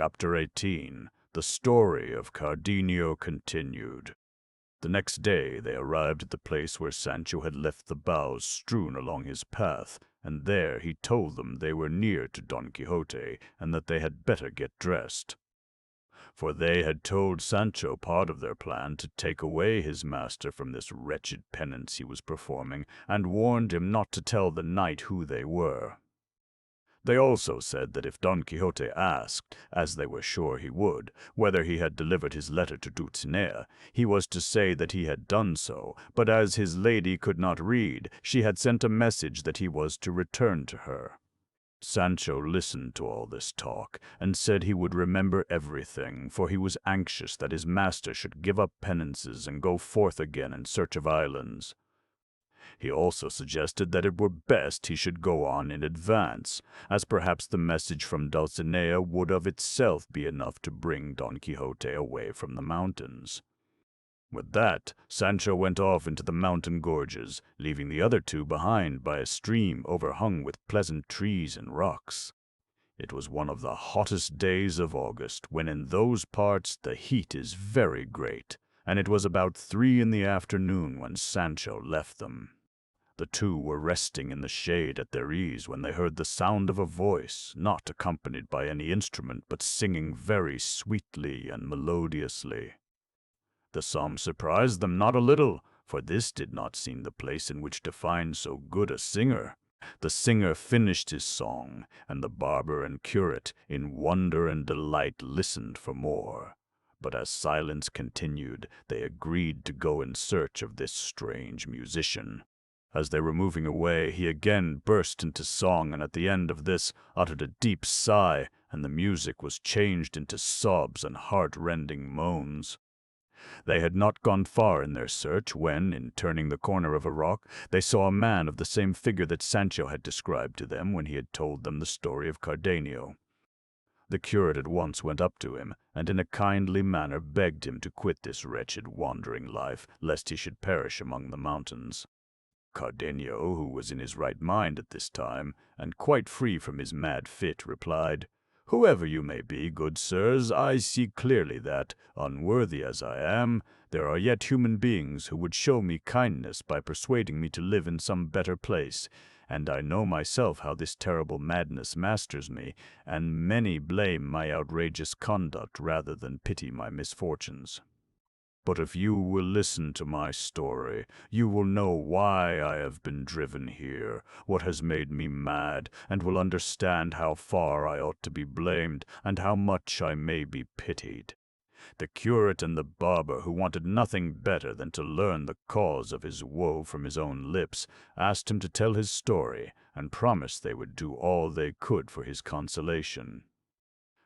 Chapter 18. The Story of Cardenio Continued. The next day they arrived at the place where Sancho had left the boughs strewn along his path, and there he told them they were near to Don Quixote, and that they had better get dressed. For they had told Sancho part of their plan to take away his master from this wretched penance he was performing, and warned him not to tell the knight who they were. They also said that if Don Quixote asked, as they were sure he would, whether he had delivered his letter to Dulcinea, he was to say that he had done so, but as his lady could not read, she had sent a message that he was to return to her. Sancho listened to all this talk, and said he would remember everything, for he was anxious that his master should give up penances and go forth again in search of islands. He also suggested that it were best he should go on in advance, as perhaps the message from Dulcinea would of itself be enough to bring Don Quixote away from the mountains. With that, Sancho went off into the mountain gorges, leaving the other two behind by a stream overhung with pleasant trees and rocks. It was one of the hottest days of August, when in those parts the heat is very great, and it was about 3 in the afternoon when Sancho left them. The two were resting in the shade at their ease when they heard the sound of a voice, not accompanied by any instrument, but singing very sweetly and melodiously. The psalm surprised them not a little, for this did not seem the place in which to find so good a singer. The singer finished his song, and the barber and curate, in wonder and delight, listened for more. But as silence continued, they agreed to go in search of this strange musician. As they were moving away, he again burst into song, and at the end of this uttered a deep sigh, and the music was changed into sobs and heart-rending moans. They had not gone far in their search when, in turning the corner of a rock, they saw a man of the same figure that Sancho had described to them when he had told them the story of Cardenio. The curate at once went up to him, and in a kindly manner begged him to quit this wretched wandering life, lest he should perish among the mountains. Cardenio, who was in his right mind at this time, and quite free from his mad fit, replied, "Whoever you may be, good sirs, I see clearly that, unworthy as I am, there are yet human beings who would show me kindness by persuading me to live in some better place, and I know myself how this terrible madness masters me, and many blame my outrageous conduct rather than pity my misfortunes. But if you will listen to my story, you will know why I have been driven here, what has made me mad, and will understand how far I ought to be blamed, and how much I may be pitied." The curate and the barber, who wanted nothing better than to learn the cause of his woe from his own lips, asked him to tell his story, and promised they would do all they could for his consolation.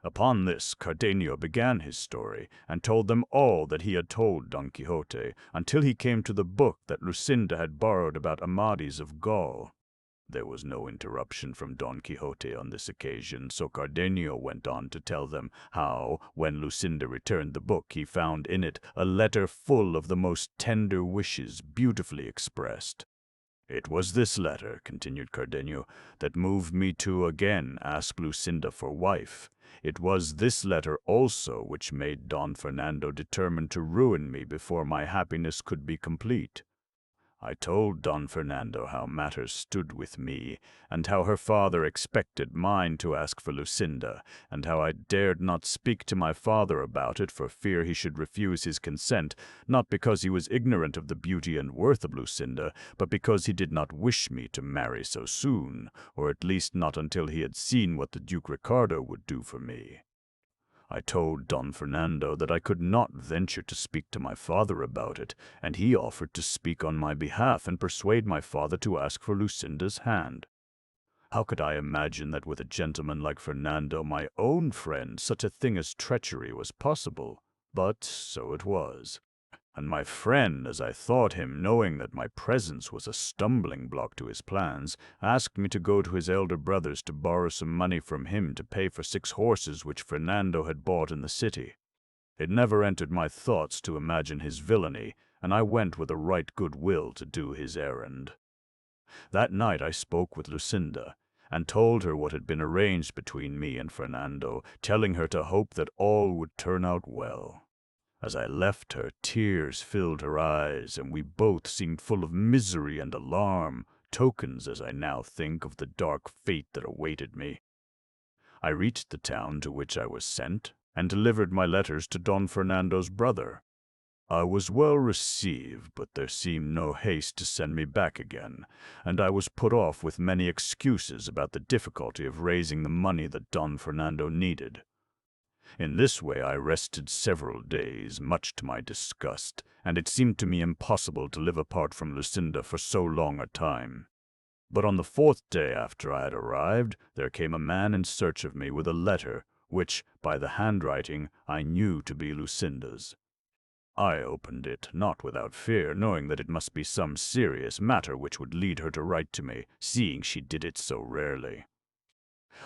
Upon this, Cardenio began his story, and told them all that he had told Don Quixote, until he came to the book that Luscinda had borrowed about Amadis of Gaul. There was no interruption from Don Quixote on this occasion, so Cardenio went on to tell them how, when Luscinda returned the book, he found in it a letter full of the most tender wishes, beautifully expressed. "It was this letter," continued Cardenio, "that moved me to again ask Luscinda for wife. It was this letter also which made Don Fernando determine to ruin me before my happiness could be complete. I told Don Fernando how matters stood with me, and how her father expected mine to ask for Luscinda, and how I dared not speak to my father about it for fear he should refuse his consent, not because he was ignorant of the beauty and worth of Luscinda, but because he did not wish me to marry so soon, or at least not until he had seen what the Duke Ricardo would do for me. I told Don Fernando that I could not venture to speak to my father about it, and he offered to speak on my behalf and persuade my father to ask for Luscinda's hand. How could I imagine that with a gentleman like Fernando, my own friend, such a thing as treachery was possible? But so it was. And my friend, as I thought him, knowing that my presence was a stumbling block to his plans, asked me to go to his elder brother's to borrow some money from him to pay for 6 horses which Fernando had bought in the city. It never entered my thoughts to imagine his villainy, and I went with a right good will to do his errand. That night I spoke with Luscinda, and told her what had been arranged between me and Fernando, telling her to hope that all would turn out well. As I left her, tears filled her eyes, and we both seemed full of misery and alarm, tokens, as I now think, of the dark fate that awaited me. I reached the town to which I was sent, and delivered my letters to Don Fernando's brother. I was well received, but there seemed no haste to send me back again, and I was put off with many excuses about the difficulty of raising the money that Don Fernando needed. In this way I rested several days, much to my disgust, and it seemed to me impossible to live apart from Lucinda for so long a time. But on the 4th day after I had arrived, there came a man in search of me with a letter, which, by the handwriting, I knew to be Lucinda's. I opened it, not without fear, knowing that it must be some serious matter which would lead her to write to me, seeing she did it so rarely.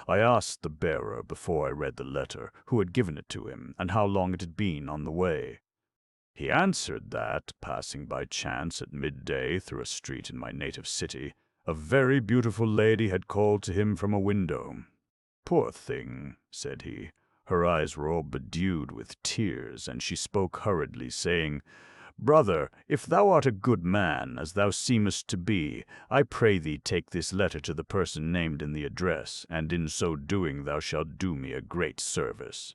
I asked the bearer, before I read the letter, who had given it to him, and how long it had been on the way. He answered that, passing by chance at midday through a street in my native city, a very beautiful lady had called to him from a window. "Poor thing," said he. Her eyes were all bedewed with tears, and she spoke hurriedly, saying, "Brother, if thou art a good man, as thou seemest to be, I pray thee take this letter to the person named in the address, and in so doing thou shalt do me a great service.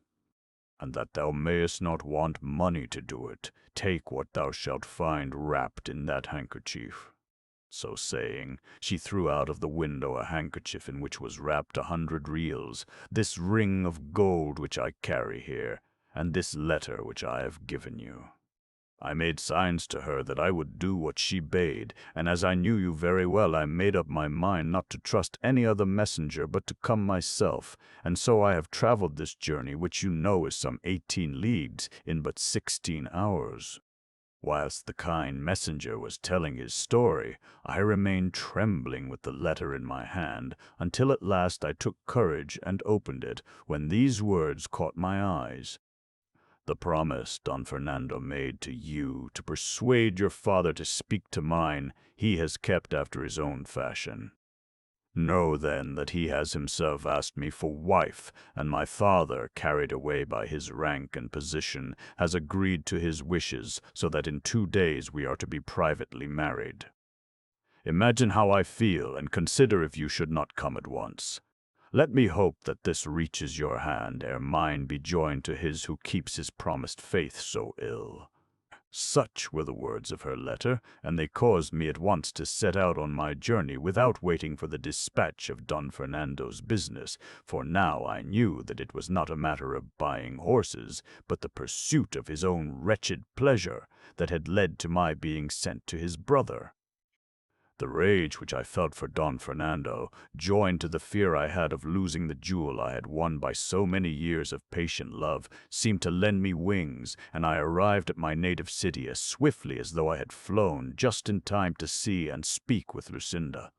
And that thou mayest not want money to do it, take what thou shalt find wrapped in that handkerchief." So saying, she threw out of the window a handkerchief in which was wrapped 100 reals, this ring of gold which I carry here, and this letter which I have given you. I made signs to her that I would do what she bade, and as I knew you very well, I made up my mind not to trust any other messenger, but to come myself, and so I have traveled this journey, which you know is some 18 leagues, in but 16 hours. Whilst the kind messenger was telling his story, I remained trembling with the letter in my hand, until at last I took courage and opened it, when these words caught my eyes. "The promise Don Fernando made to you to persuade your father to speak to mine, he has kept after his own fashion. Know then that he has himself asked me for wife, and my father, carried away by his rank and position, has agreed to his wishes, so that in 2 days we are to be privately married. Imagine how I feel, and consider if you should not come at once. Let me hope that this reaches your hand ere mine be joined to his who keeps his promised faith so ill." Such were the words of her letter, and they caused me at once to set out on my journey without waiting for the dispatch of Don Fernando's business, for now I knew that it was not a matter of buying horses, but the pursuit of his own wretched pleasure, that had led to my being sent to his brother. The rage which I felt for Don Fernando, joined to the fear I had of losing the jewel I had won by so many years of patient love, seemed to lend me wings, and I arrived at my native city as swiftly as though I had flown, just in time to see and speak with Lucinda.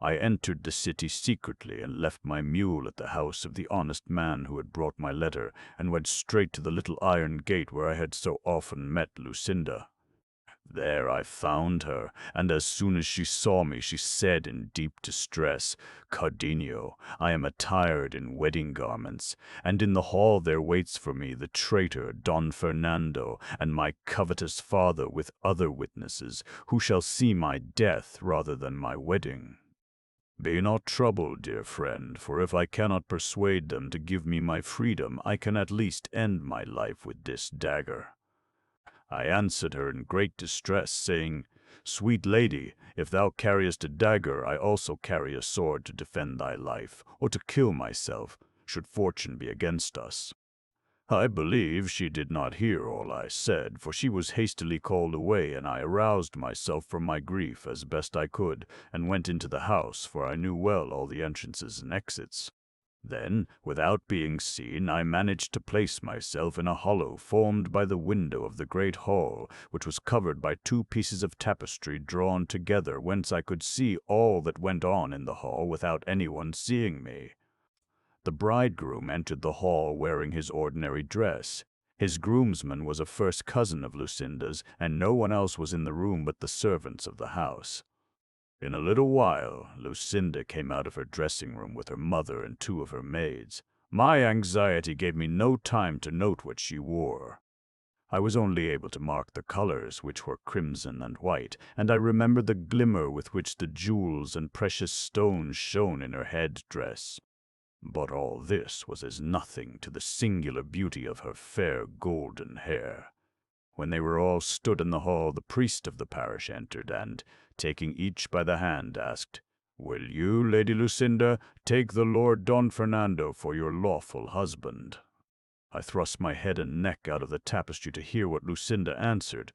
I entered the city secretly and left my mule at the house of the honest man who had brought my letter, and went straight to the little iron gate where I had so often met Lucinda. There I found her, and as soon as she saw me, she said in deep distress, "Cardenio, I am attired in wedding garments, and in the hall there waits for me the traitor Don Fernando, and my covetous father with other witnesses, who shall see my death rather than my wedding. Be not troubled, dear friend, for if I cannot persuade them to give me my freedom, I can at least end my life with this dagger." I answered her in great distress, saying, "Sweet lady, if thou carriest a dagger, I also carry a sword to defend thy life, or to kill myself, should fortune be against us." I believe she did not hear all I said, for she was hastily called away, and I aroused myself from my grief as best I could, and went into the house, for I knew well all the entrances and exits. Then, without being seen, I managed to place myself in a hollow formed by the window of the great hall, which was covered by 2 pieces of tapestry drawn together, whence I could see all that went on in the hall without anyone seeing me. The bridegroom entered the hall wearing his ordinary dress. His groomsman was a first cousin of Lucinda's, and no one else was in the room but the servants of the house. In a little while, Lucinda came out of her dressing room with her mother and two of her maids. My anxiety gave me no time to note what she wore. I was only able to mark the colors, which were crimson and white, and I remembered the glimmer with which the jewels and precious stones shone in her head-dress. But all this was as nothing to the singular beauty of her fair golden hair. When they were all stood in the hall, the priest of the parish entered, and, taking each by the hand, asked, "Will you, Lady Lucinda, take the Lord Don Fernando for your lawful husband?" I thrust my head and neck out of the tapestry to hear what Lucinda answered.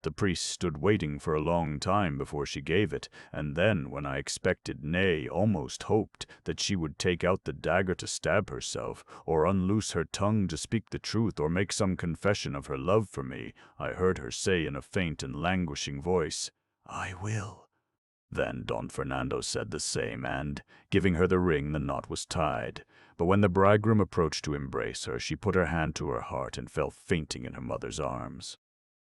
The priest stood waiting for a long time before she gave it, and then, when I expected, nay, almost hoped, that she would take out the dagger to stab herself, or unloose her tongue to speak the truth, or make some confession of her love for me, I heard her say in a faint and languishing voice, "I will." Then Don Fernando said the same, and, giving her the ring, the knot was tied. But when the bridegroom approached to embrace her, she put her hand to her heart and fell fainting in her mother's arms.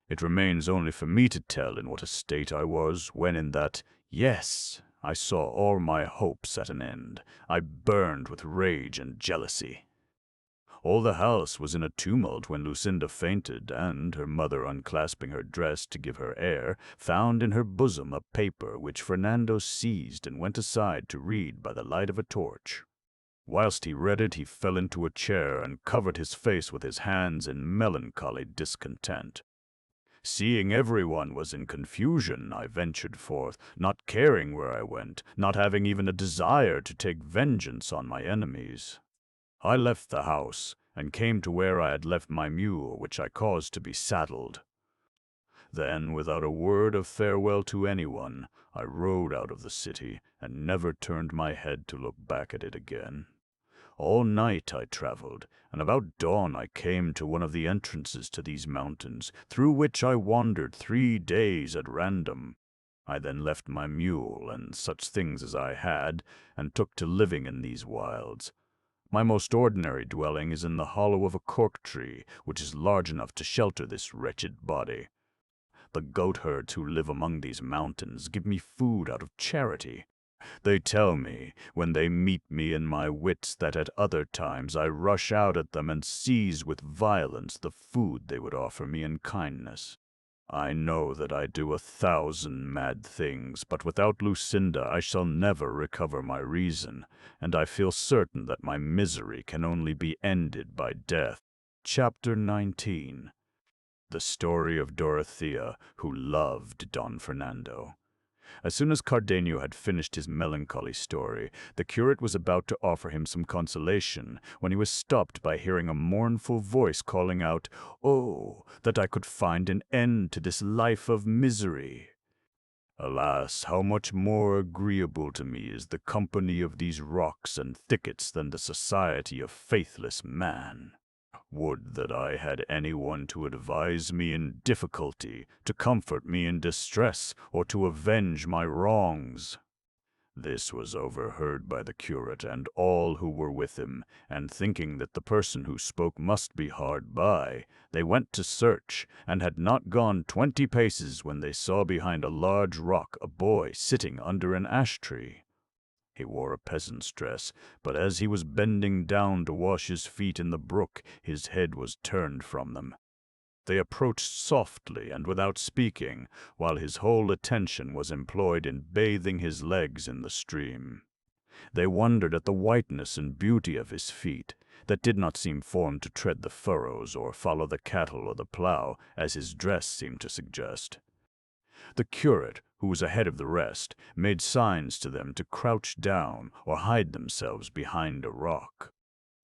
It remains only for me to tell in what a state I was when in that, yes, I saw all my hopes at an end. I burned with rage and jealousy. All the house was in a tumult when Lucinda fainted, and her mother, unclasping her dress to give her air, found in her bosom a paper which Fernando seized and went aside to read by the light of a torch. Whilst he read it, he fell into a chair and covered his face with his hands in melancholy discontent. Seeing everyone was in confusion, I ventured forth, not caring where I went, not having even a desire to take vengeance on my enemies. I left the house, and came to where I had left my mule, which I caused to be saddled. Then, without a word of farewell to anyone, I rode out of the city, and never turned my head to look back at it again. All night I traveled, and about dawn I came to one of the entrances to these mountains, through which I wandered 3 days at random. I then left my mule and such things as I had, and took to living in these wilds. My most ordinary dwelling is in the hollow of a cork tree, which is large enough to shelter this wretched body. The goatherds who live among these mountains give me food out of charity. They tell me, when they meet me in my wits, that at other times I rush out at them and seize with violence the food they would offer me in kindness. I know that I do 1,000 mad things, but without Lucinda I shall never recover my reason, and I feel certain that my misery can only be ended by death. Chapter 19. The Story of Dorothea, who loved Don Fernando. As soon as Cardenio had finished his melancholy story, the curate was about to offer him some consolation, when he was stopped by hearing a mournful voice calling out, "Oh, that I could find an end to this life of misery! Alas, how much more agreeable to me is the company of these rocks and thickets than the society of faithless man! Would that I had anyone to advise me in difficulty, to comfort me in distress, or to avenge my wrongs." This was overheard by the curate and all who were with him, and thinking that the person who spoke must be hard by, they went to search, and had not gone 20 paces when they saw behind a large rock a boy sitting under an ash tree. He wore a peasant's dress, but as he was bending down to wash his feet in the brook, his head was turned from them. They approached softly and without speaking, while his whole attention was employed in bathing his legs in the stream. They wondered at the whiteness and beauty of his feet, that did not seem formed to tread the furrows or follow the cattle or the plough, as his dress seemed to suggest. The curate, who was ahead of the rest, made signs to them to crouch down or hide themselves behind a rock.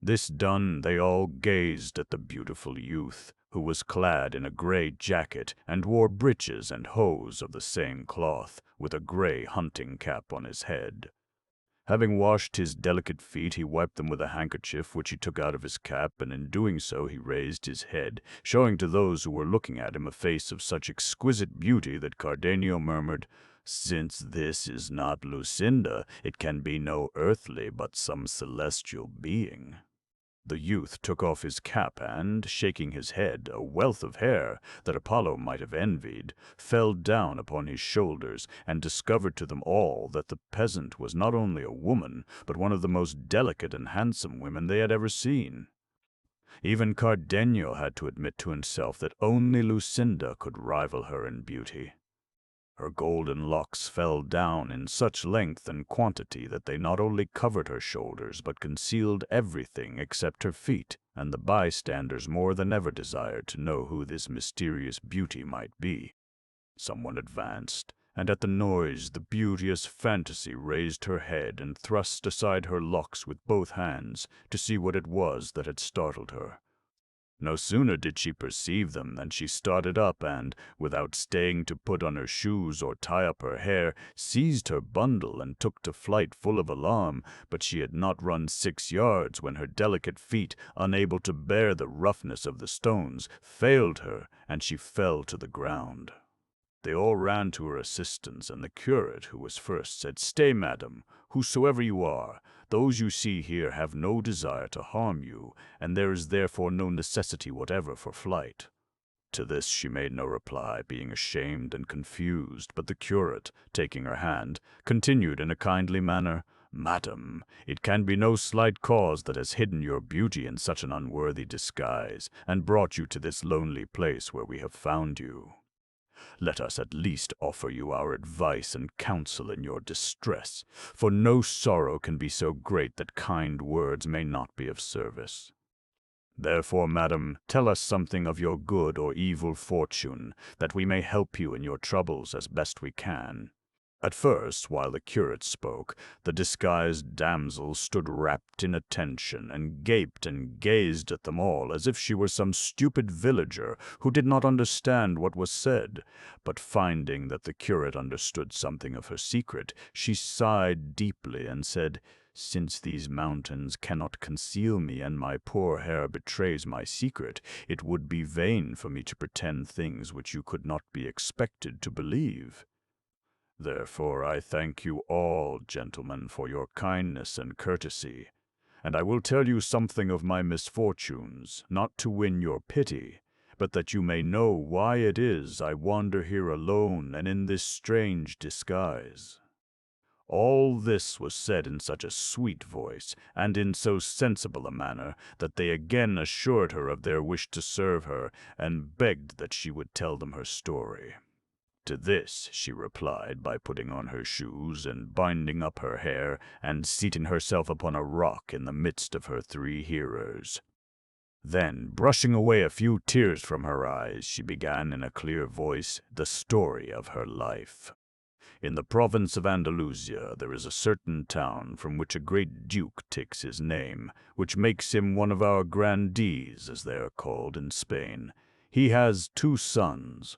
This done, they all gazed at the beautiful youth, who was clad in a grey jacket and wore breeches and hose of the same cloth, with a grey hunting cap on his head. Having washed his delicate feet, he wiped them with a handkerchief which he took out of his cap, and in doing so he raised his head, showing to those who were looking at him a face of such exquisite beauty that Cardenio murmured, "Since this is not Lucinda, it can be no earthly but some celestial being." The youth took off his cap and, shaking his head, a wealth of hair that Apollo might have envied, fell down upon his shoulders and discovered to them all that the peasant was not only a woman, but one of the most delicate and handsome women they had ever seen. Even Cardenio had to admit to himself that only Lucinda could rival her in beauty. Her golden locks fell down in such length and quantity that they not only covered her shoulders but concealed everything except her feet, and the bystanders more than ever desired to know who this mysterious beauty might be. Someone advanced, and at the noise the beauteous Fantasy raised her head and thrust aside her locks with both hands to see what it was that had startled her. No sooner did she perceive them than she started up and, without staying to put on her shoes or tie up her hair, seized her bundle and took to flight full of alarm. But she had not run 6 yards when her delicate feet, unable to bear the roughness of the stones, failed her, and she fell to the ground. They all ran to her assistance, and the curate, who was first, said, "Stay, madam, whosoever you are. Those you see here have no desire to harm you, and there is therefore no necessity whatever for flight." To this she made no reply, being ashamed and confused, but the curate, taking her hand, continued in a kindly manner, "Madam, it can be no slight cause that has hidden your beauty in such an unworthy disguise, and brought you to this lonely place where we have found you. Let us at least offer you our advice and counsel in your distress, for no sorrow can be so great that kind words may not be of service. Therefore, madam, tell us something of your good or evil fortune, that we may help you in your troubles as best we can." At first, while the curate spoke, the disguised damsel stood rapt in attention and gaped and gazed at them all as if she were some stupid villager who did not understand what was said. But finding that the curate understood something of her secret, she sighed deeply and said, "Since these mountains cannot conceal me and my poor hair betrays my secret, it would be vain for me to pretend things which you could not be expected to believe. Therefore I thank you all, gentlemen, for your kindness and courtesy, and I will tell you something of my misfortunes, not to win your pity, but that you may know why it is I wander here alone and in this strange disguise." All this was said in such a sweet voice, and in so sensible a manner, that they again assured her of their wish to serve her, and begged that she would tell them her story. To this she replied by putting on her shoes and binding up her hair and seating herself upon a rock in the midst of her 3 hearers. Then, brushing away a few tears from her eyes, she began in a clear voice the story of her life. In the province of Andalusia there is a certain town from which a great duke takes his name, which makes him one of our grandees, as they are called in Spain. He has 2 sons.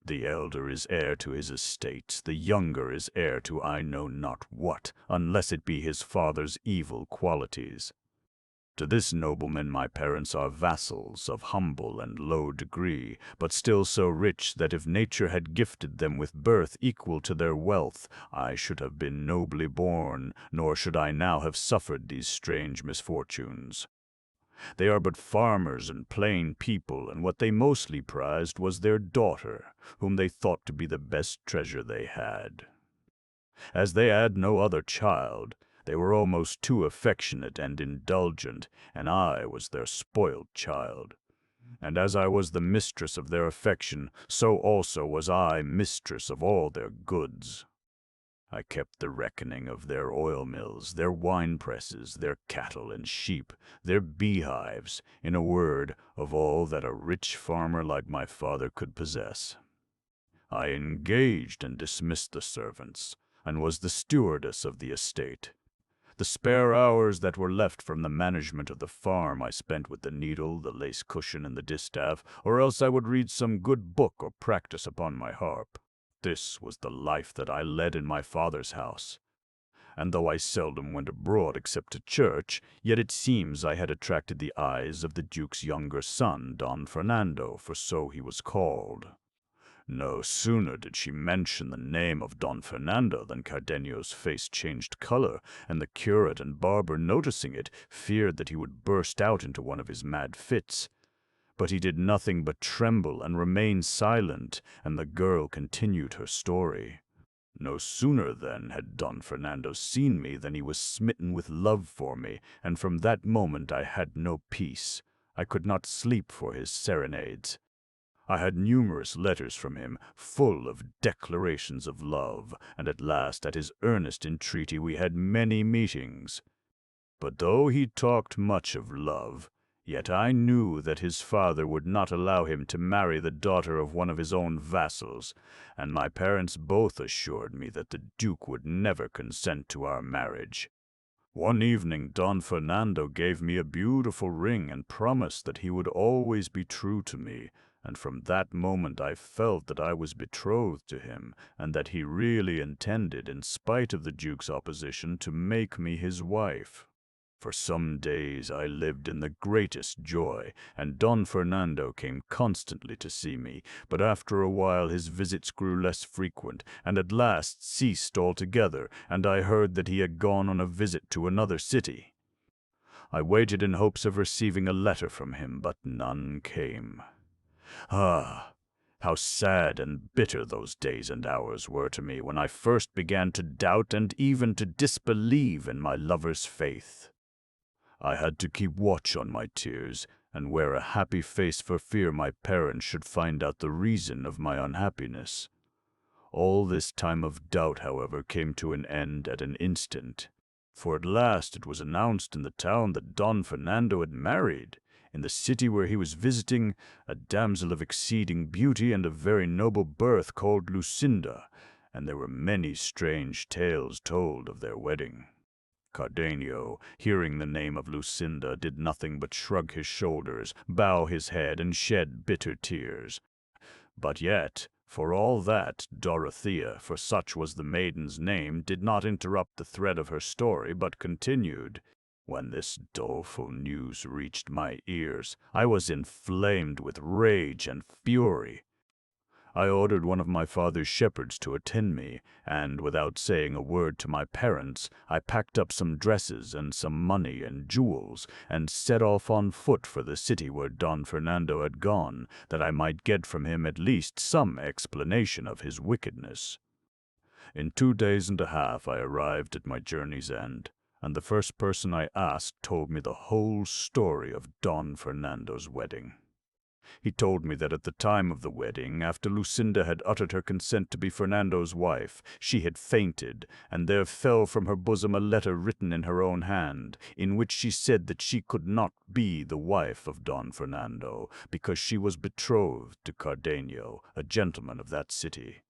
The elder is heir to his estates, the younger is heir to I know not what, unless it be his father's evil qualities. To this nobleman my parents are vassals, of humble and low degree, but still so rich that if nature had gifted them with birth equal to their wealth, I should have been nobly born, nor should I now have suffered these strange misfortunes. They are but farmers and plain people, and what they mostly prized was their daughter, whom they thought to be the best treasure they had. As they had no other child, they were almost too affectionate and indulgent, and I was their spoilt child. And as I was the mistress of their affection, so also was I mistress of all their goods. I kept the reckoning of their oil mills, their wine presses, their cattle and sheep, their beehives, in a word, of all that a rich farmer like my father could possess. I engaged and dismissed the servants, and was the stewardess of the estate. The spare hours that were left from the management of the farm I spent with the needle, the lace cushion, and the distaff, or else I would read some good book or practice upon my harp. This was the life that I led in my father's house, and though I seldom went abroad except to church, yet it seems I had attracted the eyes of the Duke's younger son, Don Fernando, for so he was called. No sooner did she mention the name of Don Fernando than Cardenio's face changed color, and the curate and barber, noticing it, feared that he would burst out into one of his mad fits. But he did nothing but tremble and remain silent, and the girl continued her story. No sooner, then, had Don Fernando seen me than he was smitten with love for me, and from that moment I had no peace. I could not sleep for his serenades. I had numerous letters from him, full of declarations of love, and at last, at his earnest entreaty, we had many meetings. But though he talked much of love, yet I knew that his father would not allow him to marry the daughter of one of his own vassals, and my parents both assured me that the Duke would never consent to our marriage. One evening Don Fernando gave me a beautiful ring and promised that he would always be true to me, and from that moment I felt that I was betrothed to him, and that he really intended, in spite of the Duke's opposition, to make me his wife. For some days I lived in the greatest joy, and Don Fernando came constantly to see me, but after a while his visits grew less frequent, and at last ceased altogether, and I heard that he had gone on a visit to another city. I waited in hopes of receiving a letter from him, but none came. Ah! How sad and bitter those days and hours were to me when I first began to doubt and even to disbelieve in my lover's faith. I had to keep watch on my tears, and wear a happy face for fear my parents should find out the reason of my unhappiness. All this time of doubt, however, came to an end at an instant, for at last it was announced in the town that Don Fernando had married, in the city where he was visiting, a damsel of exceeding beauty and of very noble birth called Lucinda, and there were many strange tales told of their wedding. Cardenio, hearing the name of Lucinda, did nothing but shrug his shoulders, bow his head, and shed bitter tears. But yet, for all that, Dorothea, for such was the maiden's name, did not interrupt the thread of her story, but continued. When this doleful news reached my ears, I was inflamed with rage and fury. I ordered one of my father's shepherds to attend me, and, without saying a word to my parents, I packed up some dresses and some money and jewels, and set off on foot for the city where Don Fernando had gone, that I might get from him at least some explanation of his wickedness. In 2 days and a half I arrived at my journey's end, and the first person I asked told me the whole story of Don Fernando's wedding. He told me that at the time of the wedding, after Lucinda had uttered her consent to be Fernando's wife, she had fainted, and there fell from her bosom a letter written in her own hand, in which she said that she could not be the wife of Don Fernando, because she was betrothed to Cardenio, a gentleman of that city.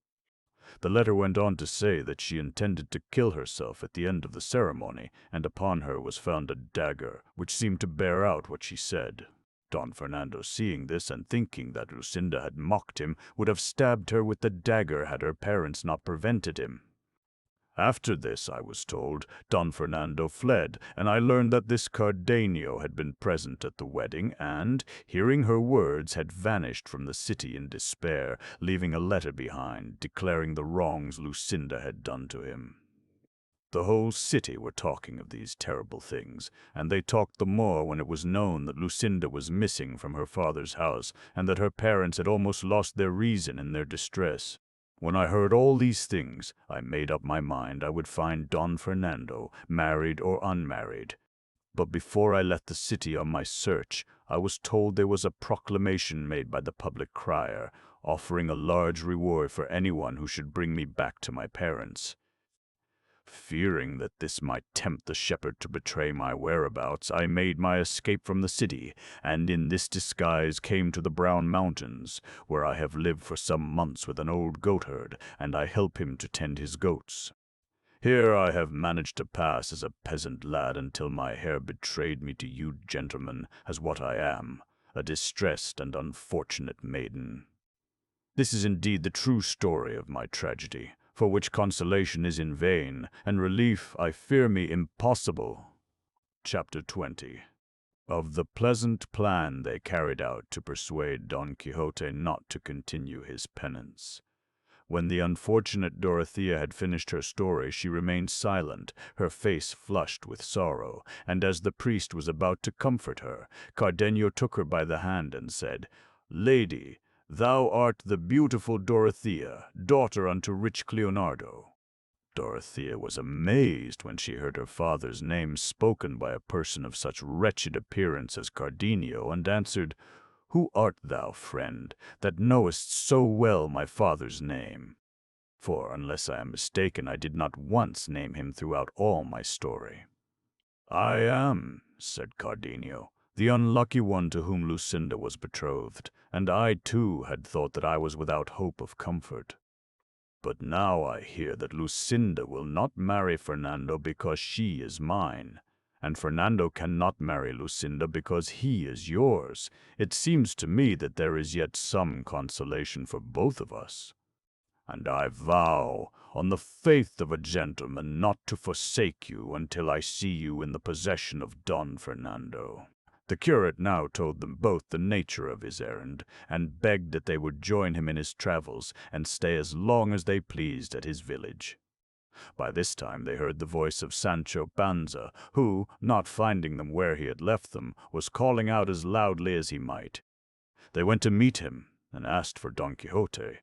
The letter went on to say that she intended to kill herself at the end of the ceremony, and upon her was found a dagger, which seemed to bear out what she said. Don Fernando, seeing this and thinking that Lucinda had mocked him, would have stabbed her with the dagger had her parents not prevented him. After this, I was told, Don Fernando fled, and I learned that this Cardenio had been present at the wedding and, hearing her words, had vanished from the city in despair, leaving a letter behind, declaring the wrongs Lucinda had done to him. The whole city were talking of these terrible things, and they talked the more when it was known that Lucinda was missing from her father's house, and that her parents had almost lost their reason in their distress. When I heard all these things, I made up my mind I would find Don Fernando, married or unmarried. But before I left the city on my search, I was told there was a proclamation made by the public crier, offering a large reward for anyone who should bring me back to my parents. Fearing that this might tempt the shepherd to betray my whereabouts, I made my escape from the city, and in this disguise came to the Brown Mountains, where I have lived for some months with an old goatherd, and I help him to tend his goats. Here I have managed to pass as a peasant lad until my hair betrayed me to you gentlemen as what I am, a distressed and unfortunate maiden. This is indeed the true story of my tragedy, for which consolation is in vain, and relief, I fear me, impossible. Chapter 20. of the pleasant plan they carried out to persuade Don Quixote not to continue his penance. When the unfortunate Dorothea had finished her story, she remained silent, her face flushed with sorrow, and as the priest was about to comfort her, Cardenio took her by the hand and said, "Lady, thou art the beautiful Dorothea, daughter unto rich Cleonardo." Dorothea was amazed when she heard her father's name spoken by a person of such wretched appearance as Cardenio, and answered, "Who art thou, friend, that knowest so well my father's name?" For, unless I am mistaken, I did not once name him throughout all my story. "I am," said Cardenio, "the unlucky one to whom Lucinda was betrothed, and I too had thought that I was without hope of comfort. But now I hear that Lucinda will not marry Fernando because she is mine, and Fernando cannot marry Lucinda because he is yours. It seems to me that there is yet some consolation for both of us. And I vow, on the faith of a gentleman, not to forsake you until I see you in the possession of Don Fernando." The curate now told them both the nature of his errand, and begged that they would join him in his travels and stay as long as they pleased at his village. By this time they heard the voice of Sancho Panza, who, not finding them where he had left them, was calling out as loudly as he might. They went to meet him and asked for Don Quixote.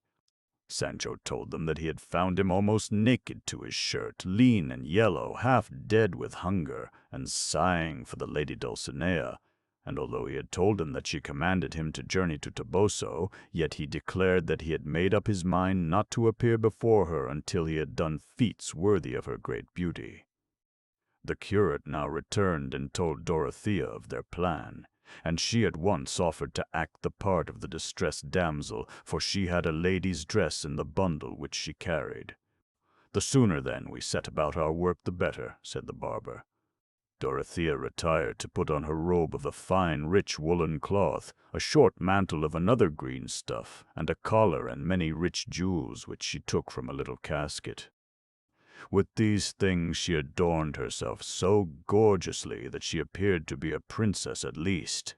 Sancho told them that he had found him almost naked to his shirt, lean and yellow, half dead with hunger, and sighing for the lady Dulcinea, and although he had told them that she commanded him to journey to Toboso, yet he declared that he had made up his mind not to appear before her until he had done feats worthy of her great beauty. The curate now returned and told Dorothea of their plan, and she at once offered to act the part of the distressed damsel, for she had a lady's dress in the bundle which she carried. "The sooner, then, we set about our work the better," said the barber. Dorothea retired to put on her robe of a fine, rich woolen cloth, a short mantle of another green stuff, and a collar and many rich jewels which she took from a little casket. With these things she adorned herself so gorgeously that she appeared to be a princess at least.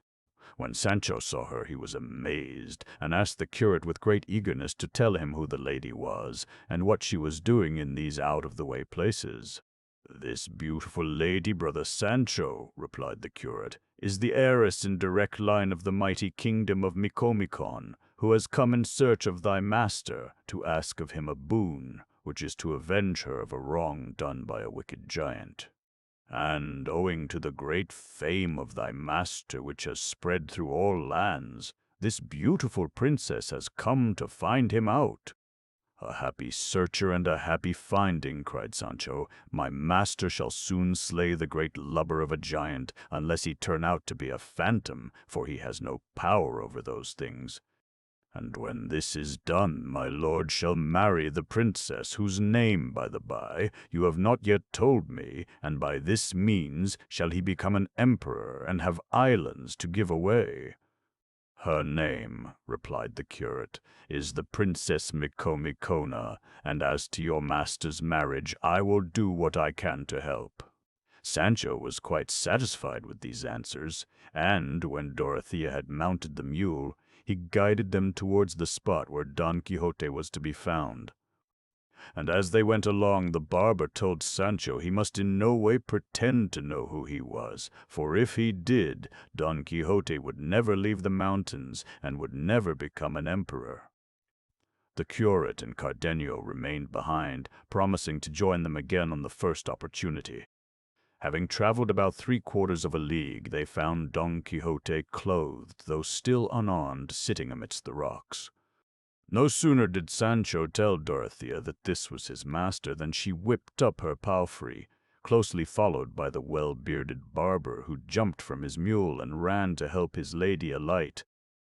When Sancho saw her he was amazed, and asked the curate with great eagerness to tell him who the lady was, and what she was doing in these out-of-the-way places. "This beautiful lady, brother Sancho," replied the curate, "is the heiress in direct line of the mighty kingdom of Micomicon, who has come in search of thy master, to ask of him a boon, which is to avenge her of a wrong done by a wicked giant. And, owing to the great fame of thy master, which has spread through all lands, this beautiful princess has come to find him out." "A happy searcher and a happy finding," cried Sancho. "My master shall soon slay the great lubber of a giant, unless he turn out to be a phantom, for he has no power over those things. And when this is done, my lord shall marry the princess, whose name, by the by, you have not yet told me, and by this means shall he become an emperor and have islands to give away." "Her name," replied the curate, "is the Princess Micomicona, and as to your master's marriage, I will do what I can to help." Sancho was quite satisfied with these answers, and, when Dorothea had mounted the mule, he guided them towards the spot where Don Quixote was to be found. And as they went along, the barber told Sancho he must in no way pretend to know who he was, for if he did, Don Quixote would never leave the mountains and would never become an emperor. The curate and Cardenio remained behind, promising to join them again on the first opportunity. Having traveled about 3/4 of a league, they found Don Quixote clothed, though still unarmed, sitting amidst the rocks. No sooner did Sancho tell Dorothea that this was his master than she whipped up her palfrey, closely followed by the well-bearded barber, who jumped from his mule and ran to help his lady alight.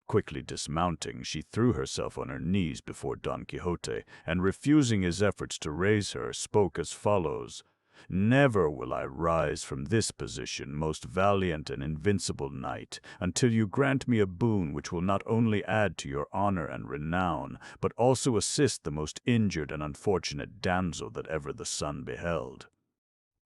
Quickly dismounting, she threw herself on her knees before Don Quixote, and refusing his efforts to raise her, spoke as follows: "Never will I rise from this position, most valiant and invincible knight, until you grant me a boon which will not only add to your honor and renown, but also assist the most injured and unfortunate damsel that ever the sun beheld."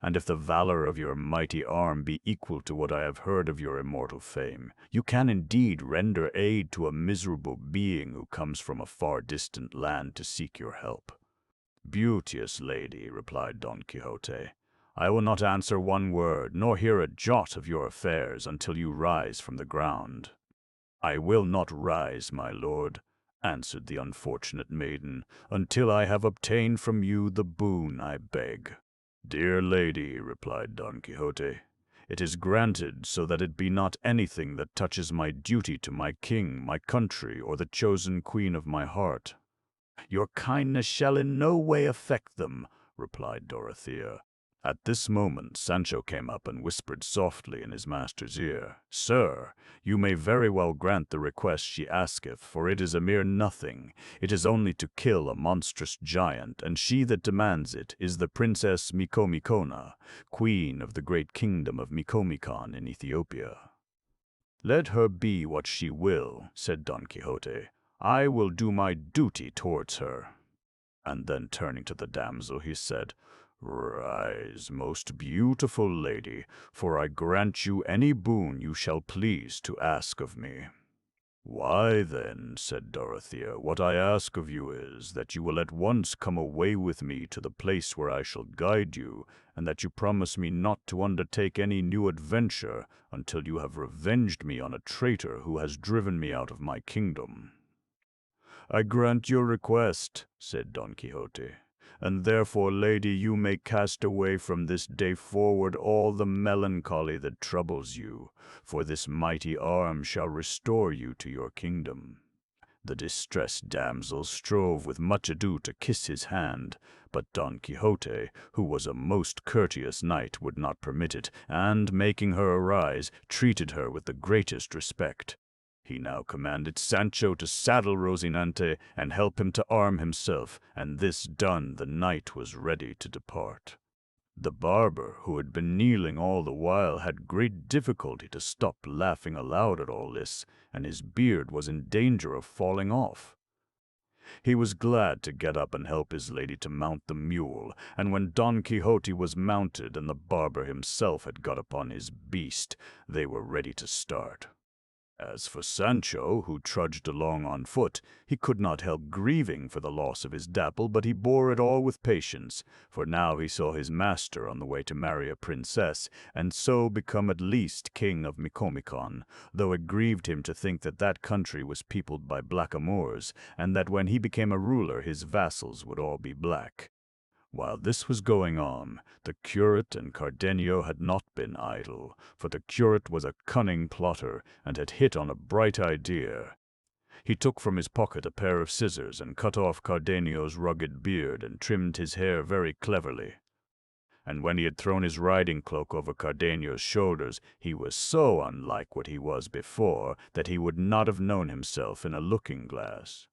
And if the valor of your mighty arm be equal to what I have heard of your immortal fame, you can indeed render aid to a miserable being who comes from a far distant land to seek your help." "Beauteous lady," replied Don Quixote, "I will not answer one word, nor hear a jot of your affairs until you rise from the ground." "I will not rise, my lord," answered the unfortunate maiden, "until I have obtained from you the boon I beg." "Dear lady," replied Don Quixote, "it is granted so that it be not anything that touches my duty to my king, my country, or the chosen queen of my heart." "Your kindness shall in no way affect them," replied Dorothea. At this moment Sancho came up and whispered softly in his master's ear, "Sir, you may very well grant the request she asketh, for it is a mere nothing. It is only to kill a monstrous giant, and she that demands it is the Princess Micomicona, queen of the great kingdom of Micomicon in Ethiopia." "Let her be what she will," said Don Quixote. "I will do my duty towards her." And then turning to the damsel, he said, "Rise, most beautiful lady, for I grant you any boon you shall please to ask of me." "Why, then," said Dorothea, "what I ask of you is, that you will at once come away with me to the place where I shall guide you, and that you promise me not to undertake any new adventure until you have revenged me on a traitor who has driven me out of my kingdom." "I grant your request," said Don Quixote, "and therefore, lady, you may cast away from this day forward all the melancholy that troubles you, for this mighty arm shall restore you to your kingdom." The distressed damsel strove with much ado to kiss his hand, but Don Quixote, who was a most courteous knight, would not permit it, and, making her arise, treated her with the greatest respect. He now commanded Sancho to saddle Rocinante and help him to arm himself, and this done, the knight was ready to depart. The barber, who had been kneeling all the while, had great difficulty to stop laughing aloud at all this, and his beard was in danger of falling off. He was glad to get up and help his lady to mount the mule, and when Don Quixote was mounted and the barber himself had got upon his beast, they were ready to start. As for Sancho, who trudged along on foot, he could not help grieving for the loss of his Dapple, but he bore it all with patience, for now he saw his master on the way to marry a princess, and so become at least king of Micomicon, though it grieved him to think that that country was peopled by blackamoors, and that when he became a ruler his vassals would all be black. While this was going on, the curate and Cardenio had not been idle, for the curate was a cunning plotter, and had hit on a bright idea. He took from his pocket a pair of scissors and cut off Cardenio's rugged beard and trimmed his hair very cleverly. And when he had thrown his riding cloak over Cardenio's shoulders, he was so unlike what he was before that he would not have known himself in a looking-glass.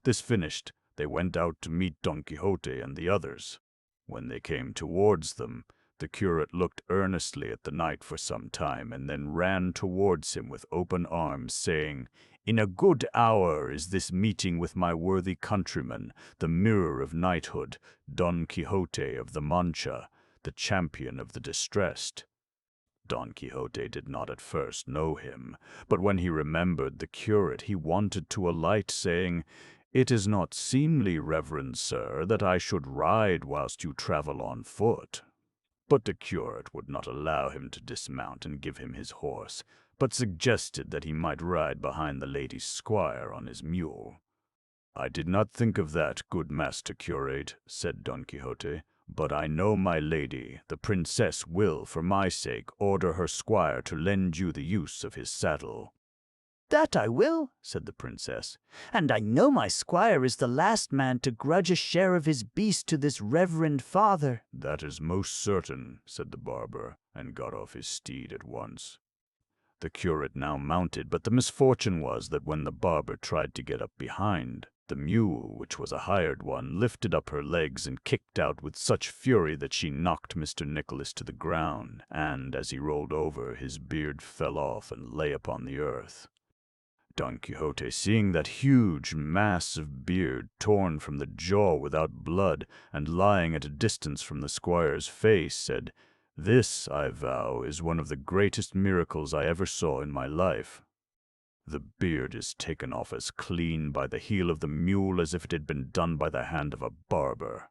This finished, they went out to meet Don Quixote and the others. When they came towards them, the curate looked earnestly at the knight for some time, and then ran towards him with open arms, saying, "In a good hour is this meeting with my worthy countryman, the mirror of knighthood, Don Quixote of the Mancha, the champion of the distressed." Don Quixote did not at first know him, but when he remembered the curate he wanted to alight, saying, "It is not seemly, reverend sir, that I should ride whilst you travel on foot." But the curate would not allow him to dismount and give him his horse, but suggested that he might ride behind the lady's squire on his mule. "I did not think of that, good master curate," said Don Quixote, "but I know my lady, the princess, will, for my sake, order her squire to lend you the use of his saddle." "That I will," said the princess, "and I know my squire is the last man to grudge a share of his beast to this reverend father." "That is most certain," said the barber, and got off his steed at once. The curate now mounted, but the misfortune was that when the barber tried to get up behind, the mule, which was a hired one, lifted up her legs and kicked out with such fury that she knocked Mr. Nicholas to the ground, and, as he rolled over, his beard fell off and lay upon the earth. Don Quixote, seeing that huge mass of beard torn from the jaw without blood, and lying at a distance from the squire's face, said, This, I vow, is one of the greatest miracles I ever saw in my life. The beard is taken off as clean by the heel of the mule as if it had been done by the hand of a barber.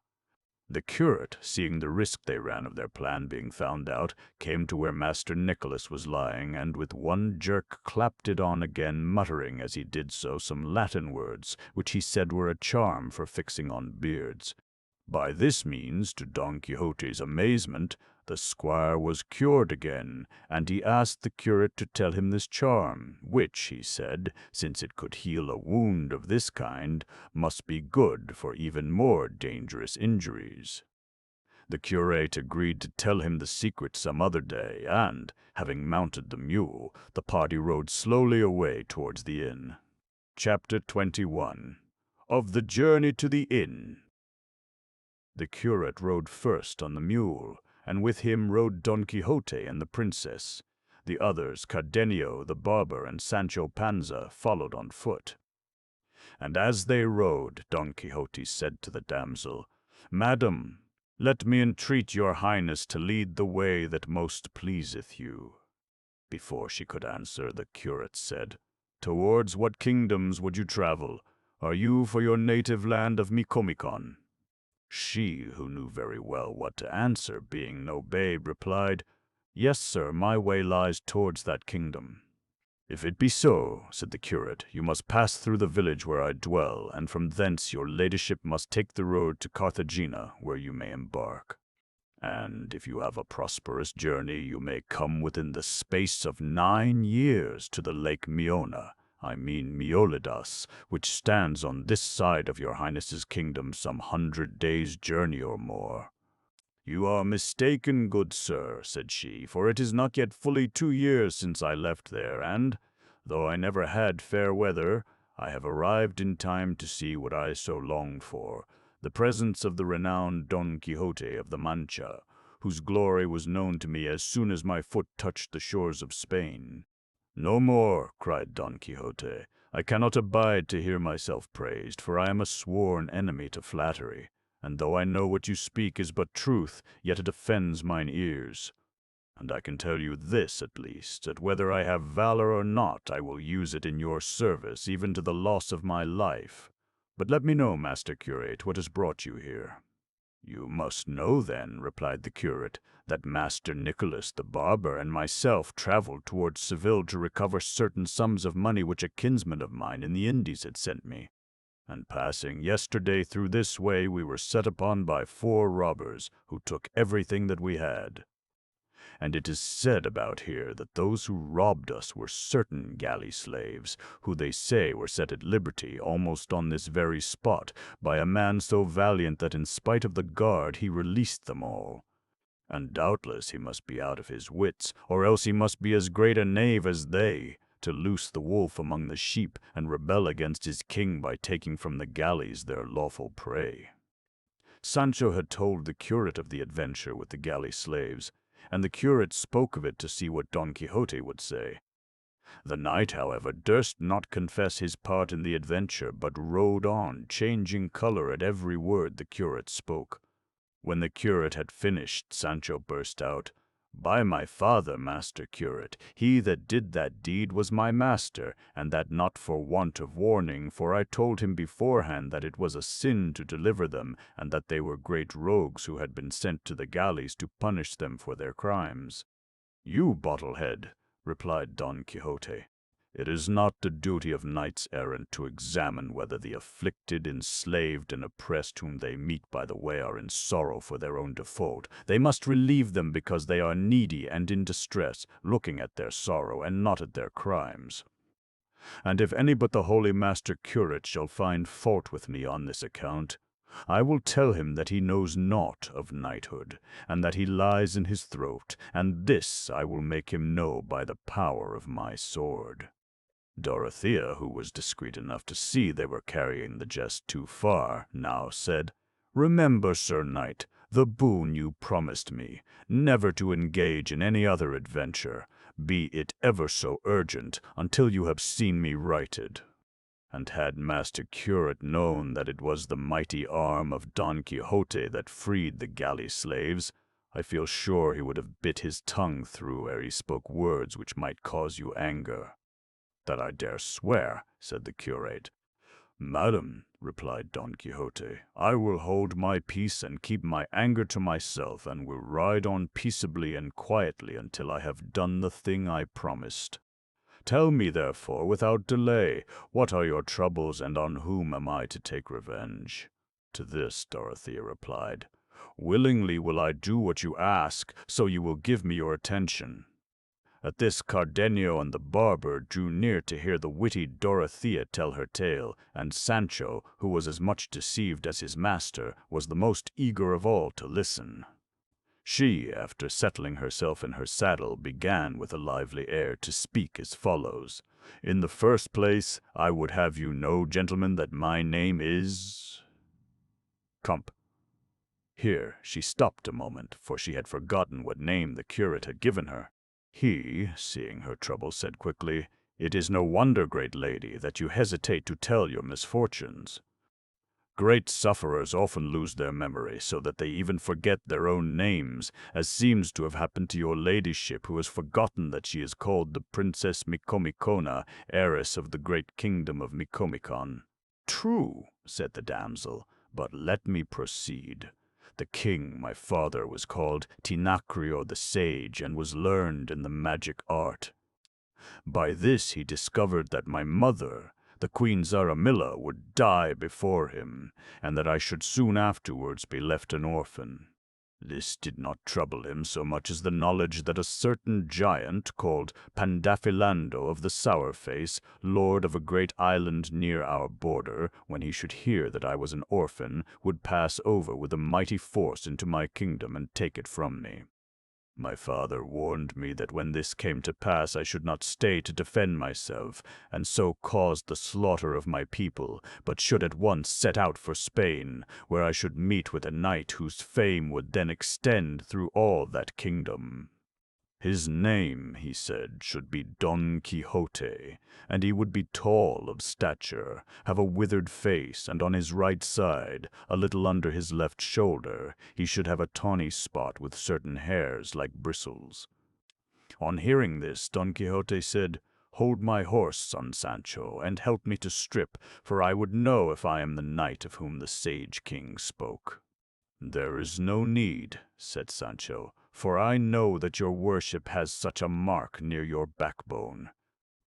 The curate, seeing the risk they ran of their plan being found out, came to where Master Nicholas was lying, and with one jerk clapped it on again, muttering as he did so some Latin words, which he said were a charm for fixing on beards. By this means, to Don Quixote's amazement, the squire was cured again, and he asked the curate to tell him this charm, which, he said, since it could heal a wound of this kind, must be good for even more dangerous injuries. The curate agreed to tell him the secret some other day, and, having mounted the mule, the party rode slowly away towards the inn. Chapter 21. Of the Journey to the Inn. The curate rode first on the mule, and with him rode Don Quixote and the princess. The others, Cardenio the barber and Sancho Panza, followed on foot. And as they rode, Don Quixote said to the damsel, "Madam, let me entreat your highness to lead the way that most pleaseth you." Before she could answer, the curate said, "Towards what kingdoms would you travel? Are you for your native land of Micomicon?" She, who knew very well what to answer, being no babe, replied, "Yes, sir, my way lies towards that kingdom." "If it be so," said the curate, "you must pass through the village where I dwell, and from thence your ladyship must take the road to Carthagena, where you may embark. And if you have a prosperous journey, you may come within the space of 9 years to the lake Miolidas, which stands on this side of your highness's kingdom some 100 days' journey or more." "You are mistaken, good sir," said she, "for it is not yet fully 2 years since I left there, and, though I never had fair weather, I have arrived in time to see what I so longed for, the presence of the renowned Don Quixote of the Mancha, whose glory was known to me as soon as my foot touched the shores of Spain." "No more," cried Don Quixote. "I cannot abide to hear myself praised, for I am a sworn enemy to flattery, and though I know what you speak is but truth, yet it offends mine ears. And I can tell you this at least, that whether I have valor or not, I will use it in your service, even to the loss of my life. But let me know, master curate, what has brought you here." "You must know, then," replied the curate, "that Master Nicholas the barber and myself travelled towards Seville to recover certain sums of money which a kinsman of mine in the Indies had sent me. And passing yesterday through this way, we were set upon by 4 robbers, who took everything that we had. And it is said about here that those who robbed us were certain galley slaves, who they say were set at liberty almost on this very spot by a man so valiant that in spite of the guard he released them all. And doubtless he must be out of his wits, or else he must be as great a knave as they, to loose the wolf among the sheep and rebel against his king by taking from the galleys their lawful prey." Sancho had told the curate of the adventure with the galley slaves, and the curate spoke of it to see what Don Quixote would say. The knight, however, durst not confess his part in the adventure, but rode on, changing color at every word the curate spoke. When the curate had finished, Sancho burst out, "By my father, master curate, he that did that deed was my master, and that not for want of warning, for I told him beforehand that it was a sin to deliver them, and that they were great rogues who had been sent to the galleys to punish them for their crimes." "You bottle-head," replied Don Quixote, "it is not the duty of knights errant to examine whether the afflicted, enslaved, and oppressed whom they meet by the way are in sorrow for their own default. They must relieve them because they are needy and in distress, looking at their sorrow and not at their crimes. And if any but the holy master curate shall find fault with me on this account, I will tell him that he knows naught of knighthood, and that he lies in his throat, and this I will make him know by the power of my sword." Dorothea, who was discreet enough to see they were carrying the jest too far, now said, "Remember, Sir Knight, the boon you promised me, never to engage in any other adventure, be it ever so urgent, until you have seen me righted." And had Master Curate known that it was the mighty arm of Don Quixote that freed the galley slaves, I feel sure he would have bit his tongue through ere he spoke words which might cause you anger." "That I dare swear," said the curate. "Madam," replied Don Quixote, "I will hold my peace and keep my anger to myself, and will ride on peaceably and quietly until I have done the thing I promised. Tell me, therefore, without delay, what are your troubles, and on whom am I to take revenge?" To this Dorothea replied, "Willingly will I do what you ask, so you will give me your attention." At this Cardenio and the barber drew near to hear the witty Dorothea tell her tale, and Sancho, who was as much deceived as his master, was the most eager of all to listen. She, after settling herself in her saddle, began with a lively air to speak as follows. "In the first place, I would have you know, gentlemen, that my name is Comp." Here she stopped a moment, for she had forgotten what name the curate had given her. He, seeing her trouble, said quickly, "It is no wonder, great lady, that you hesitate to tell your misfortunes. Great sufferers often lose their memory, so that they even forget their own names, as seems to have happened to your ladyship, who has forgotten that she is called the Princess Micomicona, heiress of the great kingdom of Micomicon." "True," said the damsel, "but let me proceed. The king, my father, was called Tinacrio the Sage, and was learned in the magic art. By this he discovered that my mother, the Queen Zaramilla, would die before him, and that I should soon afterwards be left an orphan. This did not trouble him so much as the knowledge that a certain giant, called Pandafilando of the Sour Face, lord of a great island near our border, when he should hear that I was an orphan, would pass over with a mighty force into my kingdom and take it from me. My father warned me that when this came to pass I should not stay to defend myself, and so cause the slaughter of my people, but should at once set out for Spain, where I should meet with a knight whose fame would then extend through all that kingdom. His name, he said, should be Don Quixote, and he would be tall of stature, have a withered face, and on his right side, a little under his left shoulder, he should have a tawny spot with certain hairs like bristles. On hearing this, Don Quixote said, "Hold my horse, son Sancho, and help me to strip, for I would know if I am the knight of whom the sage king spoke." "There is no need," said Sancho, "for I know that your worship has such a mark near your backbone."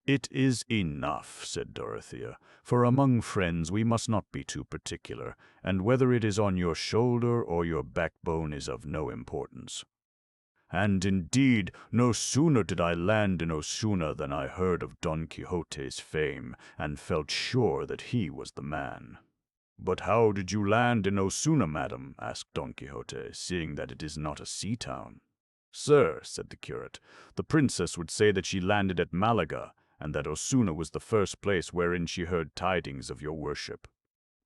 "It is enough," said Dorothea, "for among friends we must not be too particular, and whether it is on your shoulder or your backbone is of no importance." And indeed, no sooner did I land in Osuna than I heard of Don Quixote's fame, and felt sure that he was the man. "But how did you land in Osuna, madam?" asked Don Quixote, "seeing that it is not a sea town?" "Sir," said the curate, "the princess would say that she landed at Malaga, and that Osuna was the first place wherein she heard tidings of your worship."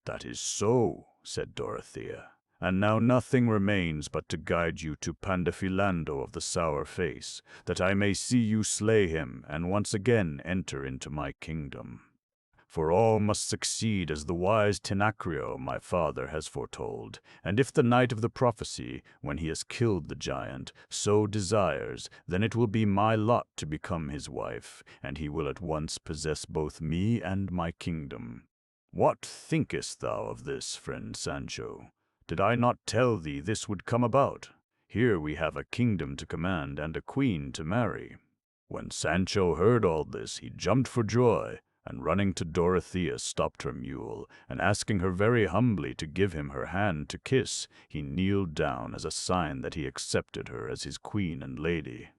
"That is so," said Dorothea, "and now nothing remains but to guide you to Pandafilando of the Sour Face, that I may see you slay him, and once again enter into my kingdom. For all must succeed as the wise Tinacrio, my father, has foretold, and if the night of the prophecy, when he has killed the giant, so desires, then it will be my lot to become his wife, and he will at once possess both me and my kingdom. What thinkest thou of this, friend Sancho? Did I not tell thee this would come about? Here we have a kingdom to command and a queen to marry." When Sancho heard all this, he jumped for joy, and running to Dorothea stopped her mule, and asking her very humbly to give him her hand to kiss, he kneeled down as a sign that he accepted her as his queen and lady.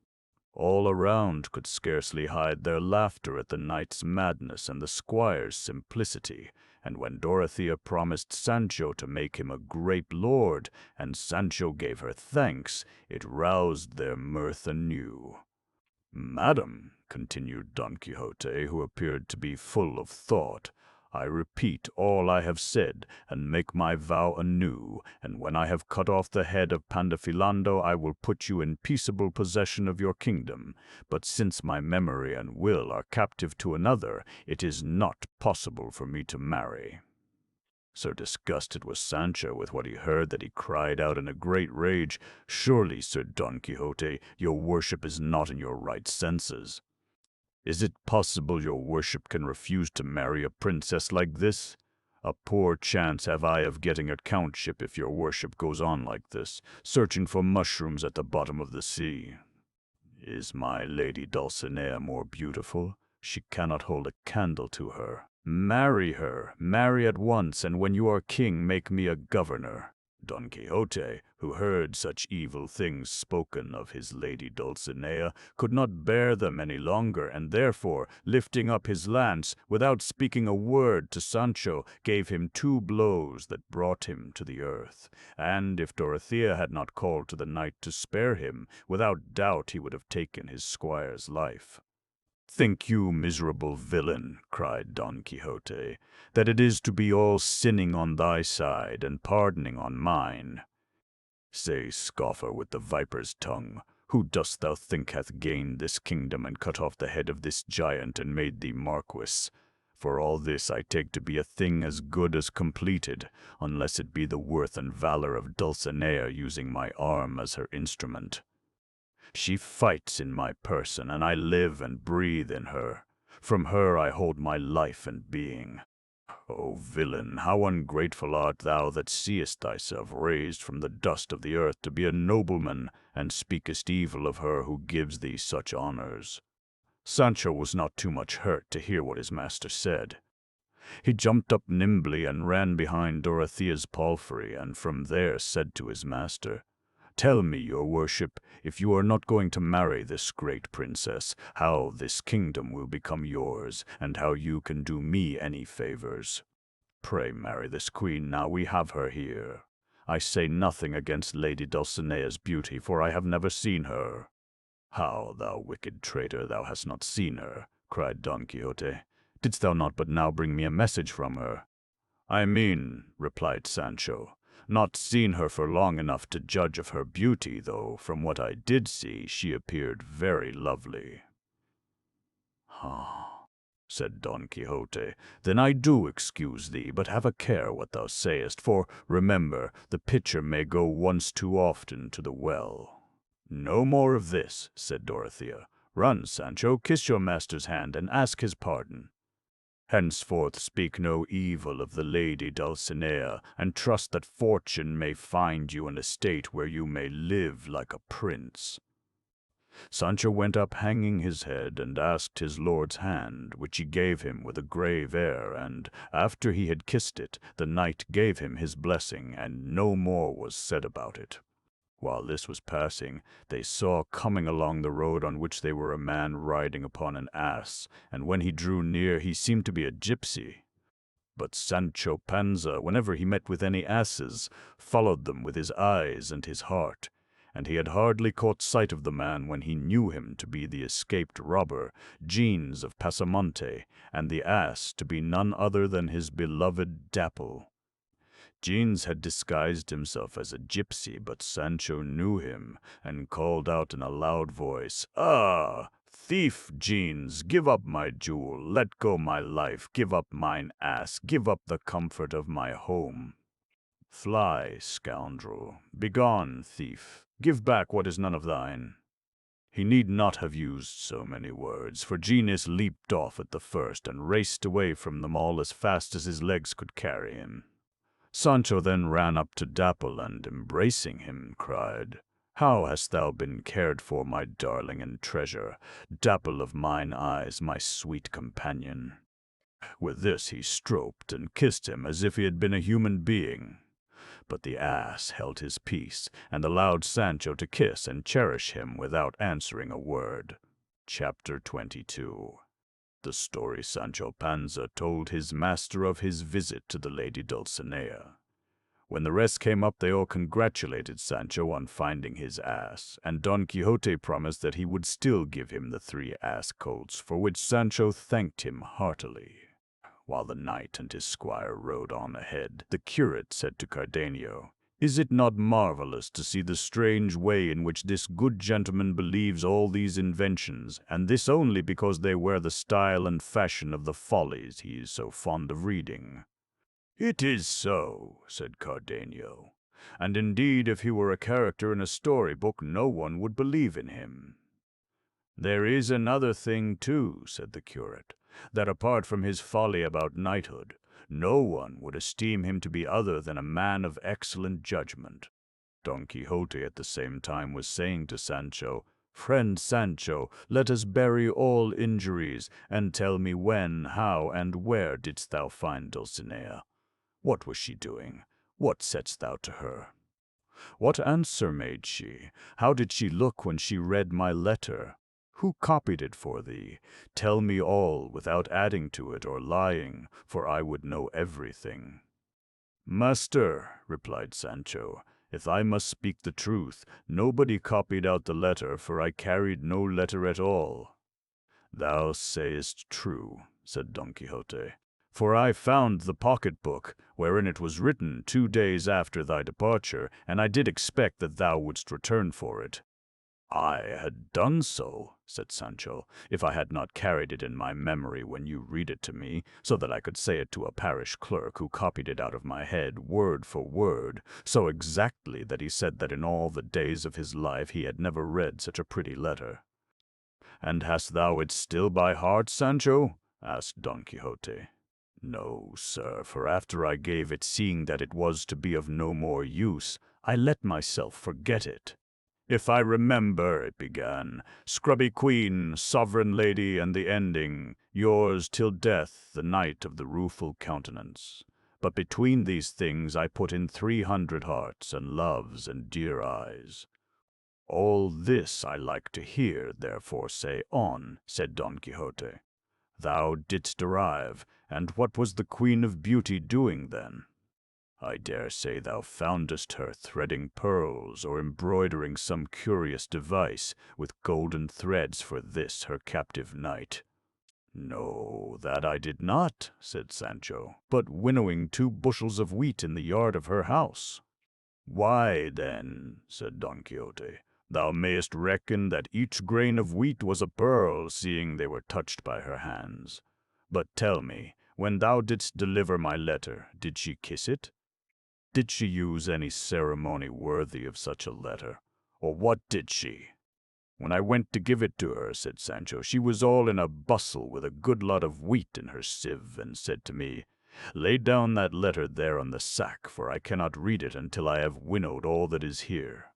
All around could scarcely hide their laughter at the knight's madness and the squire's simplicity, and when Dorothea promised Sancho to make him a great lord, and Sancho gave her thanks, it roused their mirth anew. "Madam," continued Don Quixote, who appeared to be full of thought, "I repeat all I have said, and make my vow anew, and when I have cut off the head of Pandafilando I will put you in peaceable possession of your kingdom, but since my memory and will are captive to another, it is not possible for me to marry." So disgusted was Sancho with what he heard that he cried out in a great rage, "Surely, Sir Don Quixote, your worship is not in your right senses. Is it possible your worship can refuse to marry a princess like this? A poor chance have I of getting a countship if your worship goes on like this, searching for mushrooms at the bottom of the sea. Is my lady Dulcinea more beautiful? She cannot hold a candle to her. Marry her, marry at once, and when you are king, make me a governor." Don Quixote, who heard such evil things spoken of his lady Dulcinea, could not bear them any longer, and therefore, lifting up his lance, without speaking a word to Sancho, gave him 2 blows that brought him to the earth. And if Dorothea had not called to the knight to spare him, without doubt he would have taken his squire's life. "Think you, miserable villain," cried Don Quixote, "that it is to be all sinning on thy side and pardoning on mine? Say, scoffer with the viper's tongue, who dost thou think hath gained this kingdom and cut off the head of this giant and made thee marquis? For all this I take to be a thing as good as completed, unless it be the worth and valor of Dulcinea using my arm as her instrument. She fights in my person, and I live and breathe in her. From her I hold my life and being. O villain, how ungrateful art thou that seest thyself raised from the dust of the earth to be a nobleman, and speakest evil of her who gives thee such honors." Sancho was not too much hurt to hear what his master said. He jumped up nimbly and ran behind Dorothea's palfrey, and from there said to his master, "Tell me, your worship, if you are not going to marry this great princess, how this kingdom will become yours, and how you can do me any favors. Pray marry this queen now we have her here. I say nothing against Lady Dulcinea's beauty, for I have never seen her." "How, thou wicked traitor, thou hast not seen her?" cried Don Quixote. "Didst thou not but now bring me a message from her?" "I mean," replied Sancho, "not seen her for long enough to judge of her beauty, though from what I did see she appeared very lovely." "Ah," said Don Quixote, "then I do excuse thee, but have a care what thou sayest, for, remember, the pitcher may go once too often to the well." "No more of this," said Dorothea. "Run, Sancho, kiss your master's hand and ask his pardon. Henceforth speak no evil of the lady Dulcinea, and trust that fortune may find you an estate where you may live like a prince." Sancho went up hanging his head and asked his lord's hand, which he gave him with a grave air, and, after he had kissed it, the knight gave him his blessing, and no more was said about it. While this was passing, they saw coming along the road on which they were a man riding upon an ass, and when he drew near he seemed to be a gypsy. But Sancho Panza, whenever he met with any asses, followed them with his eyes and his heart, and he had hardly caught sight of the man when he knew him to be the escaped robber, Jeans of Pasamonte, and the ass to be none other than his beloved Dapple. Jeans had disguised himself as a gypsy, but Sancho knew him, and called out in a loud voice, "Ah, thief Jeans, give up my jewel, let go my life, give up mine ass, give up the comfort of my home. Fly, scoundrel, begone, thief, give back what is none of thine." He need not have used so many words, for Jeans leaped off at the first and raced away from them all as fast as his legs could carry him. Sancho then ran up to Dapple and, embracing him, cried, "How hast thou been cared for, my darling and treasure, Dapple of mine eyes, my sweet companion?" With this he stroked and kissed him as if he had been a human being. But the ass held his peace, and allowed Sancho to kiss and cherish him without answering a word. Chapter 22. The story Sancho Panza told his master of his visit to the lady Dulcinea. When the rest came up, they all congratulated Sancho on finding his ass, and Don Quixote promised that he would still give him the 3 ass colts, for which Sancho thanked him heartily. While the knight and his squire rode on ahead, the curate said to Cardenio, "Is it not marvelous to see the strange way in which this good gentleman believes all these inventions, and this only because they wear the style and fashion of the follies he is so fond of reading? "It is so," said Cardenio. "And indeed, if he were a character in a story-book, no one would believe in him." "There is another thing, too," said the curate, "that apart from his folly about knighthood, no one would esteem him to be other than a man of excellent judgment." Don Quixote at the same time was saying to Sancho, "Friend Sancho, let us bury all injuries, and tell me when, how, and where didst thou find Dulcinea? What was she doing? What saidst thou to her? What answer made she? How did she look when she read my letter? Who copied it for thee? Tell me all, without adding to it or lying, for I would know everything." "Master," replied Sancho, "if I must speak the truth, nobody copied out the letter, for I carried no letter at all." "Thou sayest true," said Don Quixote, "for I found the pocket-book, wherein it was written 2 days after thy departure, and I did expect that thou wouldst return for it." "I had done so," said Sancho, "if I had not carried it in my memory when you read it to me, so that I could say it to a parish clerk who copied it out of my head word for word, so exactly that he said that in all the days of his life he had never read such a pretty letter." "And hast thou it still by heart, Sancho?" asked Don Quixote. "No, sir, for after I gave it, seeing that it was to be of no more use, I let myself forget it. 'If I remember,' it began, 'Scrubby Queen, Sovereign Lady, and the ending, yours till death, the Knight of the Rueful Countenance.' But between these things I put in 300 hearts, and loves, and dear eyes." "All this I like to hear, therefore say on," said Don Quixote. "Thou didst arrive, and what was the Queen of Beauty doing then?" "I dare say thou foundest her threading pearls, or embroidering some curious device, with golden threads for this her captive knight." "No, that I did not," said Sancho, "but winnowing 2 bushels of wheat in the yard of her house." "Why, then," said Don Quixote, "thou mayest reckon that each grain of wheat was a pearl, seeing they were touched by her hands. But tell me, when thou didst deliver my letter, did she kiss it? Did she use any ceremony worthy of such a letter? Or what did she?" "When I went to give it to her," said Sancho, "she was all in a bustle with a good lot of wheat in her sieve, and said to me, 'Lay down that letter there on the sack, for I cannot read it until I have winnowed all that is here.'"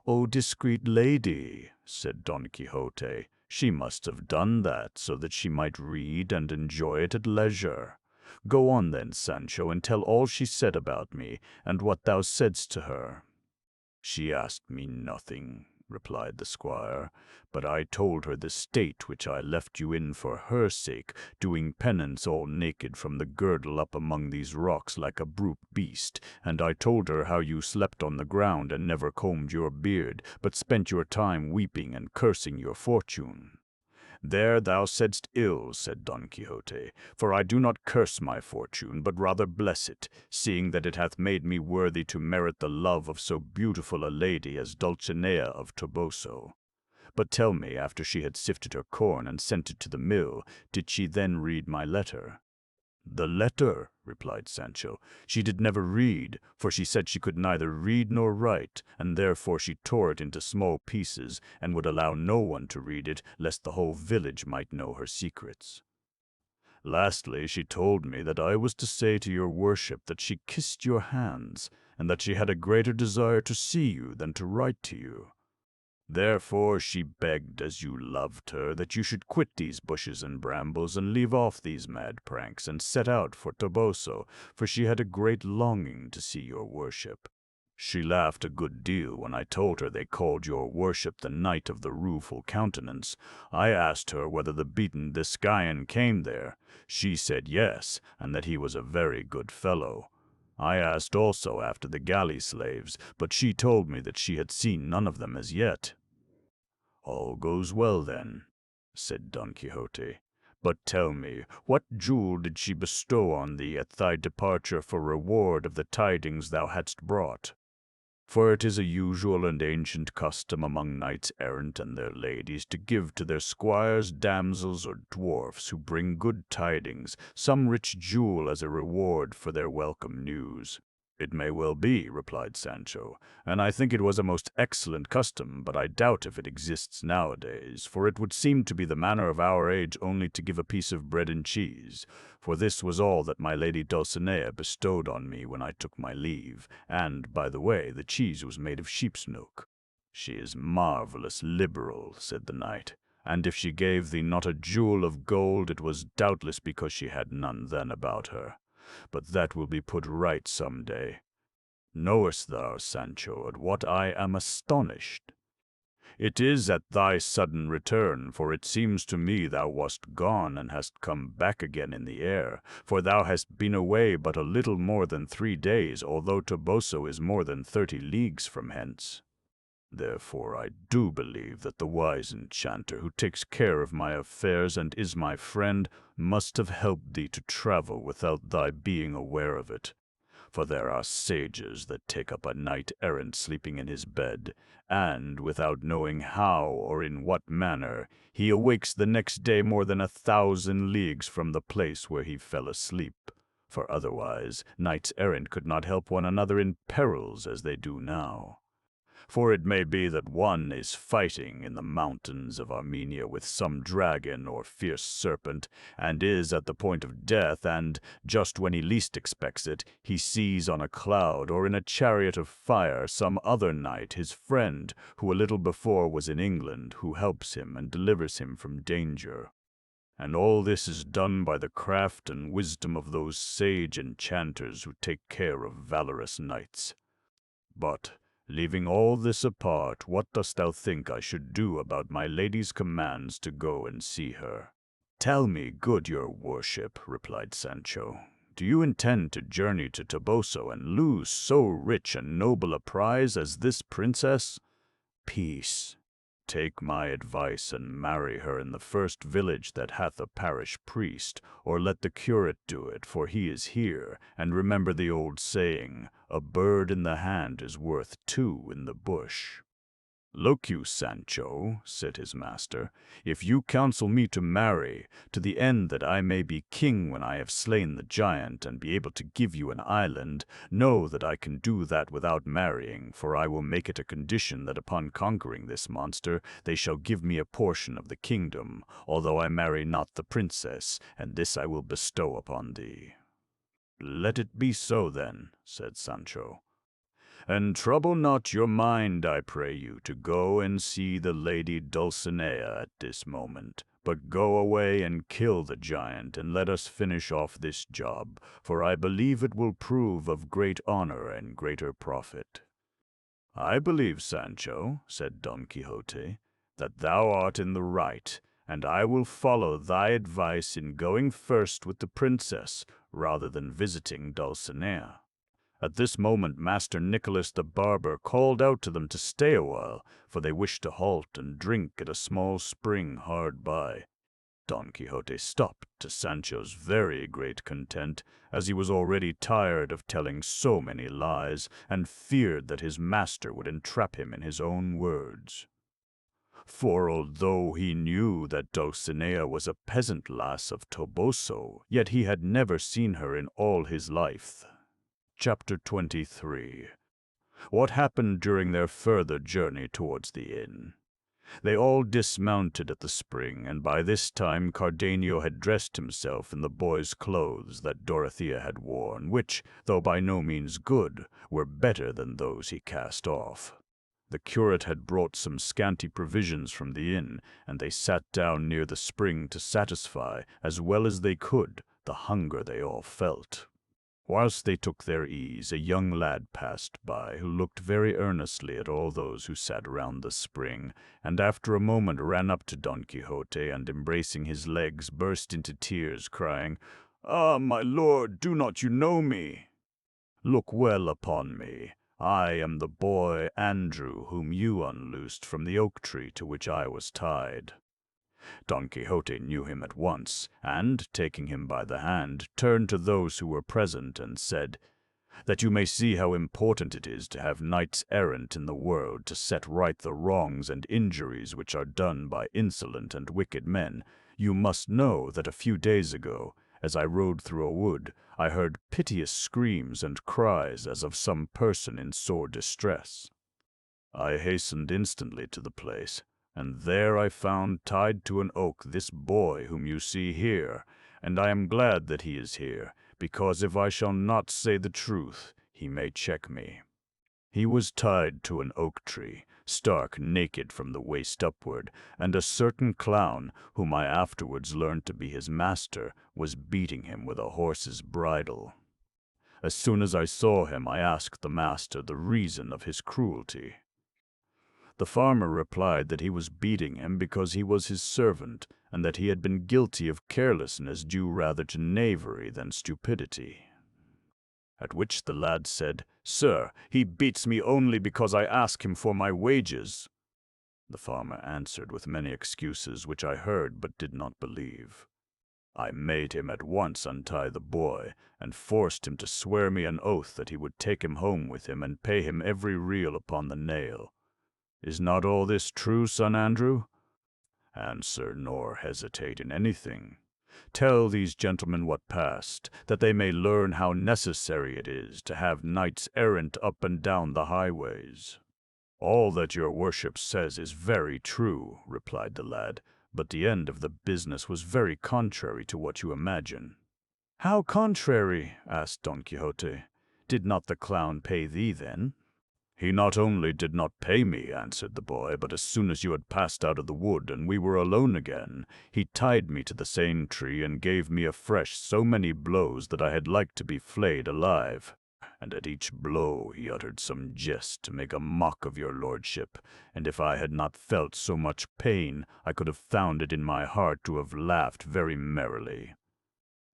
"O discreet lady," said Don Quixote, "she must have done that, so that she might read and enjoy it at leisure. Go on then, Sancho, and tell all she said about me, and what thou saidst to her." "She asked me nothing," replied the squire, "but I told her the state which I left you in for her sake, doing penance all naked from the girdle up among these rocks like a brute beast, and I told her how you slept on the ground and never combed your beard, but spent your time weeping and cursing your fortune." "There thou saidst ill," said Don Quixote, "for I do not curse my fortune, but rather bless it, seeing that it hath made me worthy to merit the love of so beautiful a lady as Dulcinea of Toboso. But tell me, after she had sifted her corn and sent it to the mill, did she then read my letter?" "The letter," replied Sancho, "she did never read, for she said she could neither read nor write, and therefore she tore it into small pieces, and would allow no one to read it, lest the whole village might know her secrets. Lastly, she told me that I was to say to your worship that she kissed your hands, and that she had a greater desire to see you than to write to you. Therefore she begged, as you loved her, that you should quit these bushes and brambles, and leave off these mad pranks, and set out for Toboso, for she had a great longing to see your worship. She laughed a good deal when I told her they called your worship the Knight of the Rueful Countenance. I asked her whether the beaten Biscayan came there. She said yes, and that he was a very good fellow. I asked also after the galley slaves, but she told me that she had seen none of them as yet." "All goes well then," said Don Quixote. "But tell me, what jewel did she bestow on thee at thy departure for reward of the tidings thou hadst brought?" For it is a usual and ancient custom among knights-errant and their ladies to give to their squires, damsels, or dwarfs who bring good tidings some rich jewel as a reward for their welcome news. "It may well be," replied Sancho, "and I think it was a most excellent custom, but I doubt if it exists nowadays, for it would seem to be the manner of our age only to give a piece of bread and cheese, for this was all that my lady Dulcinea bestowed on me when I took my leave, and, by the way, the cheese was made of sheep's milk." "She is marvellous liberal," said the knight, "and if she gave thee not a jewel of gold, it was doubtless because she had none then about her. But that will be put right some day. Knowest thou, Sancho, at what I am astonished? It is at thy sudden return, for it seems to me thou wast gone and hast come back again in the air, for thou hast been away but a little more than 3 days, although Toboso is more than 30 leagues from hence. Therefore I do believe that the wise enchanter who takes care of my affairs and is my friend must have helped thee to travel without thy being aware of it. For there are sages that take up a knight-errant sleeping in his bed, and, without knowing how or in what manner, he awakes the next day more than 1,000 leagues from the place where he fell asleep. For otherwise knights-errant could not help one another in perils as they do now. For it may be that one is fighting in the mountains of Armenia with some dragon or fierce serpent, and is at the point of death, and, just when he least expects it, he sees on a cloud or in a chariot of fire some other knight, his friend, who a little before was in England, who helps him and delivers him from danger. And all this is done by the craft and wisdom of those sage enchanters who take care of valorous knights. But, leaving all this apart, what dost thou think I should do about my lady's commands to go and see her?" "Tell me, good your worship," replied Sancho, "do you intend to journey to Toboso and lose so rich and noble a prize as this princess?" "Peace. Take my advice and marry her in the first village that hath a parish priest, or let the curate do it, for he is here, and remember the old saying, 'A bird in the hand is worth 2 in the bush.'" "Look you, Sancho," said his master, "if you counsel me to marry, to the end that I may be king when I have slain the giant, and be able to give you an island, know that I can do that without marrying, for I will make it a condition that upon conquering this monster, they shall give me a portion of the kingdom, although I marry not the princess, and this I will bestow upon thee." "Let it be so then," said Sancho. "And trouble not your mind, I pray you, to go and see the lady Dulcinea at this moment, but go away and kill the giant, and let us finish off this job, for I believe it will prove of great honor and greater profit." "I believe, Sancho," said Don Quixote, "that thou art in the right, and I will follow thy advice in going first with the princess, rather than visiting Dulcinea." At this moment Master Nicholas the barber called out to them to stay a while, for they wished to halt and drink at a small spring hard by. Don Quixote stopped, to Sancho's very great content, as he was already tired of telling so many lies, and feared that his master would entrap him in his own words. For although he knew that Dulcinea was a peasant lass of Toboso, yet he had never seen her in all his life. Chapter 23. What happened during their further journey towards the inn. They all dismounted at the spring, and by this time Cardenio had dressed himself in the boy's clothes that Dorothea had worn, which, though by no means good, were better than those he cast off. The curate had brought some scanty provisions from the inn, and they sat down near the spring to satisfy, as well as they could, the hunger they all felt. Whilst they took their ease, a young lad passed by, who looked very earnestly at all those who sat round the spring, and after a moment ran up to Don Quixote, and embracing his legs, burst into tears, crying, "Ah, my lord, do not you know me? Look well upon me. I am the boy Andrew, whom you unloosed from the oak tree to which I was tied." Don Quixote knew him at once, and, taking him by the hand, turned to those who were present and said, that you may see how important it is to have knights errant in the world to set right the wrongs and injuries which are done by insolent and wicked men, you must know that a few days ago, as I rode through a wood, I heard piteous screams and cries as of some person in sore distress. I hastened instantly to the place, and there I found tied to an oak this boy whom you see here, and I am glad that he is here, because if I shall not say the truth, he may check me. He was tied to an oak tree, stark naked from the waist upward, and a certain clown, whom I afterwards learned to be his master, was beating him with a horse's bridle. As soon as I saw him, I asked the master the reason of his cruelty. The farmer replied that he was beating him because he was his servant, and that he had been guilty of carelessness due rather to knavery than stupidity. At which the lad said, "Sir, he beats me only because I ask him for my wages." The farmer answered with many excuses which I heard but did not believe. I made him at once untie the boy, and forced him to swear me an oath that he would take him home with him and pay him every real upon the nail. Is not all this true, son Andrew? Answer nor hesitate in anything. Tell these gentlemen what passed, that they may learn how necessary it is to have knights errant up and down the highways." "All that your worship says is very true," replied the lad, "but the end of the business was very contrary to what you imagine." "How contrary?" asked Don Quixote. "Did not the clown pay thee then?" "He not only did not pay me," answered the boy, "but as soon as you had passed out of the wood and we were alone again, he tied me to the same tree and gave me afresh so many blows that I had like to be flayed alive. And at each blow he uttered some jest to make a mock of your lordship, and if I had not felt so much pain, I could have found it in my heart to have laughed very merrily.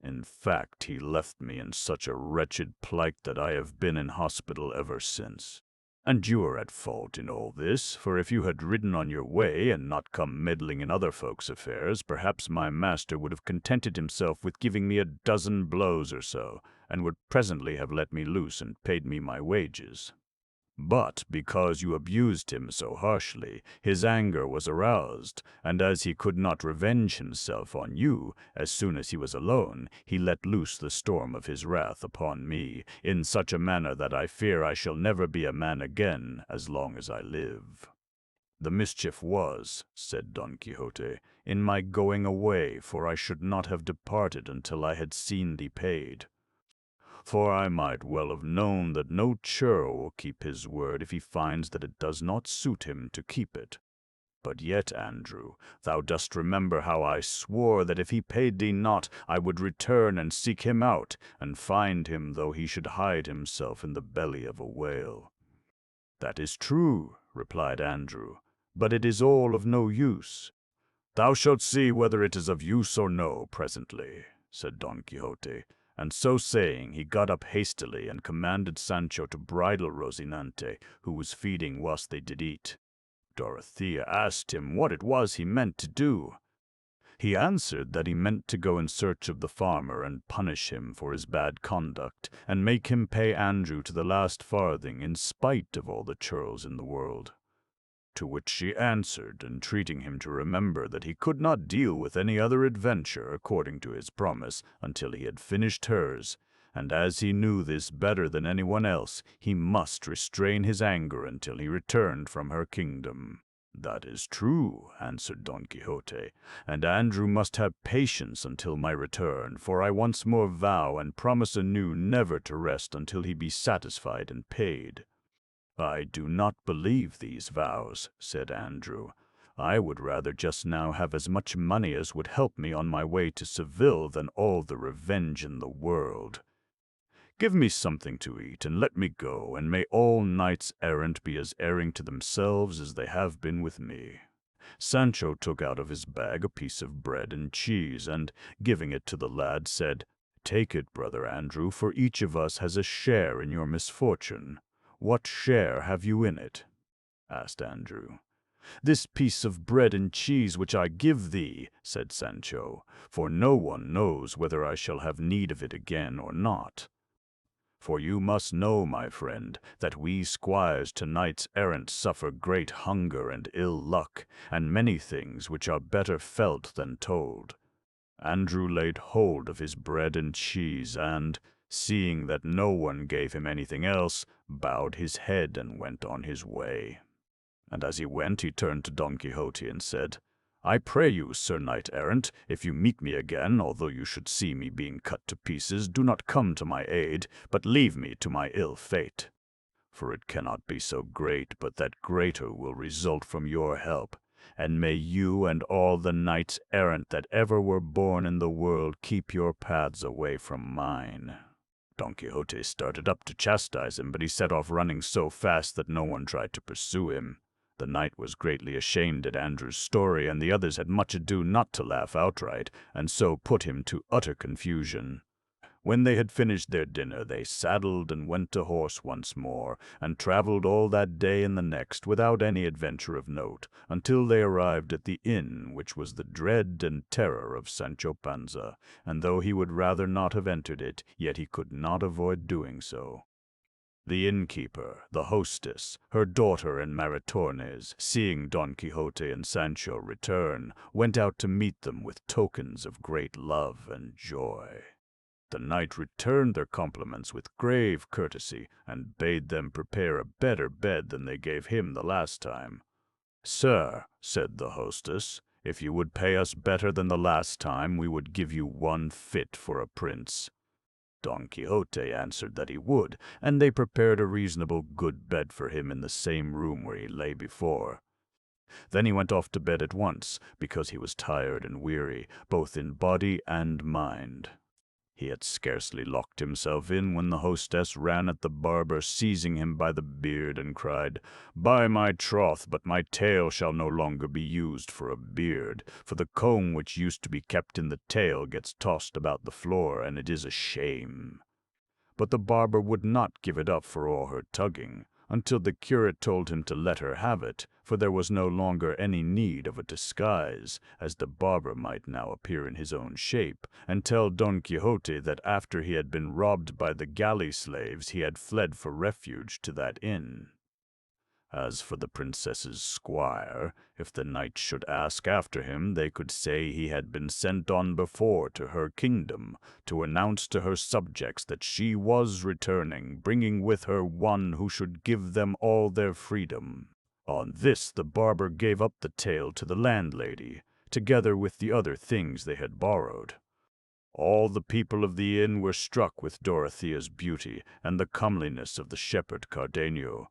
In fact, he left me in such a wretched plight that I have been in hospital ever since. And you are at fault in all this, for if you had ridden on your way and not come meddling in other folks' affairs, perhaps my master would have contented himself with giving me a dozen blows or so, and would presently have let me loose and paid me my wages. But because you abused him so harshly, his anger was aroused, and as he could not revenge himself on you, as soon as he was alone, he let loose the storm of his wrath upon me, in such a manner that I fear I shall never be a man again as long as I live. The mischief was, said Don Quixote, in my going away, for I should not have departed until I had seen thee paid. For I might well have known that no churl will keep his word if he finds that it does not suit him to keep it. But yet, Andrew, thou dost remember how I swore that if he paid thee not, I would return and seek him out, and find him though he should hide himself in the belly of a whale. That is true, replied Andrew, but it is all of no use. Thou shalt see whether it is of use or no presently, said Don Quixote. And so saying, he got up hastily and commanded Sancho to bridle Rocinante, who was feeding whilst they did eat. Dorothea asked him what it was he meant to do. He answered that he meant to go in search of the farmer and punish him for his bad conduct, and make him pay Andrew to the last farthing in spite of all the churls in the world. To which she answered, entreating him to remember that he could not deal with any other adventure according to his promise until he had finished hers, and as he knew this better than anyone else, he must restrain his anger until he returned from her kingdom. That is true, answered Don Quixote, and Andrew must have patience until my return, for I once more vow and promise anew never to rest until he be satisfied and paid. I do not believe these vows, said Andrew. I would rather just now have as much money as would help me on my way to Seville than all the revenge in the world. Give me something to eat, and let me go, and may all knights errant be as erring to themselves as they have been with me. Sancho took out of his bag a piece of bread and cheese, and, giving it to the lad, said, Take it, brother Andrew, for each of us has a share in your misfortune. What share have you in it? Asked Andrew. This piece of bread and cheese which I give thee, said Sancho, for no one knows whether I shall have need of it again or not. For you must know, my friend, that we squires to knights errant suffer great hunger and ill luck, and many things which are better felt than told. Andrew laid hold of his bread and cheese, and, seeing that no one gave him anything else, bowed his head and went on his way. And as he went, he turned to Don Quixote and said, I pray you, Sir Knight-errant, if you meet me again, although you should see me being cut to pieces, do not come to my aid, but leave me to my ill fate. For it cannot be so great, but that greater will result from your help, and may you and all the knights-errant that ever were born in the world keep your paths away from mine. Don Quixote started up to chastise him, but he set off running so fast that no one tried to pursue him. The knight was greatly ashamed at Andrew's story, and the others had much ado not to laugh outright, and so put him to utter confusion. When they had finished their dinner, they saddled and went to horse once more, and travelled all that day and the next without any adventure of note, until they arrived at the inn which was the dread and terror of Sancho Panza, and though he would rather not have entered it, yet he could not avoid doing so. The innkeeper, the hostess, her daughter and Maritornes, seeing Don Quixote and Sancho return, went out to meet them with tokens of great love and joy. The knight returned their compliments with grave courtesy, and bade them prepare a better bed than they gave him the last time. Sir, said the hostess, if you would pay us better than the last time, we would give you one fit for a prince. Don Quixote answered that he would, and they prepared a reasonable good bed for him in the same room where he lay before. Then he went off to bed at once, because he was tired and weary, both in body and mind. He had scarcely locked himself in when the hostess ran at the barber, seizing him by the beard, and cried, By my troth, but my tail shall no longer be used for a beard, for the comb which used to be kept in the tail gets tossed about the floor, and it is a shame. But the barber would not give it up for all her tugging, until the curate told him to let her have it, for there was no longer any need of a disguise, as the barber might now appear in his own shape, and tell Don Quixote that after he had been robbed by the galley slaves he had fled for refuge to that inn. As for the princess's squire, if the knights should ask after him, they could say he had been sent on before to her kingdom, to announce to her subjects that she was returning, bringing with her one who should give them all their freedom. On this the barber gave up the tale to the landlady, together with the other things they had borrowed. All the people of the inn were struck with Dorothea's beauty and the comeliness of the shepherd Cardenio.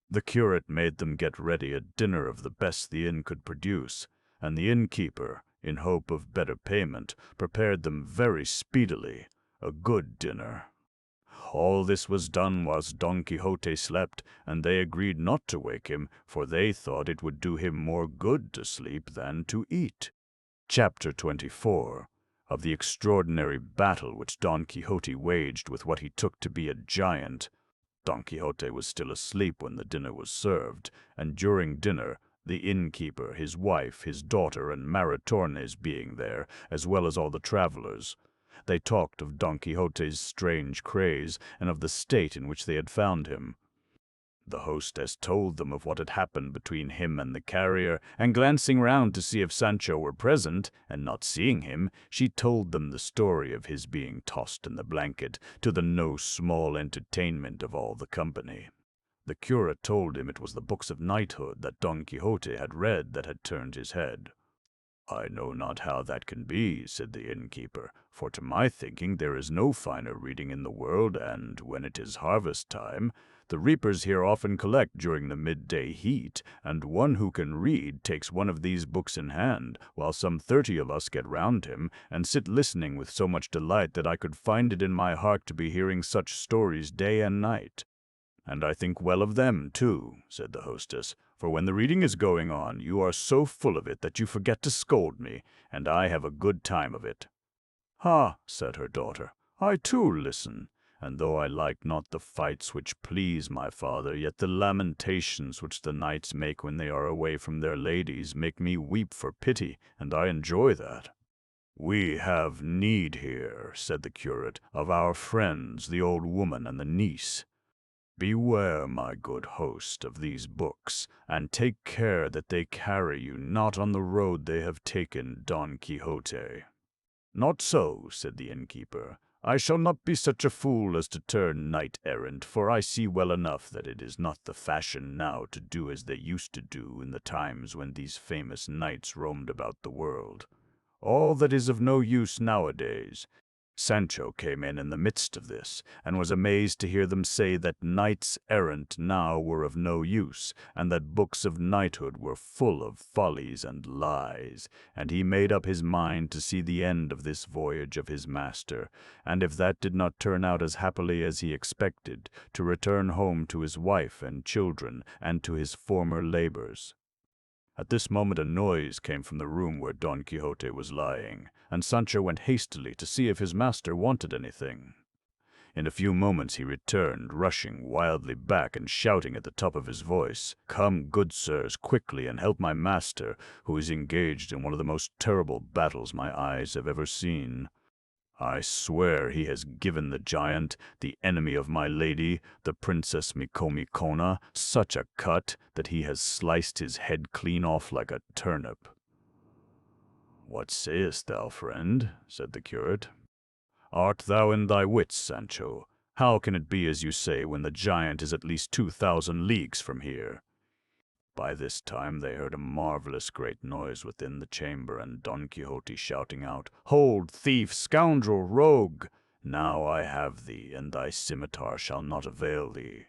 The curate made them get ready a dinner of the best the inn could produce, and the innkeeper, in hope of better payment, prepared them very speedily a good dinner. All this was done whilst Don Quixote slept, and they agreed not to wake him, for they thought it would do him more good to sleep than to eat. Chapter 24. Of the extraordinary battle which Don Quixote waged with what he took to be a giant. Don Quixote was still asleep when the dinner was served, and during dinner, the innkeeper, his wife, his daughter, and Maritornes being there, as well as all the travellers, they talked of Don Quixote's strange craze, and of the state in which they had found him. The hostess told them of what had happened between him and the carrier, and glancing round to see if Sancho were present, and not seeing him, she told them the story of his being tossed in the blanket, to the no small entertainment of all the company. The curate told him it was the books of knighthood that Don Quixote had read that had turned his head. I know not how that can be, said the innkeeper, for to my thinking there is no finer reading in the world, and when it is harvest time, the reapers here often collect during the midday heat, and one who can read takes one of these books in hand, while some 30 of us get round him, and sit listening with so much delight that I could find it in my heart to be hearing such stories day and night. And I think well of them, too, said the hostess, for when the reading is going on, you are so full of it that you forget to scold me, and I have a good time of it. Ha, said her daughter, I too listen, and though I like not the fights which please my father, yet the lamentations which the knights make when they are away from their ladies make me weep for pity, and I enjoy that. "We have need here," said the curate, "of our friends, the old woman and the niece. Beware, my good host, of these books, and take care that they carry you not on the road they have taken Don Quixote." "Not so," said the innkeeper. "I shall not be such a fool as to turn knight-errant, for I see well enough that it is not the fashion now to do as they used to do in the times when these famous knights roamed about the world. All that is of no use nowadays." Sancho came in the midst of this, and was amazed to hear them say that knights errant now were of no use, and that books of knighthood were full of follies and lies, and he made up his mind to see the end of this voyage of his master, and if that did not turn out as happily as he expected, to return home to his wife and children, and to his former labors. At this moment a noise came from the room where Don Quixote was lying, and Sancho went hastily to see if his master wanted anything. In a few moments he returned, rushing wildly back and shouting at the top of his voice, "Come, good sirs, quickly and help my master, who is engaged in one of the most terrible battles my eyes have ever seen. I swear he has given the giant, the enemy of my lady, the Princess Micomicona, such a cut that he has sliced his head clean off like a turnip." "What sayest thou, friend?" said the curate. "Art thou in thy wits, Sancho? How can it be as you say when the giant is at least 2,000 leagues from here?" By this time they heard a marvelous great noise within the chamber, and Don Quixote shouting out, "Hold, thief, scoundrel, rogue! Now I have thee, and thy scimitar shall not avail thee."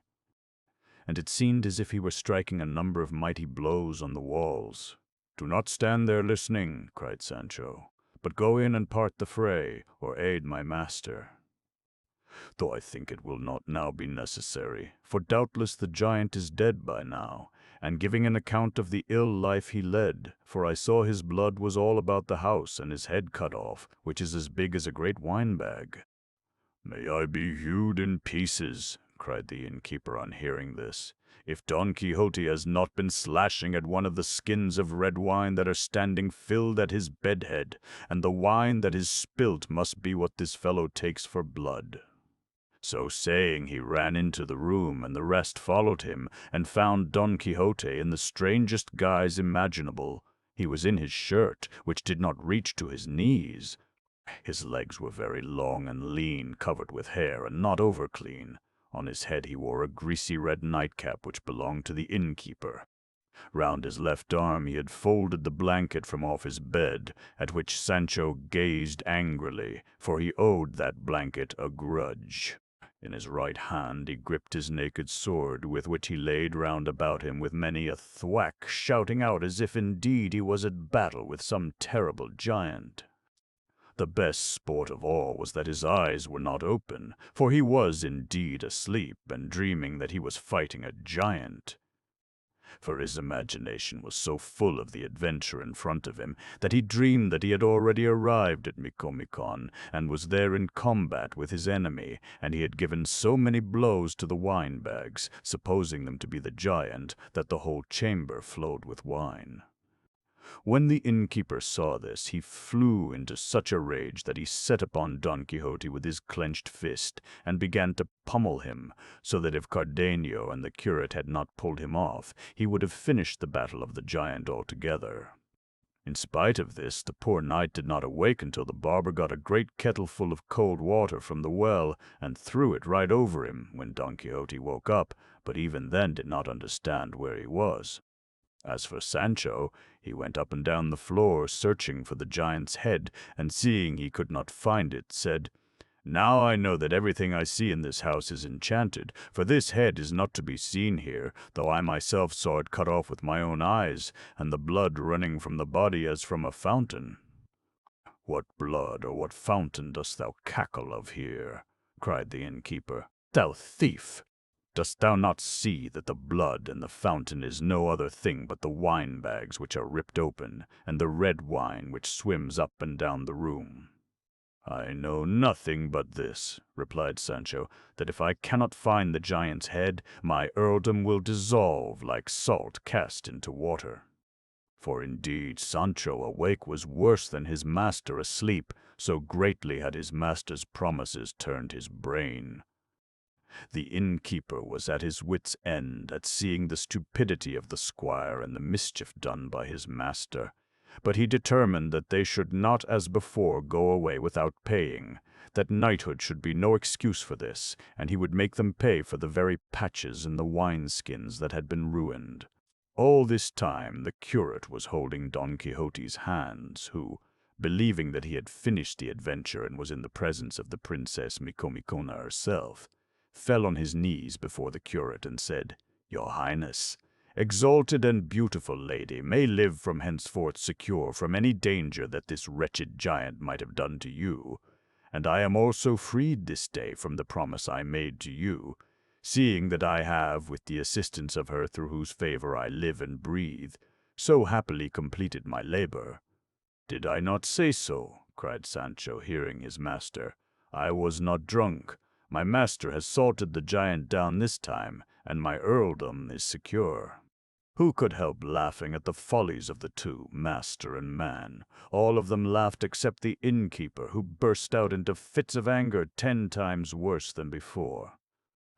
And it seemed as if he were striking a number of mighty blows on the walls. "Do not stand there listening," cried Sancho, "but go in and part the fray, or aid my master. Though I think it will not now be necessary, for doubtless the giant is dead by now, and giving an account of the ill life he led, for I saw his blood was all about the house, and his head cut off, which is as big as a great wine-bag." "May I be hewed in pieces," cried the innkeeper on hearing this, "if Don Quixote has not been slashing at one of the skins of red wine that are standing filled at his bedhead, and the wine that is spilt must be what this fellow takes for blood." So saying, he ran into the room, and the rest followed him, and found Don Quixote in the strangest guise imaginable. He was in his shirt, which did not reach to his knees. His legs were very long and lean, covered with hair, and not over clean. On his head he wore a greasy red nightcap which belonged to the innkeeper. Round his left arm he had folded the blanket from off his bed, at which Sancho gazed angrily, for he owed that blanket a grudge. In his right hand he gripped his naked sword, with which he laid round about him with many a thwack, shouting out as if indeed he was at battle with some terrible giant. The best sport of all was that his eyes were not open, for he was indeed asleep and dreaming that he was fighting a giant. For his imagination was so full of the adventure in front of him that he dreamed that he had already arrived at Micomicon, and was there in combat with his enemy, and he had given so many blows to the wine-bags, supposing them to be the giant, that the whole chamber flowed with wine. When the innkeeper saw this, he flew into such a rage that he set upon Don Quixote with his clenched fist, and began to pummel him, so that if Cardenio and the curate had not pulled him off, he would have finished the battle of the giant altogether. In spite of this, the poor knight did not awake until the barber got a great kettle full of cold water from the well, and threw it right over him, when Don Quixote woke up, but even then did not understand where he was. As for Sancho, he went up and down the floor, searching for the giant's head, and seeing he could not find it, said, "Now I know that everything I see in this house is enchanted, for this head is not to be seen here, though I myself saw it cut off with my own eyes, and the blood running from the body as from a fountain." "What blood or what fountain dost thou cackle of here?" cried the innkeeper. "Thou thief! Dost thou not see that the blood and the fountain is no other thing but the wine-bags which are ripped open, and the red wine which swims up and down the room?" "I know nothing but this," replied Sancho, "that if I cannot find the giant's head, my earldom will dissolve like salt cast into water." For indeed Sancho awake was worse than his master asleep, so greatly had his master's promises turned his brain. The innkeeper was at his wits' end at seeing the stupidity of the squire and the mischief done by his master, but he determined that they should not as before go away without paying, that knighthood should be no excuse for this, and he would make them pay for the very patches in the wineskins that had been ruined. All this time the curate was holding Don Quixote's hands, who, believing that he had finished the adventure and was in the presence of the Princess Micomicona herself, fell on his knees before the curate and said, "Your Highness, exalted and beautiful lady, may live from henceforth secure from any danger that this wretched giant might have done to you, and I am also freed this day from the promise I made to you, seeing that I have, with the assistance of her through whose favor I live and breathe, so happily completed my labor." "Did I not say so?" cried Sancho, hearing his master. "I was not drunk. My master has salted the giant down this time, and my earldom is secure." Who could help laughing at the follies of the two, master and man? All of them laughed except the innkeeper, who burst out into fits of anger 10 times worse than before.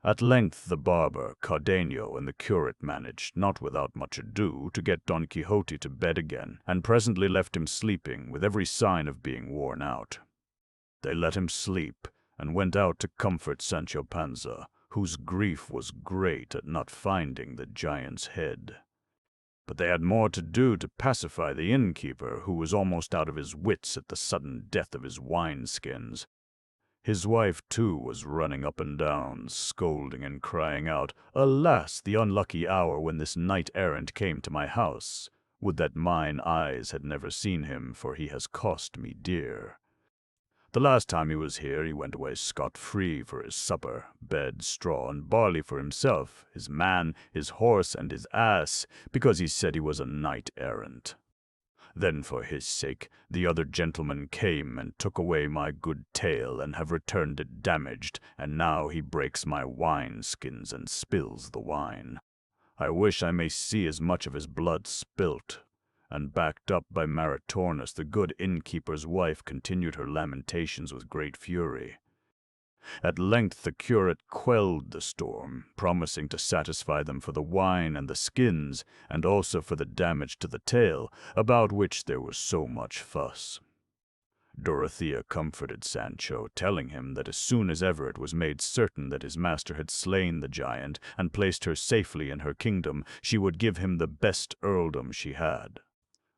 At length the barber, Cardenio, and the curate managed, not without much ado, to get Don Quixote to bed again, and presently left him sleeping, with every sign of being worn out. They let him sleep, and went out to comfort Sancho Panza, whose grief was great at not finding the giant's head. But they had more to do to pacify the innkeeper, who was almost out of his wits at the sudden death of his wineskins. His wife, too, was running up and down, scolding and crying out, "Alas, the unlucky hour when this knight-errant came to my house! Would that mine eyes had never seen him, for he has cost me dear. The last time he was here he went away scot-free for his supper, bed, straw, and barley for himself, his man, his horse, and his ass, because he said he was a knight-errant. Then for his sake the other gentlemen came and took away my good tale and have returned it damaged, and now he breaks my wineskins and spills the wine. I wish I may see as much of his blood spilt." And backed up by Maritornes, the good innkeeper's wife continued her lamentations with great fury. At length the curate quelled the storm, promising to satisfy them for the wine and the skins, and also for the damage to the tail, about which there was so much fuss. Dorothea comforted Sancho, telling him that as soon as ever it was made certain that his master had slain the giant and placed her safely in her kingdom, she would give him the best earldom she had.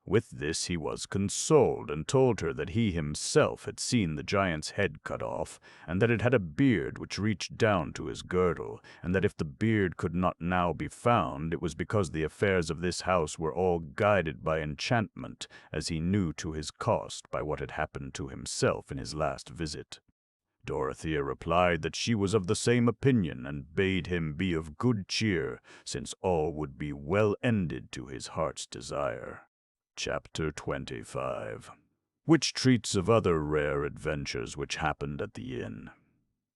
With this he was consoled, and told her that he himself had seen the giant's head cut off, and that it had a beard which reached down to his girdle, and that if the beard could not now be found, it was because the affairs of this house were all guided by enchantment, as he knew to his cost by what had happened to himself in his last visit. Dorothea replied that she was of the same opinion, and bade him be of good cheer, since all would be well ended to his heart's desire. Chapter 25, which treats of other rare adventures which happened at the inn.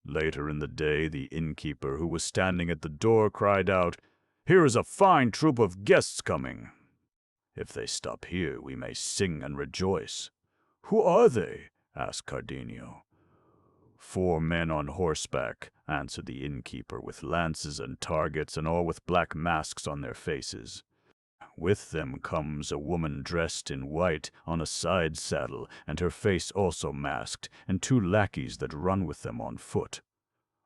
Later in the day, the innkeeper, who was standing at the door, cried out, "Here is a fine troop of guests coming. If they stop here, we may sing and rejoice." "Who are they?" asked Cardenio. "4 men on horseback," answered the innkeeper, "with lances and targets, and all with black masks on their faces. With them comes a woman dressed in white on a side saddle, and her face also masked, and 2 lackeys that run with them on foot."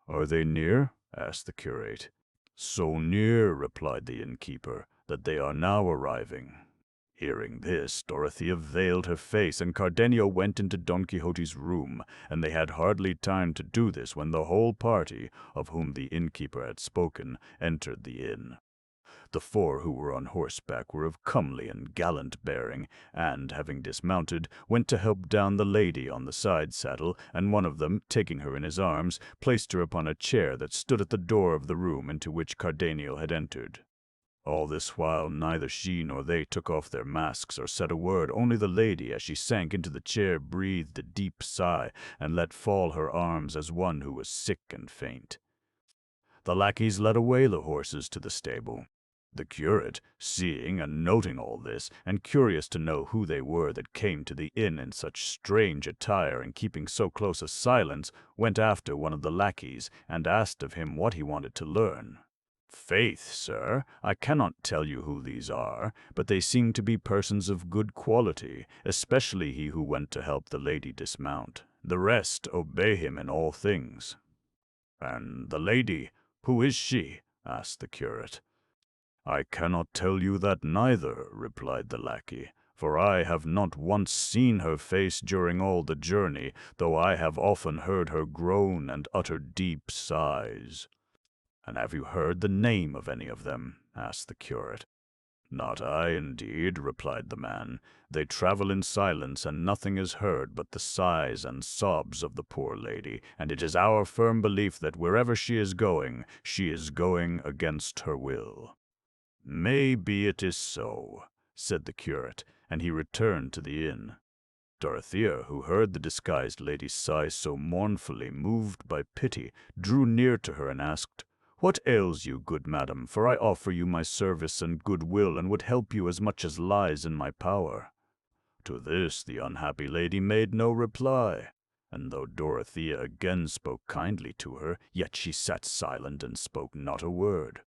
"Are they near?" asked the curate. "So near," replied the innkeeper, "that they are now arriving." Hearing this, Dorothea veiled her face, and Cardenio went into Don Quixote's room, and they had hardly time to do this when the whole party, of whom the innkeeper had spoken, entered the inn. The 4 who were on horseback were of comely and gallant bearing, and, having dismounted, went to help down the lady on the side saddle, and one of them, taking her in his arms, placed her upon a chair that stood at the door of the room into which Cardenio had entered. All this while neither she nor they took off their masks or said a word, only the lady, as she sank into the chair, breathed a deep sigh, and let fall her arms as one who was sick and faint. The lackeys led away the horses to the stable. The curate, seeing and noting all this, and curious to know who they were that came to the inn in such strange attire and keeping so close a silence, went after one of the lackeys, and asked of him what he wanted to learn. "Faith, sir, I cannot tell you who these are, but they seem to be persons of good quality, especially he who went to help the lady dismount. The rest obey him in all things." "And the lady, who is she?" asked the curate. "I cannot tell you that neither," replied the lackey, "for I have not once seen her face during all the journey, though I have often heard her groan and utter deep sighs." "And have you heard the name of any of them?" asked the curate. "Not I, indeed," replied the man. "They travel in silence, and nothing is heard but the sighs and sobs of the poor lady, and it is our firm belief that wherever she is going against her will." "Maybe it is so," said the curate, and he returned to the inn. Dorothea, who heard the disguised lady sigh so mournfully, moved by pity, drew near to her and asked, "What ails you, good madam? For I offer you my service and good will, and would help you as much as lies in my power." To this the unhappy lady made no reply, and though Dorothea again spoke kindly to her, yet she sat silent and spoke not a word.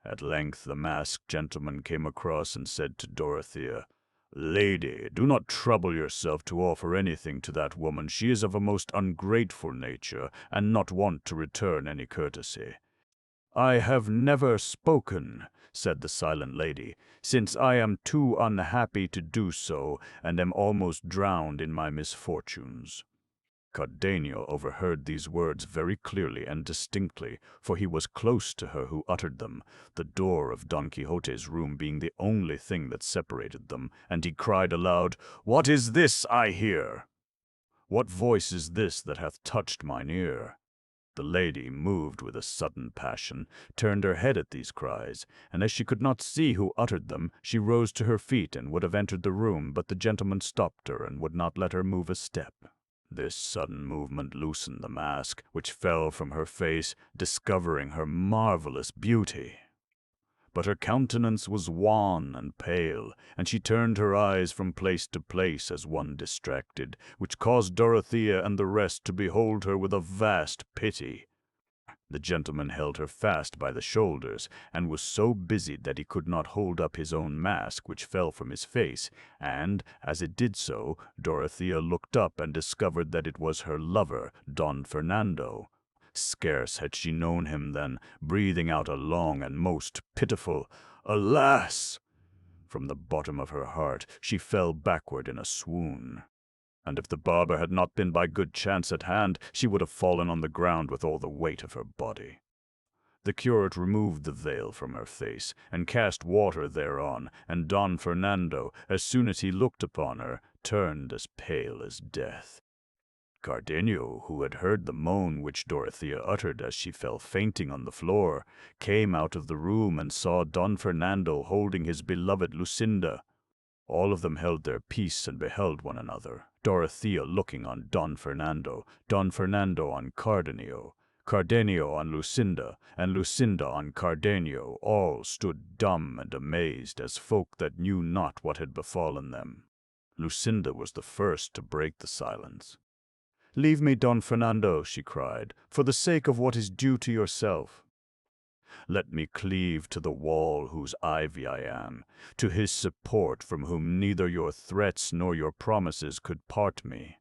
At length the masked gentleman came across and said to Dorothea, "Lady, do not trouble yourself to offer anything to that woman. She is of a most ungrateful nature, and not wont to return any courtesy." "I have never spoken," said the silent lady, "since I am too unhappy to do so, and am almost drowned in my misfortunes." Cardenio overheard these words very clearly and distinctly, for he was close to her who uttered them, the door of Don Quixote's room being the only thing that separated them, and he cried aloud, "What is this I hear? What voice is this that hath touched mine ear?" The lady, moved with a sudden passion, turned her head at these cries, and as she could not see who uttered them, she rose to her feet and would have entered the room, but the gentleman stopped her and would not let her move a step. This sudden movement loosened the mask, which fell from her face, discovering her marvelous beauty. But her countenance was wan and pale, and she turned her eyes from place to place as one distracted, which caused Dorothea and the rest to behold her with a vast pity. The gentleman held her fast by the shoulders, and was so busied that he could not hold up his own mask, which fell from his face, and, as it did so, Dorothea looked up and discovered that it was her lover, Don Fernando. Scarce had she known him than, breathing out a long and most pitiful "Alas!" from the bottom of her heart, she fell backward in a swoon. And if the barber had not been by good chance at hand, she would have fallen on the ground with all the weight of her body. The curate removed the veil from her face, and cast water thereon, and Don Fernando, as soon as he looked upon her, turned as pale as death. Cardenio, who had heard the moan which Dorothea uttered as she fell fainting on the floor, came out of the room and saw Don Fernando holding his beloved Lucinda. All of them held their peace and beheld one another, Dorothea looking on Don Fernando on Cardenio, Cardenio on Lucinda, and Lucinda on Cardenio. All stood dumb and amazed, as folk that knew not what had befallen them. Lucinda was the first to break the silence. "Leave me, Don Fernando," she cried, "for the sake of what is due to yourself. Let me cleave to the wall whose ivy I am, to his support from whom neither your threats nor your promises could part me."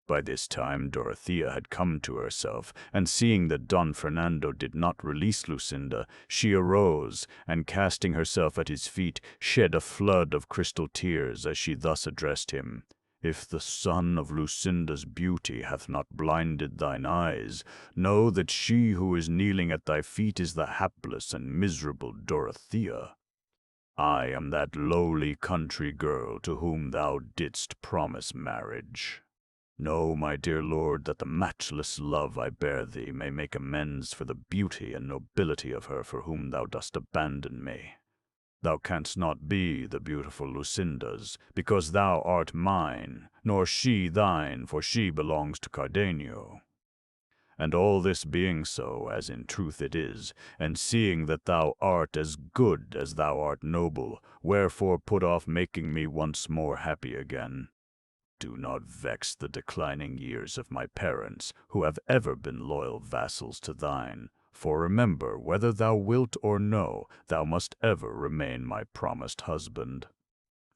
By this time Dorothea had come to herself, and seeing that Don Fernando did not release Lucinda, she arose, and casting herself at his feet, shed a flood of crystal tears as she thus addressed him. "If the sun of Lucinda's beauty hath not blinded thine eyes, know that she who is kneeling at thy feet is the hapless and miserable Dorothea. I am that lowly country girl to whom thou didst promise marriage. Know, my dear lord, that the matchless love I bear thee may make amends for the beauty and nobility of her for whom thou dost abandon me. Thou canst not be the beautiful Lucinda's, because thou art mine, nor she thine, for she belongs to Cardenio." And all this being so, as in truth it is, and seeing that thou art as good as thou art noble, wherefore put off making me once more happy again? Do not vex the declining years of my parents, who have ever been loyal vassals to thine. For remember, whether thou wilt or no, thou must ever remain my promised husband.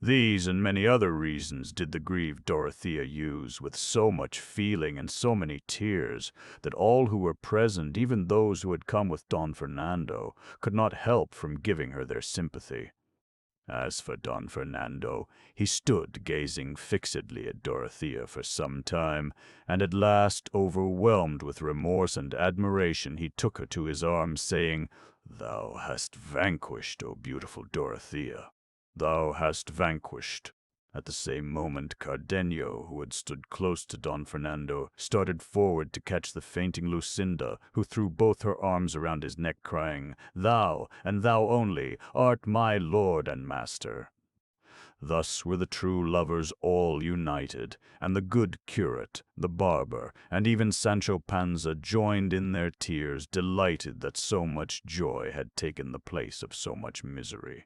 These and many other reasons did the grieved Dorothea use with so much feeling and so many tears that all who were present, even those who had come with Don Fernando, could not help from giving her their sympathy. As for Don Fernando, he stood gazing fixedly at Dorothea for some time, and at last, overwhelmed with remorse and admiration, he took her to his arms, saying, "Thou hast vanquished, O beautiful Dorothea. Thou hast vanquished." At the same moment, Cardenio, who had stood close to Don Fernando, started forward to catch the fainting Lucinda, who threw both her arms around his neck, crying, "Thou, and thou only, art my lord and master." Thus were the true lovers all united, and the good curate, the barber, and even Sancho Panza joined in their tears, delighted that so much joy had taken the place of so much misery.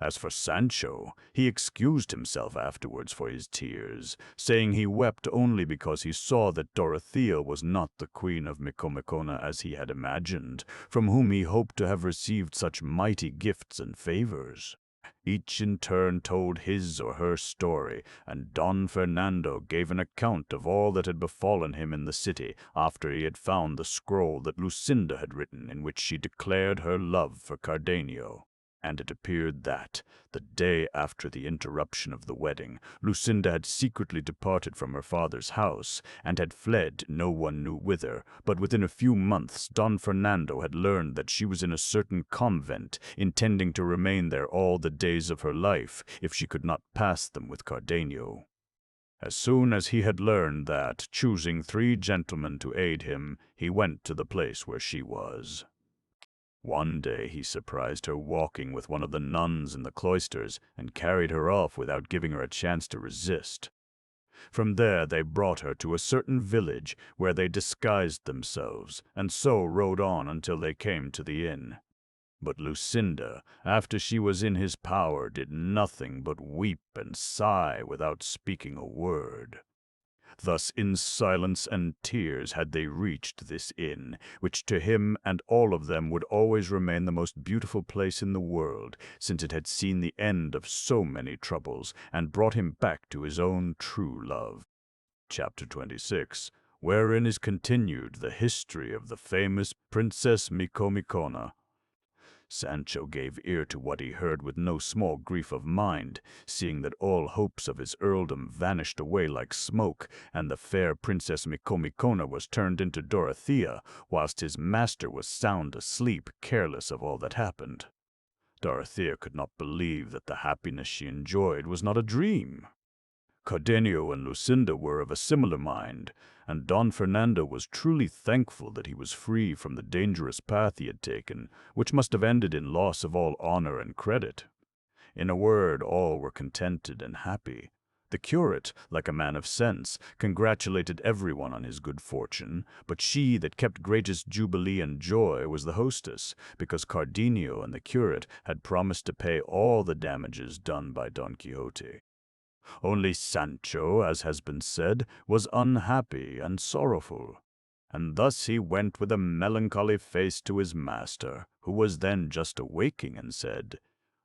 As for Sancho, he excused himself afterwards for his tears, saying he wept only because he saw that Dorothea was not the queen of Micomicona as he had imagined, from whom he hoped to have received such mighty gifts and favors. Each in turn told his or her story, and Don Fernando gave an account of all that had befallen him in the city after he had found the scroll that Lucinda had written, in which she declared her love for Cardenio. And it appeared that, the day after the interruption of the wedding, Lucinda had secretly departed from her father's house, and had fled no one knew whither, but within a few months Don Fernando had learned that she was in a certain convent, intending to remain there all the days of her life, if she could not pass them with Cardenio. As soon as he had learned that, choosing 3 gentlemen to aid him, he went to the place where she was. One day he surprised her walking with one of the nuns in the cloisters, and carried her off without giving her a chance to resist. From there they brought her to a certain village, where they disguised themselves, and so rode on until they came to the inn. But Lucinda, after she was in his power, did nothing but weep and sigh without speaking a word. Thus in silence and tears had they reached this inn, which to him and all of them would always remain the most beautiful place in the world, since it had seen the end of so many troubles, and brought him back to his own true love. Chapter 26, wherein is continued the history of the famous Princess Micomicona. Sancho gave ear to what he heard with no small grief of mind, seeing that all hopes of his earldom vanished away like smoke, and the fair Princess Micomicona was turned into Dorothea, whilst his master was sound asleep, careless of all that happened. Dorothea could not believe that the happiness she enjoyed was not a dream. Cardenio and Lucinda were of a similar mind, and Don Fernando was truly thankful that he was free from the dangerous path he had taken, which must have ended in loss of all honor and credit. In a word, all were contented and happy. The curate, like a man of sense, congratulated everyone on his good fortune, but she that kept greatest jubilee and joy was the hostess, because Cardenio and the curate had promised to pay all the damages done by Don Quixote. Only Sancho, as has been said, was unhappy and sorrowful, and thus he went with a melancholy face to his master, who was then just awaking, and said,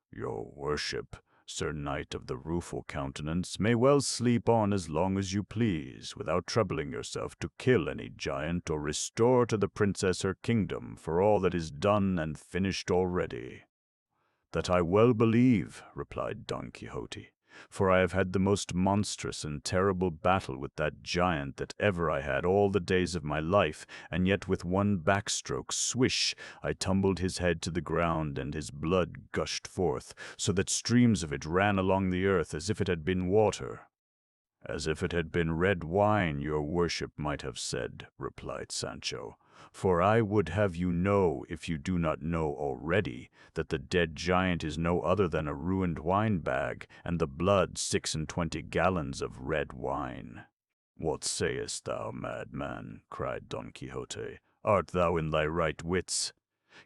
"Your worship, Sir Knight of the Rueful Countenance, may well sleep on as long as you please, without troubling yourself to kill any giant or restore to the princess her kingdom, for all that is done and finished already." "That I well believe," replied Don Quixote, "for I have had the most monstrous and terrible battle with that giant that ever I had all the days of my life, and yet with one backstroke, swish, I tumbled his head to the ground, and his blood gushed forth, so that streams of it ran along the earth as if it had been water." "As if it had been red wine, your worship might have said," replied Sancho. "For I would have you know, if you do not know already, that the dead giant is no other than a ruined wine bag, and the blood 26 gallons of red wine." "What sayest thou, madman?" cried Don Quixote. "Art thou in thy right wits?"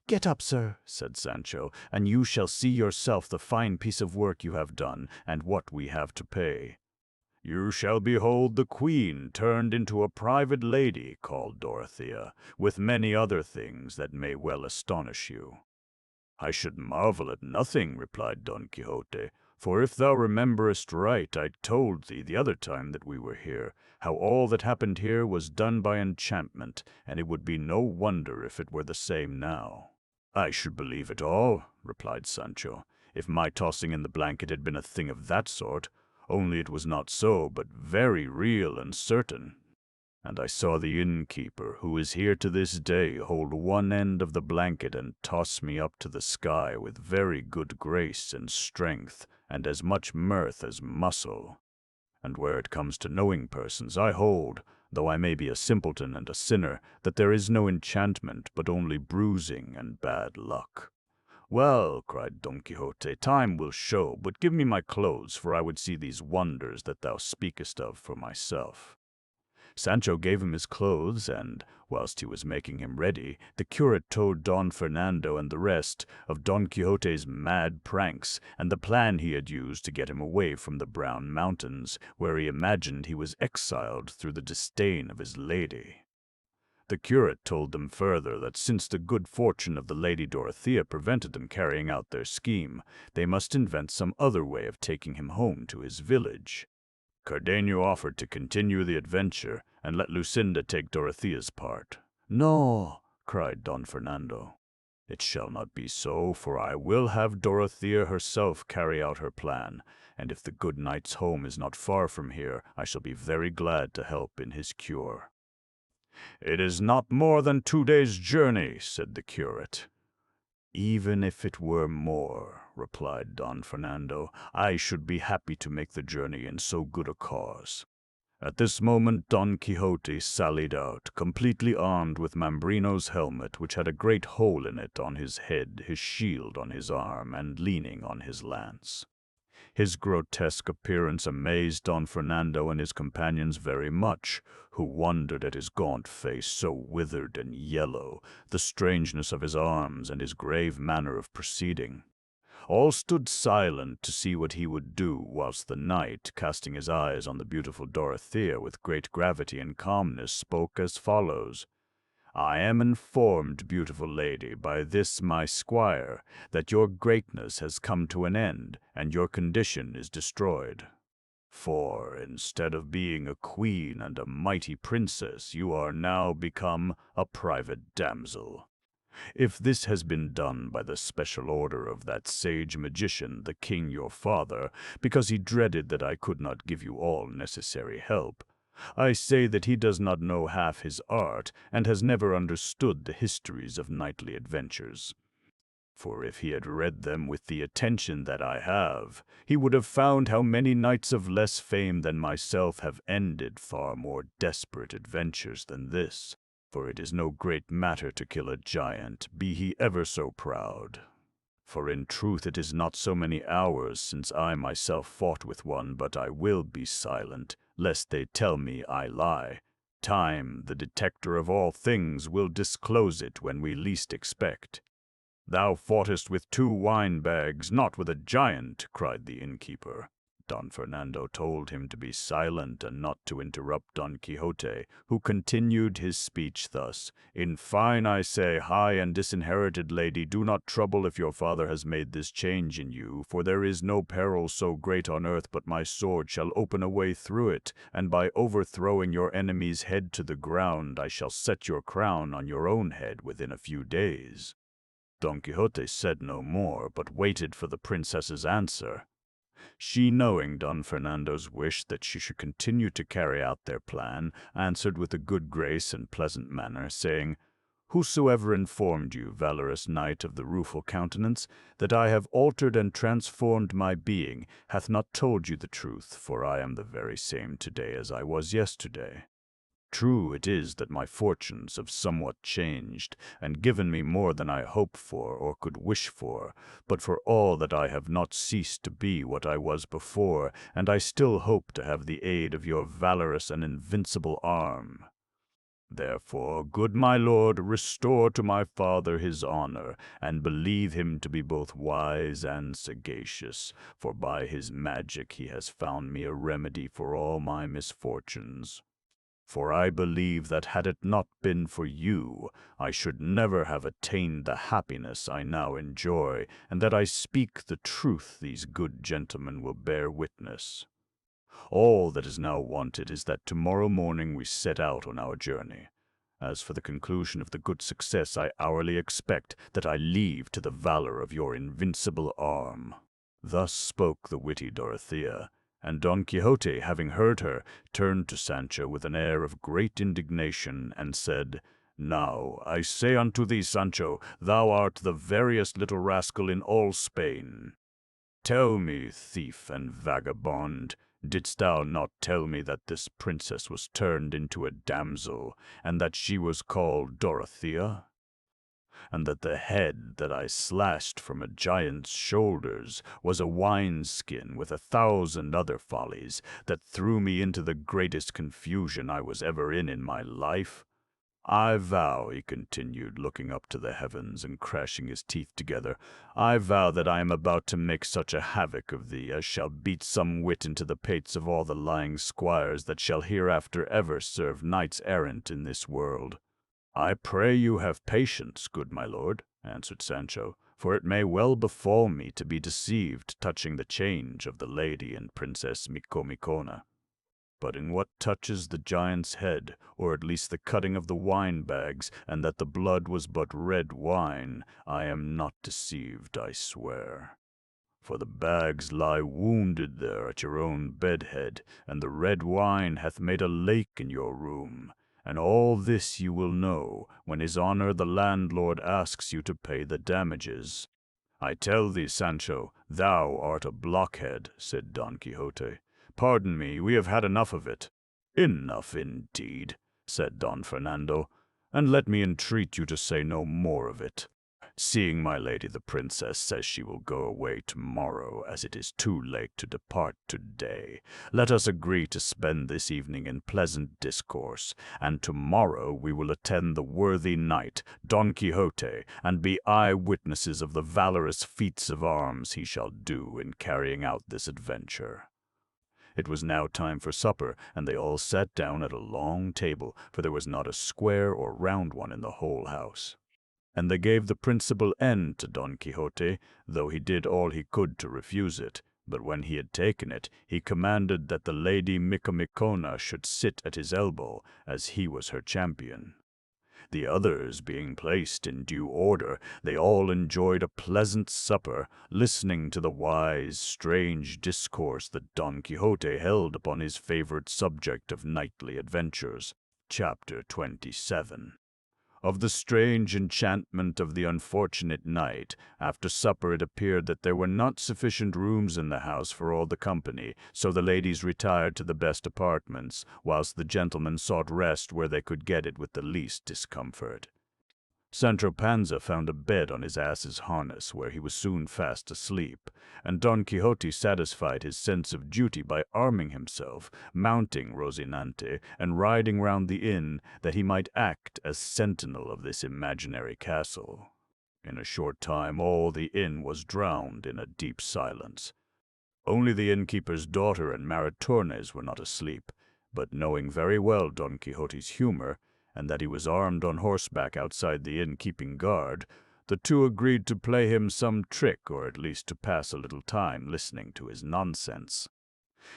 "Get up, sir," said Sancho, "and you shall see yourself the fine piece of work you have done, and what we have to pay." "You shall behold the queen turned into a private lady called Dorothea, with many other things that may well astonish you." "I should marvel at nothing," replied Don Quixote, "for if thou rememberest right, I told thee the other time that we were here, how all that happened here was done by enchantment, and it would be no wonder if it were the same now." "I should believe it all," replied Sancho, "if my tossing in the blanket had been a thing of that sort, only it was not so, but very real and certain. And I saw the innkeeper, who is here to this day, hold one end of the blanket and toss me up to the sky with very good grace and strength, and as much mirth as muscle. And where it comes to knowing persons, I hold, though I may be a simpleton and a sinner, that there is no enchantment, but only bruising and bad luck." "Well," cried Don Quixote, "time will show, but give me my clothes, for I would see these wonders that thou speakest of for myself." Sancho gave him his clothes, and, whilst he was making him ready, the curate told Don Fernando and the rest of Don Quixote's mad pranks, and the plan he had used to get him away from the Brown Mountains, where he imagined he was exiled through the disdain of his lady. The curate told them further that since the good fortune of the Lady Dorothea prevented them carrying out their scheme, they must invent some other way of taking him home to his village. Cardenio offered to continue the adventure and let Luscinda take Dorothea's part. "No," cried Don Fernando, "it shall not be so, for I will have Dorothea herself carry out her plan, and if the good knight's home is not far from here, I shall be very glad to help in his cure." "It is not more than 2 days' journey," said the curate. "Even if it were more," replied Don Fernando, "I should be happy to make the journey in so good a cause." At this moment Don Quixote sallied out, completely armed with Mambrino's helmet, which had a great hole in it on his head, his shield on his arm, and leaning on his lance. His grotesque appearance amazed Don Fernando and his companions very much, who wondered at his gaunt face so withered and yellow, the strangeness of his arms, and his grave manner of proceeding. All stood silent to see what he would do, whilst the knight, casting his eyes on the beautiful Dorothea with great gravity and calmness, spoke as follows. "I am informed, beautiful lady, by this my squire, that your greatness has come to an end, and your condition is destroyed. For, instead of being a queen and a mighty princess, you are now become a private damsel. If this has been done by the special order of that sage magician, the king your father, because he dreaded that I could not give you all necessary help, I say that he does not know half his art, and has never understood the histories of knightly adventures. For if he had read them with the attention that I have, he would have found how many knights of less fame than myself have ended far more desperate adventures than this. For it is no great matter to kill a giant, be he ever so proud. For in truth it is not so many hours since I myself fought with one, but I will be silent, lest they tell me I lie. Time, the detector of all things, will disclose it when we least expect." "Thou foughtest with 2 wine-bags, not with a giant," cried the innkeeper. Don Fernando told him to be silent and not to interrupt Don Quixote, who continued his speech thus. "In fine, I say, high and disinherited lady, do not trouble if your father has made this change in you, for there is no peril so great on earth but my sword shall open a way through it, and by overthrowing your enemy's head to the ground, I shall set your crown on your own head within a few days." Don Quixote said no more, but waited for the princess's answer. She, knowing Don Fernando's wish that she should continue to carry out their plan, answered with a good grace and pleasant manner, saying, "Whosoever informed you, valorous knight of the Rueful Countenance, that I have altered and transformed my being, hath not told you the truth, for I am the very same today as I was yesterday." True it is that my fortunes have somewhat changed, and given me more than I hoped for or could wish for, but for all that I have not ceased to be what I was before, and I still hope to have the aid of your valorous and invincible arm. Therefore, good my lord, restore to my father his honor, and believe him to be both wise and sagacious, for by his magic he has found me a remedy for all my misfortunes. For I believe that had it not been for you, I should never have attained the happiness I now enjoy, and that I speak the truth these good gentlemen will bear witness. All that is now wanted is that tomorrow morning we set out on our journey. As for the conclusion of the good success I hourly expect, that I leave to the valor of your invincible arm. Thus spoke the witty Dorothea, and Don Quixote, having heard her, turned to Sancho with an air of great indignation, and said, Now, I say unto thee, Sancho, thou art the veriest little rascal in all Spain. Tell me, thief and vagabond, didst thou not tell me that this princess was turned into a damsel, and that she was called Dorothea? And that the head that I slashed from a giant's shoulders was a wineskin with 1,000 other follies that threw me into the greatest confusion I was ever in my life? I vow, he continued, looking up to the heavens and crashing his teeth together, I vow that I am about to make such a havoc of thee as shall beat some wit into the pates of all the lying squires that shall hereafter ever serve knights errant in this world. I pray you have patience, good my lord, answered Sancho, for it may well befall me to be deceived touching the change of the lady and Princess Micomicona. But in what touches the giant's head, or at least the cutting of the wine-bags, and that the blood was but red wine, I am not deceived, I swear. For the bags lie wounded there at your own bedhead, and the red wine hath made a lake in your room, and all this you will know when his honor the landlord asks you to pay the damages. I tell thee, Sancho, thou art a blockhead, said Don Quixote. Pardon me, we have had enough of it. Enough indeed, said Don Fernando, and let me entreat you to say no more of it. Seeing my lady the princess says she will go away tomorrow, as it is too late to depart today, let us agree to spend this evening in pleasant discourse, and tomorrow we will attend the worthy knight, Don Quixote, and be eye-witnesses of the valorous feats of arms he shall do in carrying out this adventure. It was now time for supper, and they all sat down at a long table, for there was not a square or round one in the whole house. And they gave the principal end to Don Quixote, though he did all he could to refuse it. But when he had taken it, he commanded that the lady Micomicona should sit at his elbow, as he was her champion. The others being placed in due order, they all enjoyed a pleasant supper, listening to the wise, strange discourse that Don Quixote held upon his favorite subject of knightly adventures. Chapter 27. Of the strange enchantment of the unfortunate knight. After supper it appeared that there were not sufficient rooms in the house for all the company, so the ladies retired to the best apartments, whilst the gentlemen sought rest where they could get it with the least discomfort. Sancho Panza found a bed on his ass's harness, where he was soon fast asleep, and Don Quixote satisfied his sense of duty by arming himself, mounting Rocinante, and riding round the inn, that he might act as sentinel of this imaginary castle. In a short time all the inn was drowned in a deep silence. Only the innkeeper's daughter and Maritornes were not asleep, but knowing very well Don Quixote's humor, and that he was armed on horseback outside the inn keeping guard, the two agreed to play him some trick, or at least to pass a little time listening to his nonsense.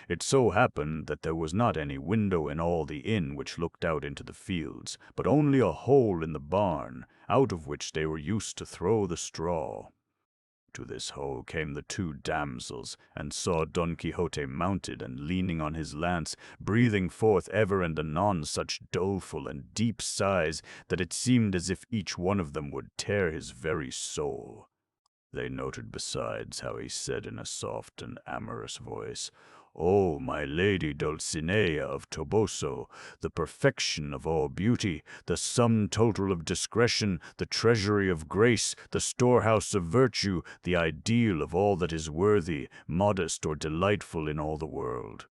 It so happened that there was not any window in all the inn which looked out into the fields, but only a hole in the barn, out of which they were used to throw the straw. To this hole came the two damsels, and saw Don Quixote mounted and leaning on his lance, breathing forth ever and anon such doleful and deep sighs that it seemed as if each one of them would tear his very soul. They noted besides how he said in a soft and amorous voice, "O my lady Dulcinea of Toboso, the perfection of all beauty, the sum total of discretion, the treasury of grace, the storehouse of virtue, the ideal of all that is worthy, modest, or delightful in all the world.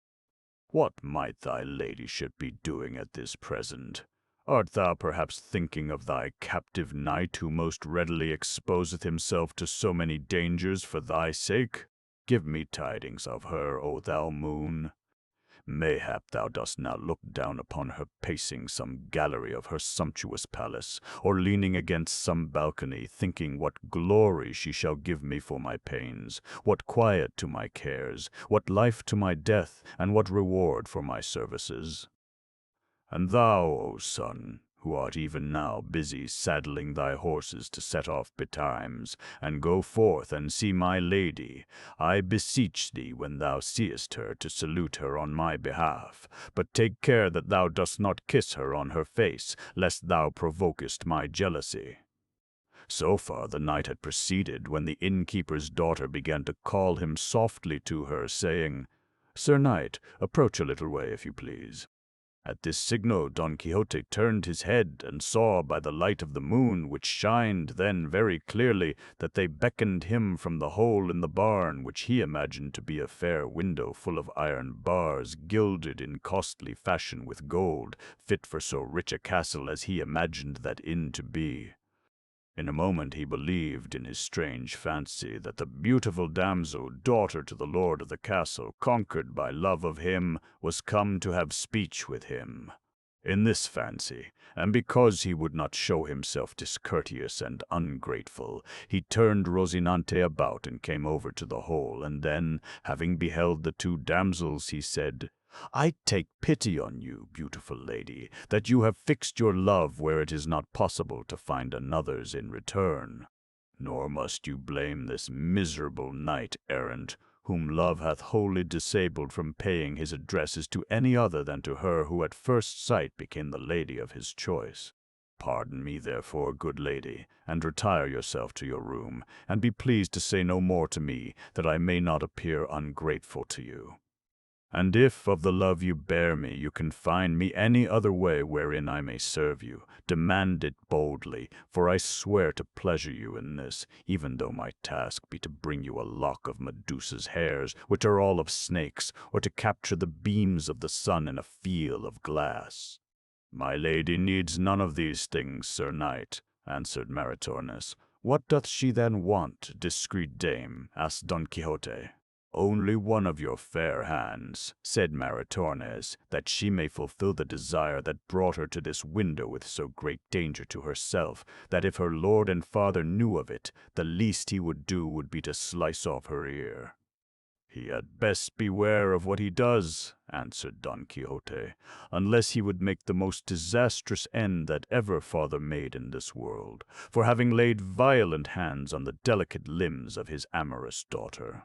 What might thy ladyship be doing at this present? Art thou perhaps thinking of thy captive knight who most readily exposeth himself to so many dangers for thy sake? Give me tidings of her, O thou moon. Mayhap thou dost now look down upon her pacing some gallery of her sumptuous palace, or leaning against some balcony, thinking what glory she shall give me for my pains, what quiet to my cares, what life to my death, and what reward for my services. And thou, O son, who art even now busy saddling thy horses to set off betimes, and go forth and see my lady, I beseech thee when thou seest her to salute her on my behalf, but take care that thou dost not kiss her on her face, lest thou provokest my jealousy." So far the knight had proceeded when the innkeeper's daughter began to call him softly to her, saying, "Sir Knight, approach a little way, if you please." At this signal Don Quixote turned his head, and saw by the light of the moon, which shined then very clearly, that they beckoned him from the hole in the barn, which he imagined to be a fair window full of iron bars, gilded in costly fashion with gold, fit for so rich a castle as he imagined that inn to be. In a moment he believed in his strange fancy that the beautiful damsel, daughter to the lord of the castle, conquered by love of him, was come to have speech with him. In this fancy, and because he would not show himself discourteous and ungrateful, he turned Rocinante about and came over to the hole, and then, having beheld the two damsels, he said, "I take pity on you, beautiful lady, that you have fixed your love where it is not possible to find another's in return. Nor must you blame this miserable knight-errant, whom love hath wholly disabled from paying his addresses to any other than to her who at first sight became the lady of his choice. Pardon me, therefore, good lady, and retire yourself to your room, and be pleased to say no more to me, that I may not appear ungrateful to you. And if of the love you bear me you can find me any other way wherein I may serve you, demand it boldly, for I swear to pleasure you in this, even though my task be to bring you a lock of Medusa's hairs, which are all of snakes, or to capture the beams of the sun in a field of glass." "My lady needs none of these things, Sir Knight," answered Maritornes. "What doth she then want, discreet dame?" asked Don Quixote. "Only one of your fair hands," said Maritornes, "that she may fulfill the desire that brought her to this window with so great danger to herself, that if her lord and father knew of it, the least he would do would be to slice off her ear." "He had best beware of what he does," answered Don Quixote, "unless he would make the most disastrous end that ever father made in this world, for having laid violent hands on the delicate limbs of his amorous daughter."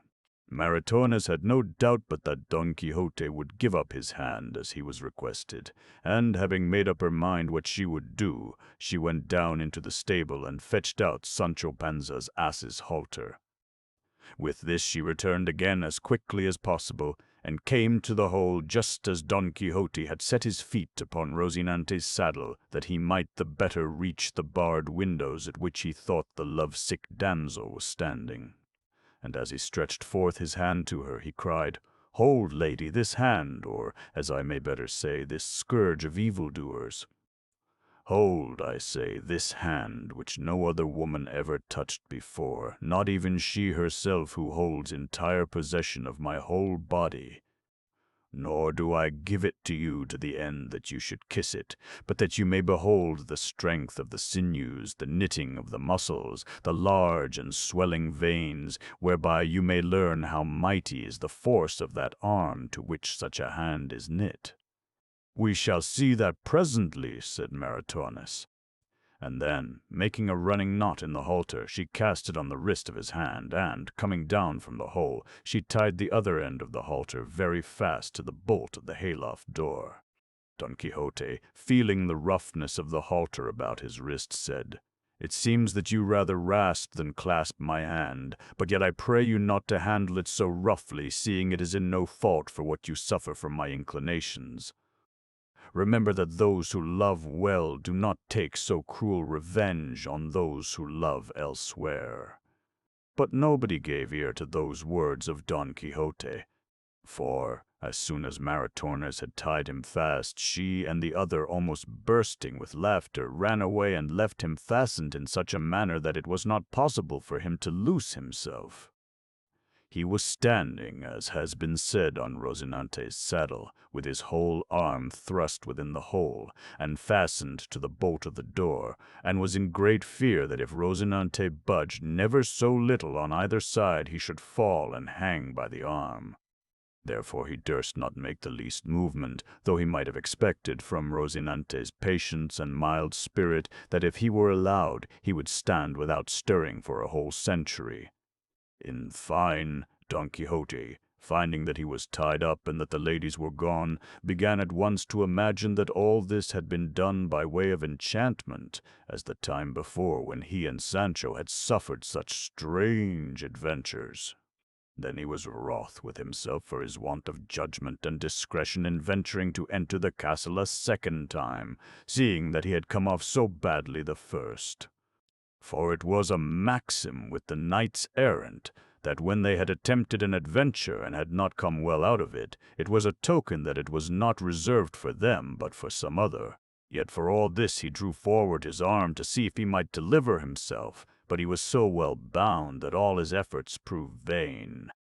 Maritornes had no doubt but that Don Quixote would give up his hand as he was requested, and having made up her mind what she would do, she went down into the stable and fetched out Sancho Panza's ass's halter. With this she returned again as quickly as possible, and came to the hole just as Don Quixote had set his feet upon Rocinante's saddle, that he might the better reach the barred windows at which he thought the love-sick damsel was standing. And as he stretched forth his hand to her, he cried, "Hold, lady, this hand, or, as I may better say, this scourge of evildoers. Hold, I say, this hand, which no other woman ever touched before, not even she herself who holds entire possession of my whole body. Nor do I give it to you to the end that you should kiss it, but that you may behold the strength of the sinews, the knitting of the muscles, the large and swelling veins, whereby you may learn how mighty is the force of that arm to which such a hand is knit." "We shall see that presently," said Maritornes. And then, making a running knot in the halter, she cast it on the wrist of his hand, and, coming down from the hole, she tied the other end of the halter very fast to the bolt of the hayloft door. Don Quixote, feeling the roughness of the halter about his wrist, said, It seems that you rather rasp than clasp my hand, but yet I pray you not to handle it so roughly, seeing it is in no fault for what you suffer from my inclinations. Remember that those who love well do not take so cruel revenge on those who love elsewhere." But nobody gave ear to those words of Don Quixote, for, as soon as Maritornes had tied him fast, she and the other, almost bursting with laughter, ran away and left him fastened in such a manner that it was not possible for him to loose himself. He was standing, as has been said, on Rocinante's saddle, with his whole arm thrust within the hole, and fastened to the bolt of the door, and was in great fear that if Rocinante budged never so little on either side, he should fall and hang by the arm. Therefore he durst not make the least movement, though he might have expected from Rocinante's patience and mild spirit that if he were allowed, he would stand without stirring for a whole century. In fine, Don Quixote, finding that he was tied up and that the ladies were gone, began at once to imagine that all this had been done by way of enchantment, as the time before when he and Sancho had suffered such strange adventures. Then he was wroth with himself for his want of judgment and discretion in venturing to enter the castle a second time, seeing that he had come off so badly the first. For it was a maxim with the knights-errant that when they had attempted an adventure and had not come well out of it, it was a token that it was not reserved for them but for some other. Yet for all this he drew forward his arm to see if he might deliver himself, but he was so well bound that all his efforts proved vain.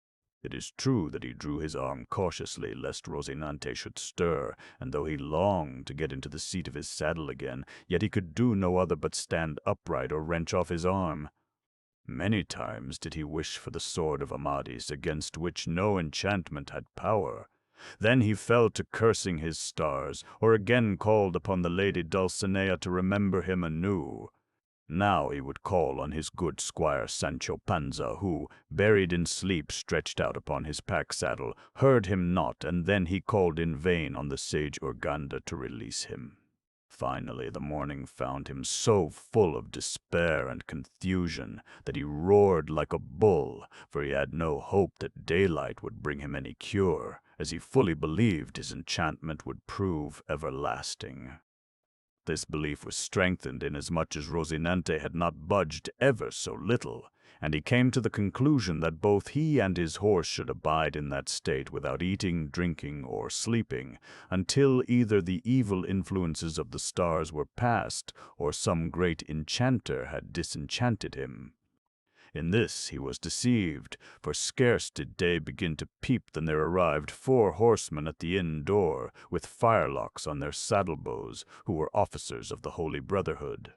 It is true that he drew his arm cautiously, lest Rocinante should stir, and though he longed to get into the seat of his saddle again, yet he could do no other but stand upright or wrench off his arm. Many times did he wish for the sword of Amadis, against which no enchantment had power. Then he fell to cursing his stars, or again called upon the lady Dulcinea to remember him anew. Now he would call on his good squire Sancho Panza, who, buried in sleep, stretched out upon his pack-saddle, heard him not, and then he called in vain on the sage Urganda to release him. Finally the morning found him so full of despair and confusion that he roared like a bull, for he had no hope that daylight would bring him any cure, as he fully believed his enchantment would prove everlasting. This belief was strengthened inasmuch as Rocinante had not budged ever so little, and he came to the conclusion that both he and his horse should abide in that state without eating, drinking, or sleeping, until either the evil influences of the stars were past, or some great enchanter had disenchanted him. In this he was deceived, for scarce did day begin to peep than there arrived 4 horsemen at the inn door, with firelocks on their saddle-bows, who were officers of the Holy Brotherhood.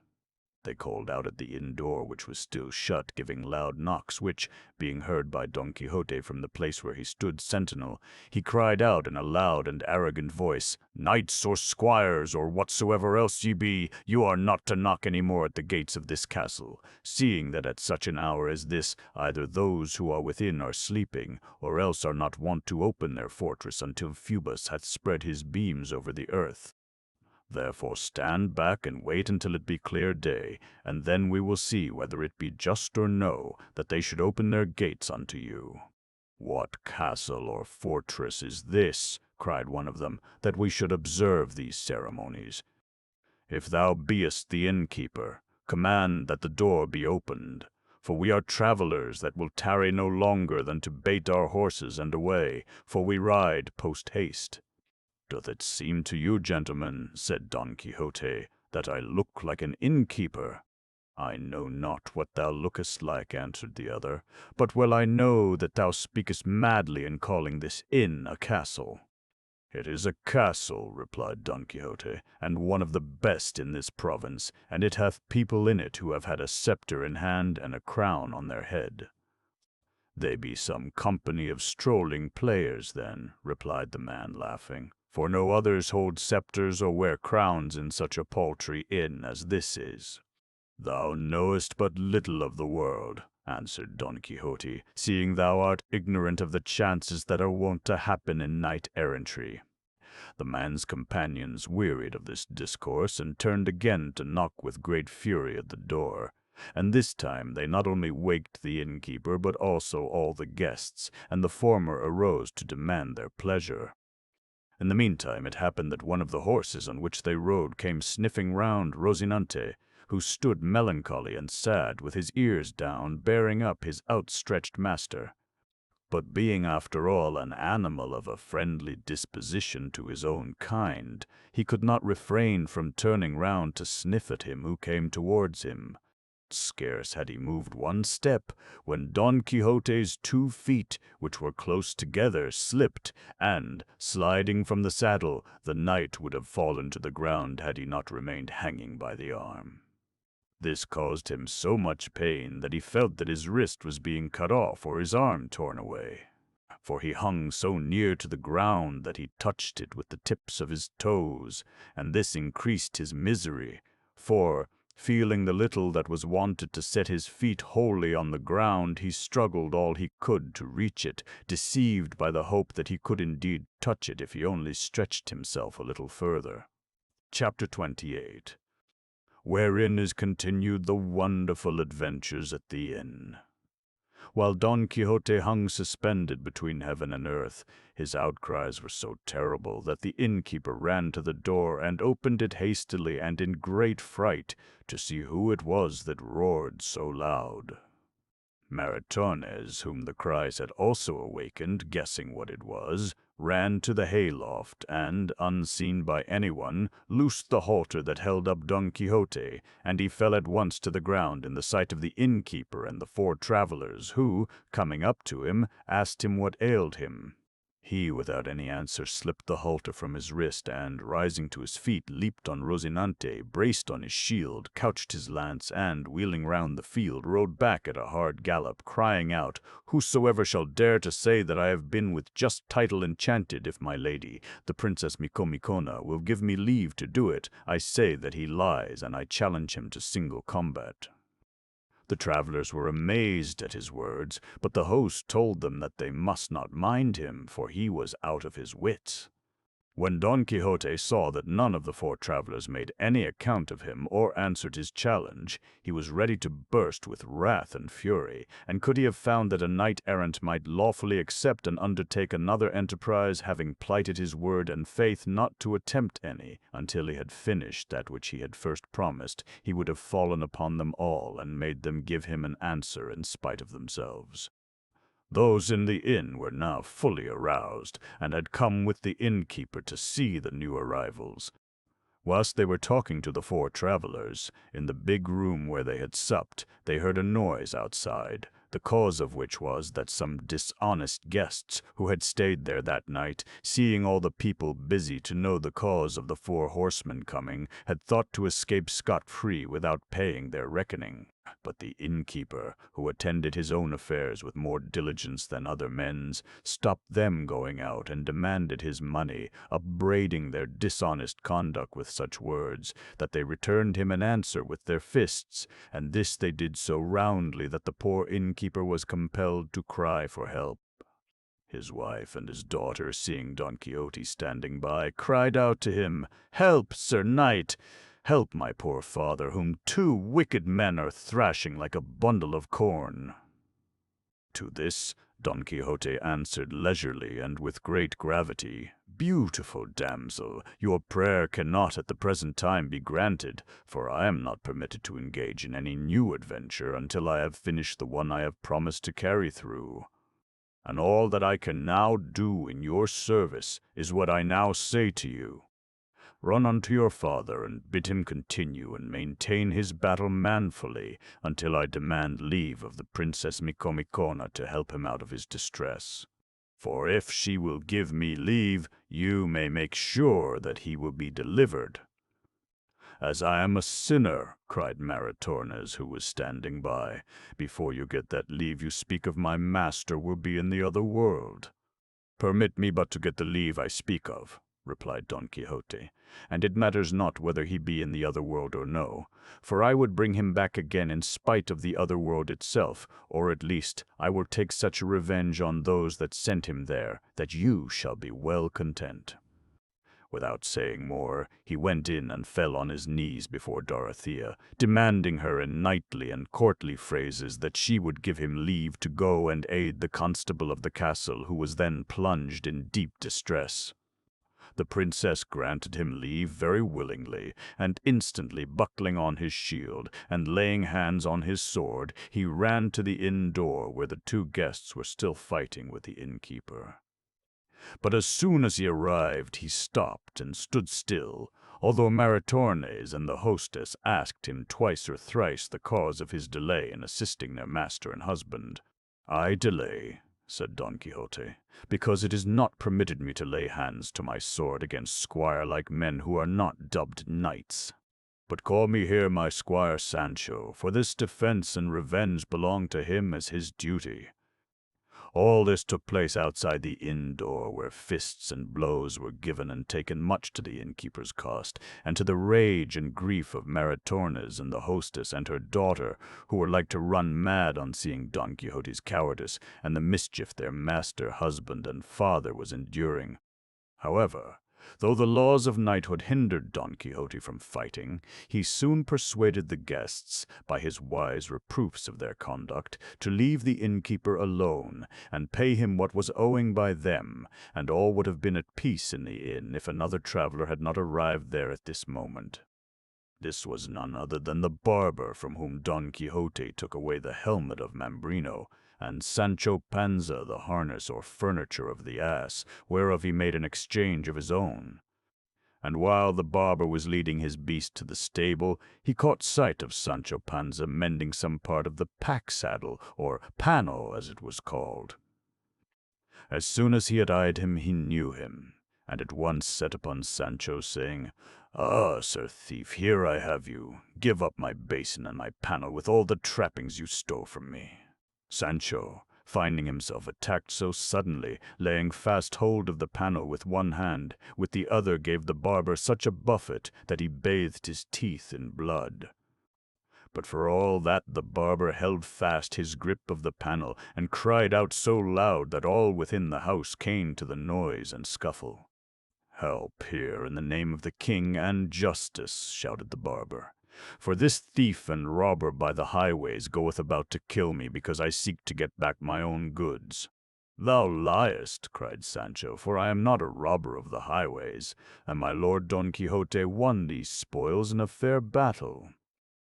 They called out at the inn door, which was still shut, giving loud knocks, which, being heard by Don Quixote from the place where he stood sentinel, he cried out in a loud and arrogant voice, "Knights or squires, or whatsoever else ye be, you are not to knock any more at the gates of this castle, seeing that at such an hour as this either those who are within are sleeping, or else are not wont to open their fortress until Phoebus hath spread his beams over the earth. Therefore stand back and wait until it be clear day, and then we will see whether it be just or no that they should open their gates unto you." "What castle or fortress is this," cried one of them, "that we should observe these ceremonies? If thou beest the innkeeper, command that the door be opened, for we are travellers that will tarry no longer than to bait our horses and away, for we ride post-haste." "Doth it seem to you, gentlemen," said Don Quixote, "that I look like an innkeeper?" "I know not what thou lookest like," answered the other, "but well I know that thou speakest madly in calling this inn a castle." "It is a castle," replied Don Quixote, "and one of the best in this province, and it hath people in it who have had a sceptre in hand and a crown on their head." "They be some company of strolling players, then," replied the man, laughing, "for no others hold sceptres or wear crowns in such a paltry inn as this is." "Thou knowest but little of the world," answered Don Quixote, "seeing thou art ignorant of the chances that are wont to happen in knight-errantry. The man's companions wearied of this discourse and turned again to knock with great fury at the door. And this time they not only waked the innkeeper, but also all the guests, and the former arose to demand their pleasure. In the meantime it happened that one of the horses on which they rode came sniffing round Rosinante, who stood melancholy and sad, with his ears down, bearing up his outstretched master. But being after all an animal of a friendly disposition to his own kind, he could not refrain from turning round to sniff at him who came towards him. Scarce had he moved one step, when Don Quixote's 2 feet, which were close together, slipped, and, sliding from the saddle, the knight would have fallen to the ground had he not remained hanging by the arm. This caused him so much pain that he felt that his wrist was being cut off or his arm torn away, for he hung so near to the ground that he touched it with the tips of his toes, and this increased his misery, for, feeling the little that was wanted to set his feet wholly on the ground, he struggled all he could to reach it, deceived by the hope that he could indeed touch it if he only stretched himself a little further. Chapter 28, wherein is continued the wonderful adventures at the inn. While Don Quixote hung suspended between heaven and earth, his outcries were so terrible that the innkeeper ran to the door and opened it hastily and in great fright to see who it was that roared so loud. Maritornes, whom the cries had also awakened, guessing what it was, ran to the hayloft and, unseen by anyone, loosed the halter that held up Don Quixote, and he fell at once to the ground in the sight of the innkeeper and the 4 travelers, who, coming up to him, asked him what ailed him. He, without any answer, slipped the halter from his wrist, and, rising to his feet, leaped on Rosinante, braced on his shield, couched his lance, and, wheeling round the field, rode back at a hard gallop, crying out, "Whosoever shall dare to say that I have been with just title enchanted, if my lady, the Princess Micomicona, will give me leave to do it, I say that he lies, and I challenge him to single combat." The travelers were amazed at his words, but the host told them that they must not mind him, for he was out of his wits. When Don Quixote saw that none of the 4 travelers made any account of him or answered his challenge, he was ready to burst with wrath and fury, and could he have found that a knight-errant might lawfully accept and undertake another enterprise, having plighted his word and faith not to attempt any until he had finished that which he had first promised, he would have fallen upon them all and made them give him an answer in spite of themselves. Those in the inn were now fully aroused, and had come with the innkeeper to see the new arrivals. Whilst they were talking to the 4 travelers, in the big room where they had supped, they heard a noise outside, the cause of which was that some dishonest guests, who had stayed there that night, seeing all the people busy to know the cause of the 4 horsemen coming, had thought to escape scot-free without paying their reckoning. But the innkeeper, who attended his own affairs with more diligence than other men's, stopped them going out and demanded his money, upbraiding their dishonest conduct with such words, that they returned him an answer with their fists, and this they did so roundly that the poor innkeeper was compelled to cry for help. His wife and his daughter, seeing Don Quixote standing by, cried out to him, "Help, Sir Knight! Help my poor father, whom 2 wicked men are thrashing like a bundle of corn." To this Don Quixote answered leisurely and with great gravity, "Beautiful damsel, your prayer cannot at the present time be granted, for I am not permitted to engage in any new adventure until I have finished the one I have promised to carry through. And all that I can now do in your service is what I now say to you. Run unto your father, and bid him continue and maintain his battle manfully until I demand leave of the Princess Micomicona to help him out of his distress. For if she will give me leave, you may make sure that he will be delivered." "As I am a sinner," cried Maritornes, who was standing by, "before you get that leave you speak of, my master will be in the other world." "Permit me but to get the leave I speak of," replied Don Quixote, "and it matters not whether he be in the other world or no, for I would bring him back again in spite of the other world itself, or at least I will take such a revenge on those that sent him there, that you shall be well content." Without saying more, he went in and fell on his knees before Dorothea, demanding her in knightly and courtly phrases that she would give him leave to go and aid the constable of the castle, who was then plunged in deep distress. The princess granted him leave very willingly, and instantly buckling on his shield and laying hands on his sword, he ran to the inn door where the two guests were still fighting with the innkeeper. But as soon as he arrived, he stopped and stood still, although Maritornes and the hostess asked him twice or thrice the cause of his delay in assisting their master and husband. "I delay," said Don Quixote, "because it is not permitted me to lay hands to my sword against squire-like men who are not dubbed knights. But call me here my squire Sancho, for this defense and revenge belong to him as his duty." All this took place outside the inn door, where fists and blows were given and taken, much to the innkeeper's cost, and to the rage and grief of Maritornes and the hostess and her daughter, who were like to run mad on seeing Don Quixote's cowardice and the mischief their master, husband, and father was enduring. However, though the laws of knighthood hindered Don Quixote from fighting, he soon persuaded the guests, by his wise reproofs of their conduct, to leave the innkeeper alone, and pay him what was owing by them, and all would have been at peace in the inn if another traveler had not arrived there at this moment. This was none other than the barber from whom Don Quixote took away the helmet of Mambrino, and Sancho Panza the harness or furniture of the ass, whereof he made an exchange of his own. And while the barber was leading his beast to the stable, he caught sight of Sancho Panza mending some part of the pack-saddle, or panel as it was called. As soon as he had eyed him, he knew him, and at once set upon Sancho, saying, "Ah, sir thief, here I have you. Give up my basin and my panel with all the trappings you stole from me." Sancho, finding himself attacked so suddenly, laying fast hold of the panel with one hand, with the other gave the barber such a buffet that he bathed his teeth in blood. But for all that the barber held fast his grip of the panel, and cried out so loud that all within the house came to the noise and scuffle. "Help here, in the name of the king and justice," shouted the barber. "For this thief and robber by the highways goeth about to kill me because I seek to get back my own goods." "Thou liest," cried Sancho, "for I am not a robber of the highways, and my lord Don Quixote won these spoils in a fair battle."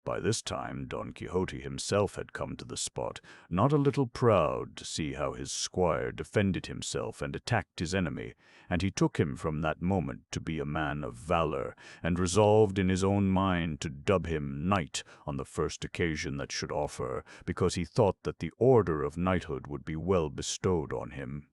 By this time Don Quixote himself had come to the spot, not a little proud to see how his squire defended himself and attacked his enemy, and he took him from that moment to be a man of valor, and resolved in his own mind to dub him knight on the first occasion that should offer, because he thought that the order of knighthood would be well bestowed on him.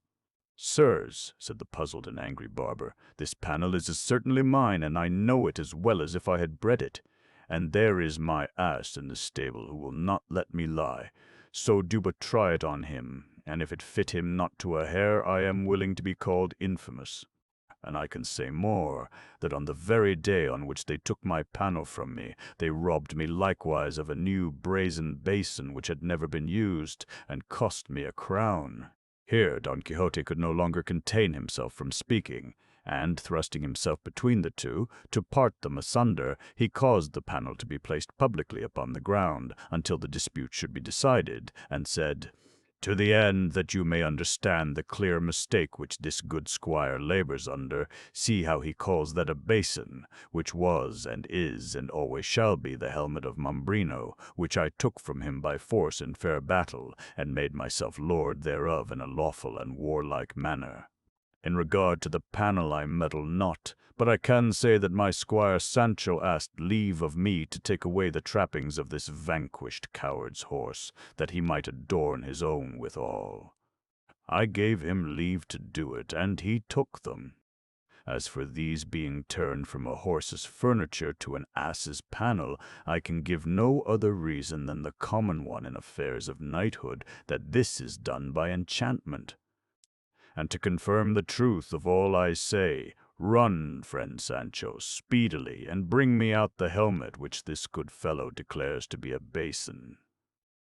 "Sirs," said the puzzled and angry barber, "this panel is certainly mine, and I know it as well as if I had bred it. And there is my ass in the stable who will not let me lie. So do but try it on him, and if it fit him not to a hair, I am willing to be called infamous. And I can say more, that on the very day on which they took my panel from me, they robbed me likewise of a new brazen basin which had never been used, and cost me a crown." Here Don Quixote could no longer contain himself from speaking, and, thrusting himself between the two, to part them asunder, he caused the panel to be placed publicly upon the ground, until the dispute should be decided, and said, "To the end that you may understand the clear mistake which this good squire labours under, see how he calls that a basin, which was and is and always shall be the helmet of Mambrino, which I took from him by force in fair battle, and made myself lord thereof in a lawful and warlike manner. In regard to the panel I meddle not, but I can say that my squire Sancho asked leave of me to take away the trappings of this vanquished coward's horse, that he might adorn his own withal. I gave him leave to do it, and he took them. As for these being turned from a horse's furniture to an ass's panel, I can give no other reason than the common one in affairs of knighthood, that this is done by enchantment. And to confirm the truth of all I say, run, friend Sancho, speedily, and bring me out the helmet which this good fellow declares to be a basin."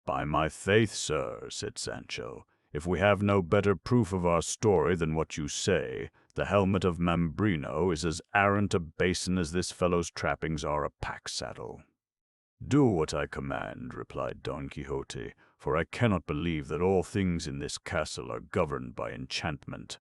"By my faith, sir," said Sancho, If we have no better proof of our story than what you say, the helmet of Mambrino is as arrant a basin as this fellow's trappings are a pack-saddle." "Do what I command," replied Don Quixote, "for I cannot believe that all things in this castle are governed by enchantment."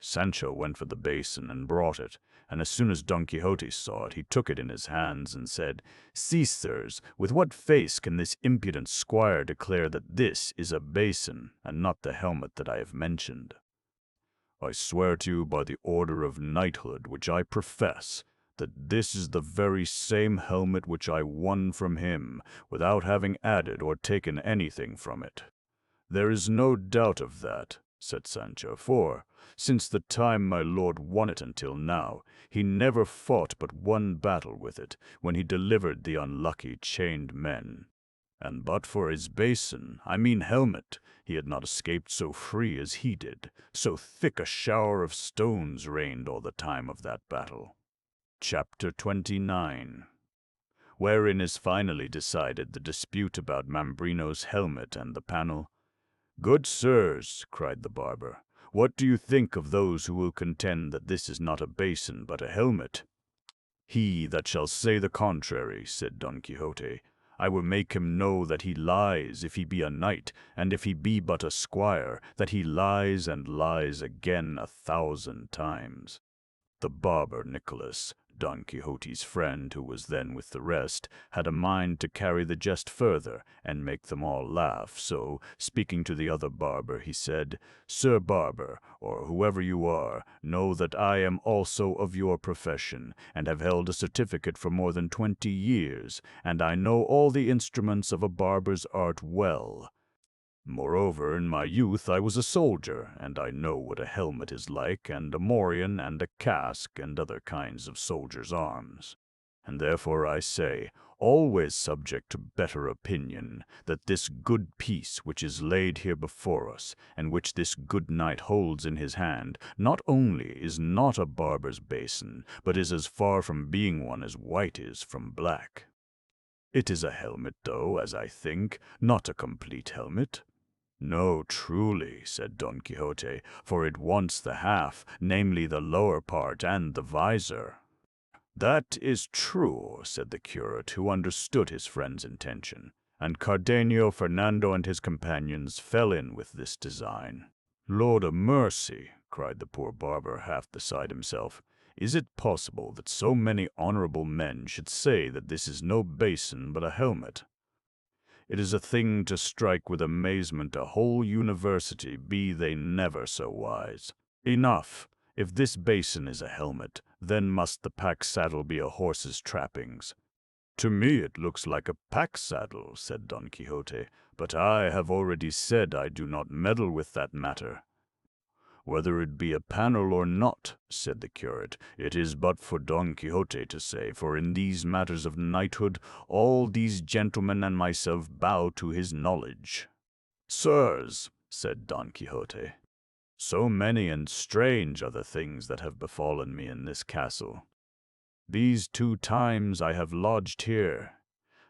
Sancho went for the basin and brought it, and as soon as Don Quixote saw it, he took it in his hands and said, "See, sirs, with what face can this impudent squire declare that this is a basin, and not the helmet that I have mentioned? I swear to you by the order of knighthood which I profess, that this is the very same helmet which I won from him, without having added or taken anything from it." "There is no doubt of that," said Sancho, "for, since the time my lord won it until now, he never fought but one battle with it, when he delivered the unlucky chained men. And but for his basin, I mean helmet, he had not escaped so free as he did, so thick a shower of stones rained all the time of that battle." Chapter 29, wherein is finally decided the dispute about Mambrino's helmet and the panel. "Good sirs," cried the barber, "what do you think of those who will contend that this is not a basin but a helmet?" "He that shall say the contrary," said Don Quixote, "I will make him know that he lies if he be a knight, and if he be but a squire, that he lies and lies again 1,000 times." The barber Nicholas, Don Quixote's friend, who was then with the rest, had a mind to carry the jest further and make them all laugh, so, speaking to the other barber, he said, "Sir Barber, or whoever you are, know that I am also of your profession, and have held a certificate for more than 20 years, and I know all the instruments of a barber's art well. Moreover, in my youth I was a soldier, and I know what a helmet is like, and a morion, and a casque, and other kinds of soldiers' arms. And therefore I say, always subject to better opinion, that this good piece which is laid here before us, and which this good knight holds in his hand, not only is not a barber's basin, but is as far from being one as white is from black. It is a helmet, though, as I think, not a complete helmet." "No, truly," said Don Quixote, "for it wants the half, namely the lower part and the visor." "That is true," said the curate, who understood his friend's intention, and Cardenio, Fernando, and his companions fell in with this design. "Lord a mercy!" cried the poor barber, half beside himself. "Is it possible that so many honorable men should say that this is no basin but a helmet? It is a thing to strike with amazement a whole university, be they never so wise. Enough! If this basin is a helmet, then must the pack-saddle be a horse's trappings." "To me it looks like a pack-saddle," said Don Quixote, "but I have already said I do not meddle with that matter." "Whether it be a panel or not," said the curate, "it is but for Don Quixote to say, for in these matters of knighthood all these gentlemen and myself bow to his knowledge." "Sirs," said Don Quixote, "so many and strange are the things that have befallen me in this castle, these 2 times I have lodged here,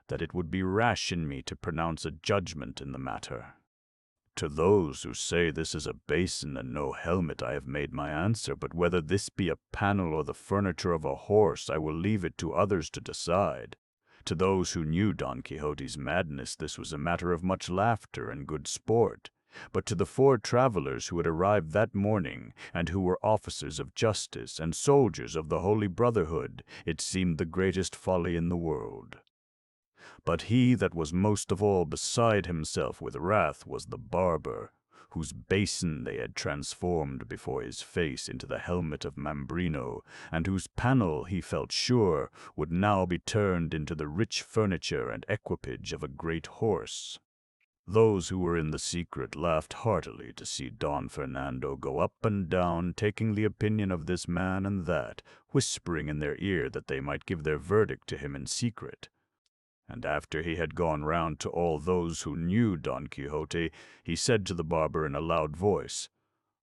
that it would be rash in me to pronounce a judgment in the matter. To those who say this is a basin and no helmet I have made my answer, but whether this be a panel or the furniture of a horse I will leave it to others to decide. To those who knew Don Quixote's madness this was a matter of much laughter and good sport, but to the 4 travelers who had arrived that morning, and who were officers of justice and soldiers of the Holy Brotherhood, it seemed the greatest folly in the world. But he that was most of all beside himself with wrath was the barber, whose basin they had transformed before his face into the helmet of Mambrino, and whose panel, he felt sure, would now be turned into the rich furniture and equipage of a great horse. Those who were in the secret laughed heartily to see Don Fernando go up and down, taking the opinion of this man and that, whispering in their ear that they might give their verdict to him in secret. And after he had gone round to all those who knew Don Quixote, he said to the barber in a loud voice,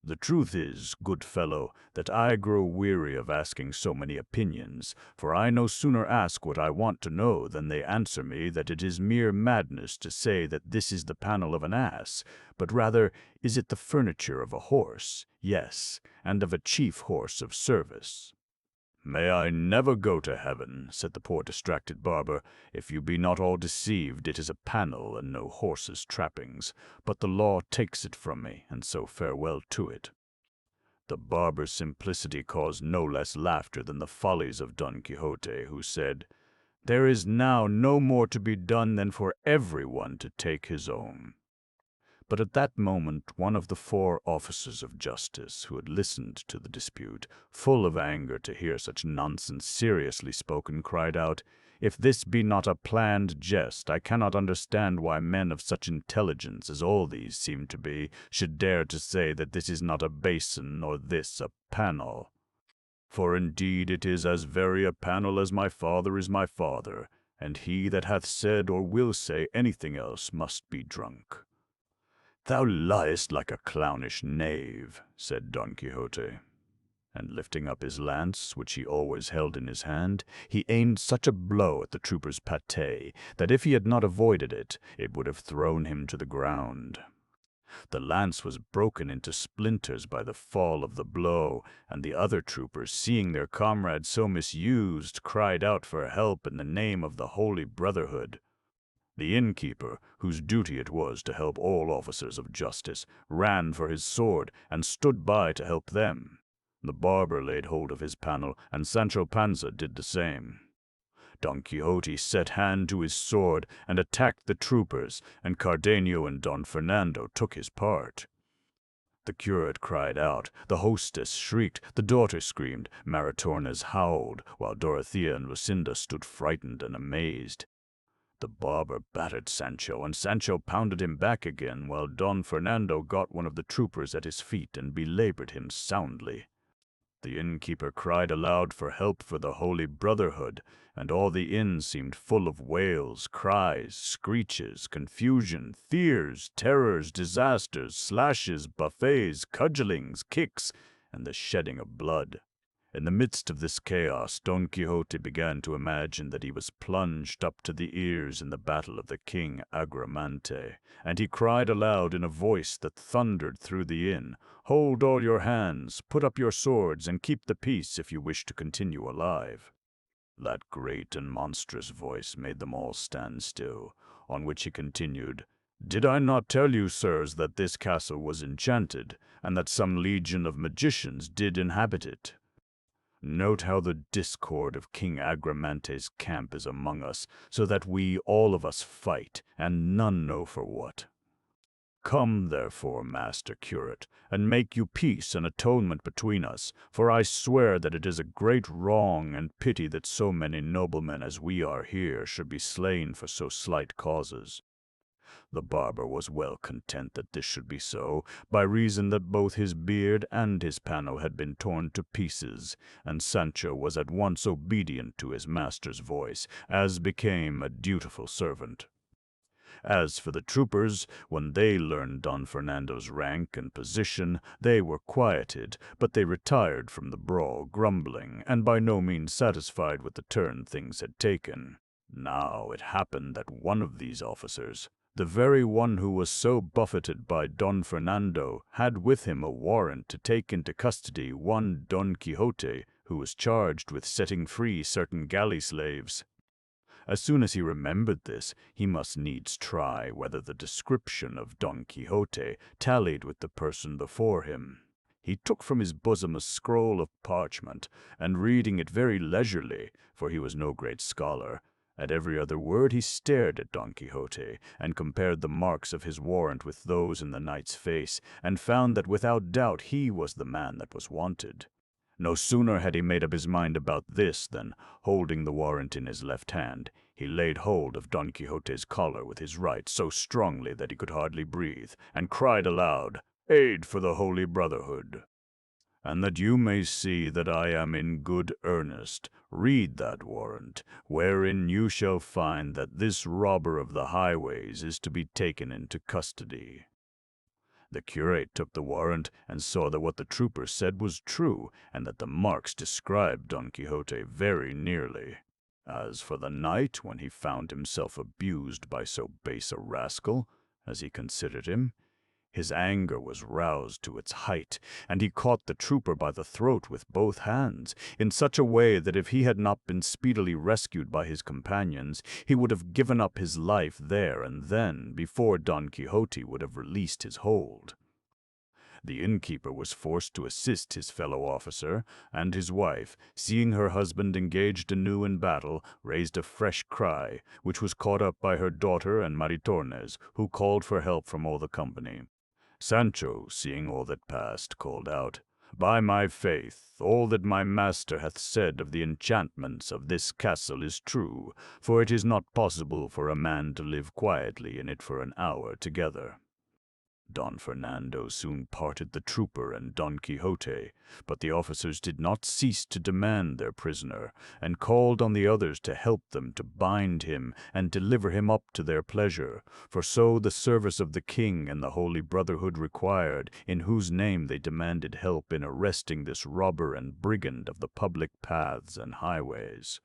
The truth is, good fellow, that I grow weary of asking so many opinions, for I no sooner ask what I want to know than they answer me that it is mere madness to say that this is the panel of an ass, but rather is it the furniture of a horse, yes, and of a chief horse of service. May I never go to heaven, said the poor distracted barber. If you be not all deceived, it is a panel and no horse's trappings, but the law takes it from me, and so farewell to it. The barber's simplicity caused no less laughter than the follies of Don Quixote, who said, There is now no more to be done than for everyone to take his own. But at that moment one of the 4 officers of justice, who had listened to the dispute, full of anger to hear such nonsense seriously spoken, cried out, If this be not a planned jest, I cannot understand why men of such intelligence as all these seem to be should dare to say that this is not a basin, nor this a panel. For indeed it is as very a panel as my father is my father, and he that hath said or will say anything else must be drunk. Thou liest like a clownish knave, said Don Quixote. And lifting up his lance, which he always held in his hand, he aimed such a blow at the trooper's pate that if he had not avoided it, it would have thrown him to the ground. The lance was broken into splinters by the fall of the blow, and the other troopers, seeing their comrade so misused, cried out for help in the name of the Holy Brotherhood. The innkeeper, whose duty it was to help all officers of justice, ran for his sword and stood by to help them. The barber laid hold of his panel, and Sancho Panza did the same. Don Quixote set hand to his sword and attacked the troopers, and Cardenio and Don Fernando took his part. The curate cried out, the hostess shrieked, the daughter screamed, Maritornes howled, while Dorothea and Lucinda stood frightened and amazed. The barber battered Sancho, and Sancho pounded him back again, while Don Fernando got one of the troopers at his feet and belabored him soundly. The innkeeper cried aloud for help for the Holy Brotherhood, and all the inn seemed full of wails, cries, screeches, confusion, fears, terrors, disasters, slashes, buffets, cudgellings, kicks, and the shedding of blood. In the midst of this chaos, Don Quixote began to imagine that he was plunged up to the ears in the battle of the King Agramante, and he cried aloud in a voice that thundered through the inn, Hold all your hands, put up your swords, and keep the peace if you wish to continue alive. That great and monstrous voice made them all stand still, on which he continued, Did I not tell you, sirs, that this castle was enchanted, and that some legion of magicians did inhabit it? Note how the discord of King Agramante's camp is among us, so that we all of us fight, and none know for what. Come, therefore, master curate, and make you peace and atonement between us, for I swear that it is a great wrong and pity that so many noblemen as we are here should be slain for so slight causes. The barber was well content that this should be so, by reason that both his beard and his panel had been torn to pieces, and Sancho was at once obedient to his master's voice, as became a dutiful servant. As for the troopers, when they learned Don Fernando's rank and position, they were quieted, but they retired from the brawl grumbling, and by no means satisfied with the turn things had taken. Now it happened that one of these officers, the very one who was so buffeted by Don Fernando, had with him a warrant to take into custody one Don Quixote, who was charged with setting free certain galley slaves. As soon as he remembered this, he must needs try whether the description of Don Quixote tallied with the person before him. He took from his bosom a scroll of parchment, and reading it very leisurely, for he was no great scholar, at every other word he stared at Don Quixote, and compared the marks of his warrant with those in the knight's face, and found that without doubt he was the man that was wanted. No sooner had he made up his mind about this than, holding the warrant in his left hand, he laid hold of Don Quixote's collar with his right so strongly that he could hardly breathe, and cried aloud, Aid for the Holy Brotherhood! And that you may see that I am in good earnest, read that warrant, wherein you shall find that this robber of the highways is to be taken into custody. The curate took the warrant and saw that what the trooper said was true, and that the marks described Don Quixote very nearly. As for the knight, when he found himself abused by so base a rascal, as he considered him, his anger was roused to its height, and he caught the trooper by the throat with both hands, in such a way that if he had not been speedily rescued by his companions, he would have given up his life there and then, before Don Quixote would have released his hold. The innkeeper was forced to assist his fellow officer, and his wife, seeing her husband engaged anew in battle, raised a fresh cry, which was caught up by her daughter and Maritornes, who called for help from all the company. Sancho, seeing all that passed, called out, "By my faith, all that my master hath said of the enchantments of this castle is true, for it is not possible for a man to live quietly in it for an hour together." Don Fernando soon parted the trooper and Don Quixote, but the officers did not cease to demand their prisoner, and called on the others to help them to bind him and deliver him up to their pleasure, for so the service of the king and the Holy Brotherhood required, in whose name they demanded help in arresting this robber and brigand of the public paths and highways.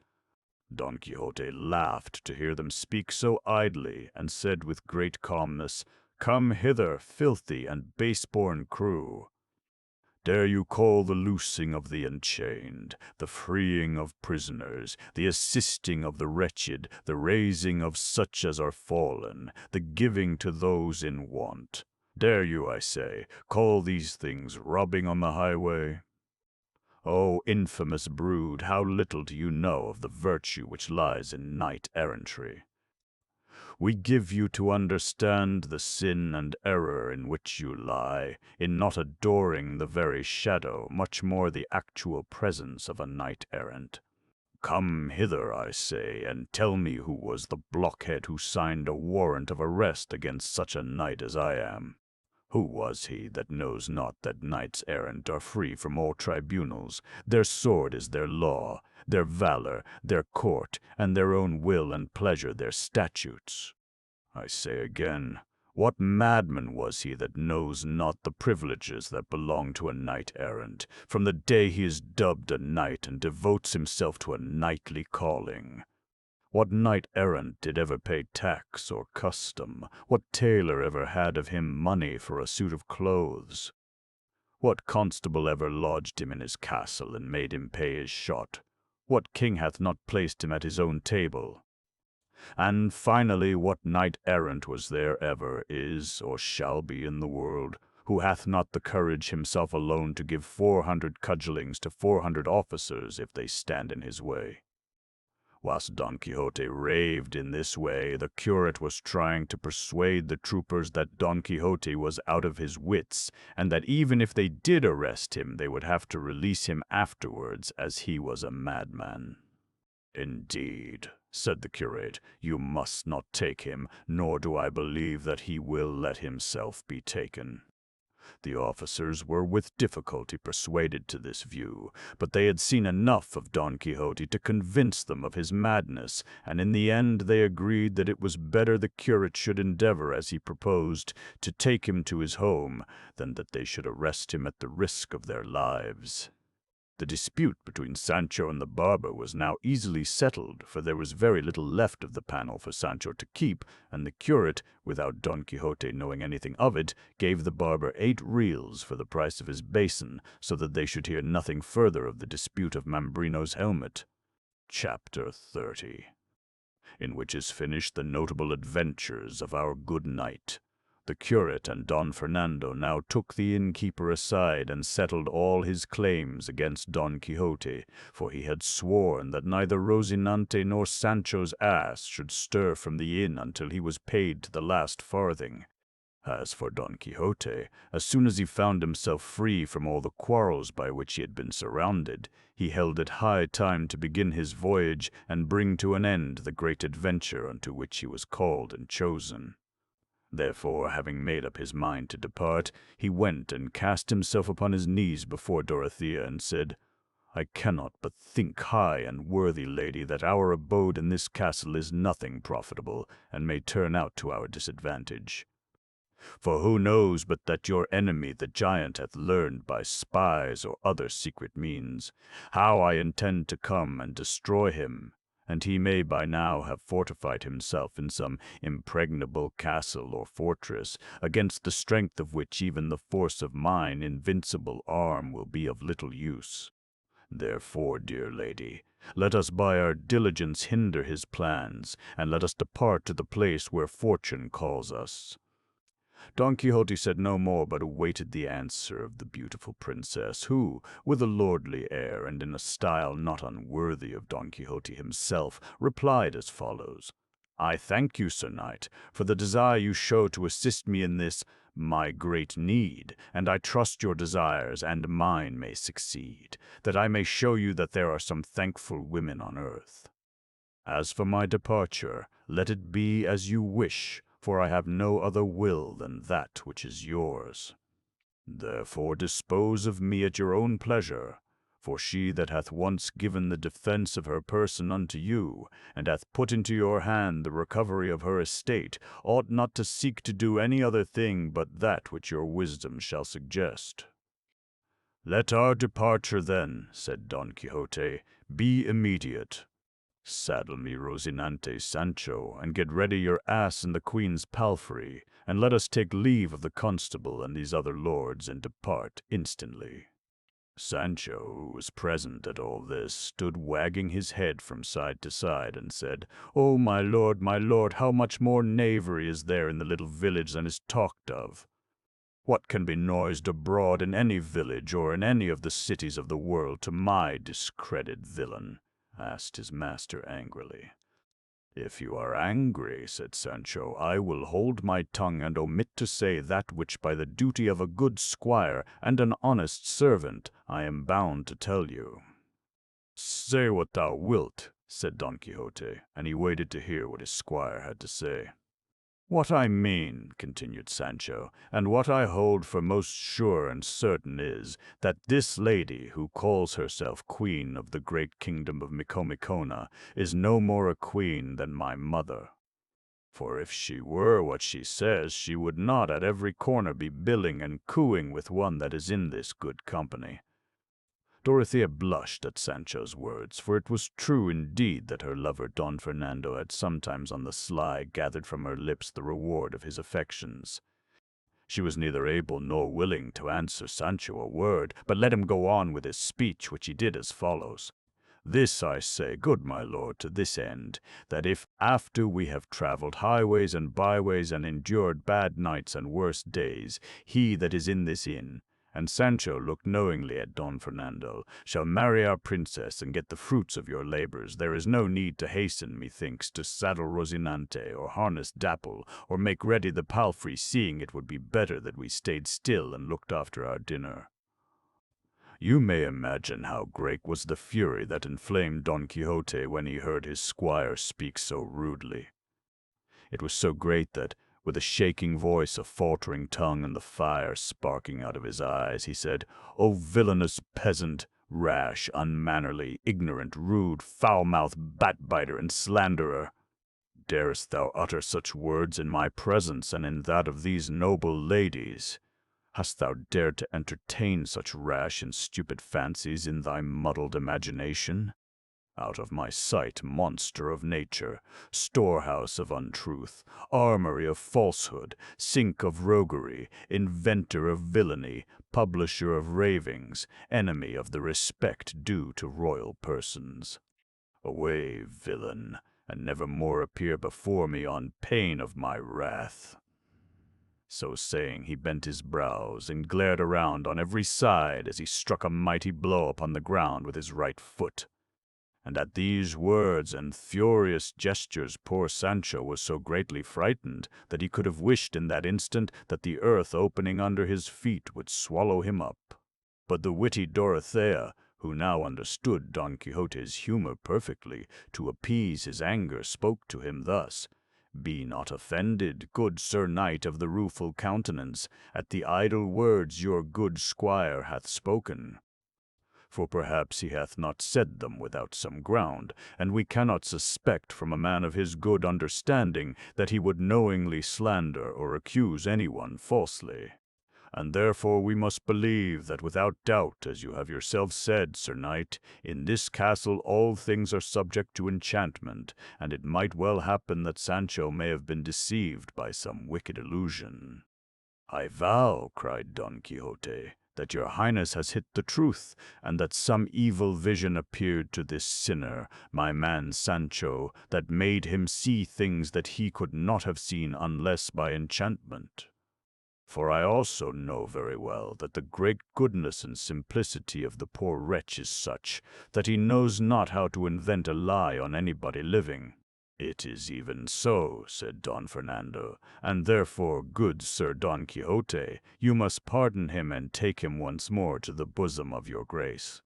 Don Quixote laughed to hear them speak so idly, and said with great calmness, "Come hither, filthy and base-born crew. Dare you call the loosing of the enchained, the freeing of prisoners, the assisting of the wretched, the raising of such as are fallen, the giving to those in want? Dare you, I say, call these things robbing on the highway? O infamous brood, how little do you know of the virtue which lies in knight-errantry! We give you to understand the sin and error in which you lie, in not adoring the very shadow, much more the actual presence of a knight-errant. Come hither, I say, and tell me who was the blockhead who signed a warrant of arrest against such a knight as I am. Who was he that knows not that knights-errant are free from all tribunals? Their sword is their law, their valor, their court, and their own will and pleasure their statutes. I say again, what madman was he that knows not the privileges that belong to a knight-errant, from the day he is dubbed a knight and devotes himself to a knightly calling? What knight-errant did ever pay tax or custom? What tailor ever had of him money for a suit of clothes? What constable ever lodged him in his castle and made him pay his shot? What king hath not placed him at his own table? And finally, what knight-errant was there ever, is, or shall be in the world, who hath not the courage himself alone to give 400 cudgellings to 400 officers if they stand in his way? Whilst Don Quixote raved in this way, the curate was trying to persuade the troopers that Don Quixote was out of his wits, and that even if they did arrest him, they would have to release him afterwards, as he was a madman. "Indeed," said the curate, "you must not take him, nor do I believe that he will let himself be taken." The officers were with difficulty persuaded to this view, but they had seen enough of Don Quixote to convince them of his madness, and in the end they agreed that it was better the curate should endeavor, as he proposed, to take him to his home, than that they should arrest him at the risk of their lives. The dispute between Sancho and the barber was now easily settled, for there was very little left of the panel for Sancho to keep, and the curate, without Don Quixote knowing anything of it, gave the barber 8 reals for the price of his basin, so that they should hear nothing further of the dispute of Mambrino's helmet. Chapter 30, in which is finished the notable adventures of our good knight. The curate and Don Fernando now took the innkeeper aside and settled all his claims against Don Quixote, for he had sworn that neither Rocinante nor Sancho's ass should stir from the inn until he was paid to the last farthing. As for Don Quixote, as soon as he found himself free from all the quarrels by which he had been surrounded, he held it high time to begin his voyage and bring to an end the great adventure unto which he was called and chosen. Therefore, having made up his mind to depart, he went and cast himself upon his knees before Dorothea and said, "I cannot but think, high and worthy lady, that our abode in this castle is nothing profitable, and may turn out to our disadvantage. For who knows but that your enemy the giant hath learned by spies or other secret means how I intend to come and destroy him, and he may by now have fortified himself in some impregnable castle or fortress, against the strength of which even the force of mine invincible arm will be of little use. Therefore, dear lady, let us by our diligence hinder his plans, and let us depart to the place where fortune calls us." Don Quixote said no more, but awaited the answer of the beautiful princess, who, with a lordly air and in a style not unworthy of Don Quixote himself, replied as follows: "I thank you, Sir Knight, for the desire you show to assist me in this my great need, and I trust your desires and mine may succeed, that I may show you that there are some thankful women on earth. As for my departure, let it be as you wish, for I have no other will than that which is yours. Therefore dispose of me at your own pleasure, for she that hath once given the defence of her person unto you, and hath put into your hand the recovery of her estate, ought not to seek to do any other thing but that which your wisdom shall suggest." "Let our departure, then," said Don Quixote, "be immediate. Saddle me Rocinante, Sancho, and get ready your ass and the queen's palfrey, and let us take leave of the constable and these other lords and depart instantly." Sancho, who was present at all this, stood wagging his head from side to side, and said, "Oh, my lord, how much more knavery is there in the little village than is talked of? What can be noised abroad in any village or in any of the cities of the world to my discredit, villain?" asked his master angrily. "If you are angry," said Sancho, "I will hold my tongue and omit to say that which by the duty of a good squire and an honest servant I am bound to tell you." "Say what thou wilt," said Don Quixote, and he waited to hear what his squire had to say. "What I mean," continued Sancho, "and what I hold for most sure and certain is, that this lady, who calls herself queen of the great kingdom of Micomicona, is no more a queen than my mother. For if she were what she says, she would not at every corner be billing and cooing with one that is in this good company." Dorothea blushed at Sancho's words, for it was true indeed that her lover Don Fernando had sometimes on the sly gathered from her lips the reward of his affections. She was neither able nor willing to answer Sancho a word, but let him go on with his speech, which he did as follows: "This I say, good my lord, to this end, that if after we have travelled highways and byways and endured bad nights and worse days, he that is in this inn," and Sancho looked knowingly at Don Fernando, "shall marry our princess and get the fruits of your labours, there is no need to hasten, methinks, to saddle Rocinante, or harness Dapple, or make ready the palfrey, seeing it would be better that we stayed still and looked after our dinner." You may imagine how great was the fury that inflamed Don Quixote when he heard his squire speak so rudely. It was so great that, with a shaking voice, a faltering tongue, and the fire sparking out of his eyes, he said, "O villainous peasant, rash, unmannerly, ignorant, rude, foul-mouthed backbiter and slanderer! Darest thou utter such words in my presence and in that of these noble ladies? Hast thou dared to entertain such rash and stupid fancies in thy muddled imagination? Out of my sight, monster of nature, storehouse of untruth, armory of falsehood, sink of roguery, inventor of villainy, publisher of ravings, enemy of the respect due to royal persons. Away, villain, and never more appear before me on pain of my wrath." So saying, he bent his brows and glared around on every side as he struck a mighty blow upon the ground with his right foot. And at these words and furious gestures poor Sancho was so greatly frightened that he could have wished in that instant that the earth opening under his feet would swallow him up. But the witty Dorothea, who now understood Don Quixote's humor perfectly, to appease his anger spoke to him thus: "Be not offended, good Sir Knight of the Rueful Countenance, at the idle words your good squire hath spoken. for perhaps he hath not said them without some ground, and we cannot suspect from a man of his good understanding that he would knowingly slander or accuse anyone falsely. And therefore we must believe that without doubt, as you have yourself said, Sir Knight, in this castle all things are subject to enchantment, and it might well happen that Sancho may have been deceived by some wicked illusion." "I vow," cried Don Quixote, "that your highness has hit the truth, and that some evil vision appeared to this sinner, my man Sancho, that made him see things that he could not have seen unless by enchantment. For I also know very well that the great goodness and simplicity of the poor wretch is such that he knows not how to invent a lie on anybody living." "It is even so," said Don Fernando, "and therefore, good Sir Don Quixote, you must pardon him and take him once more to the bosom of your grace."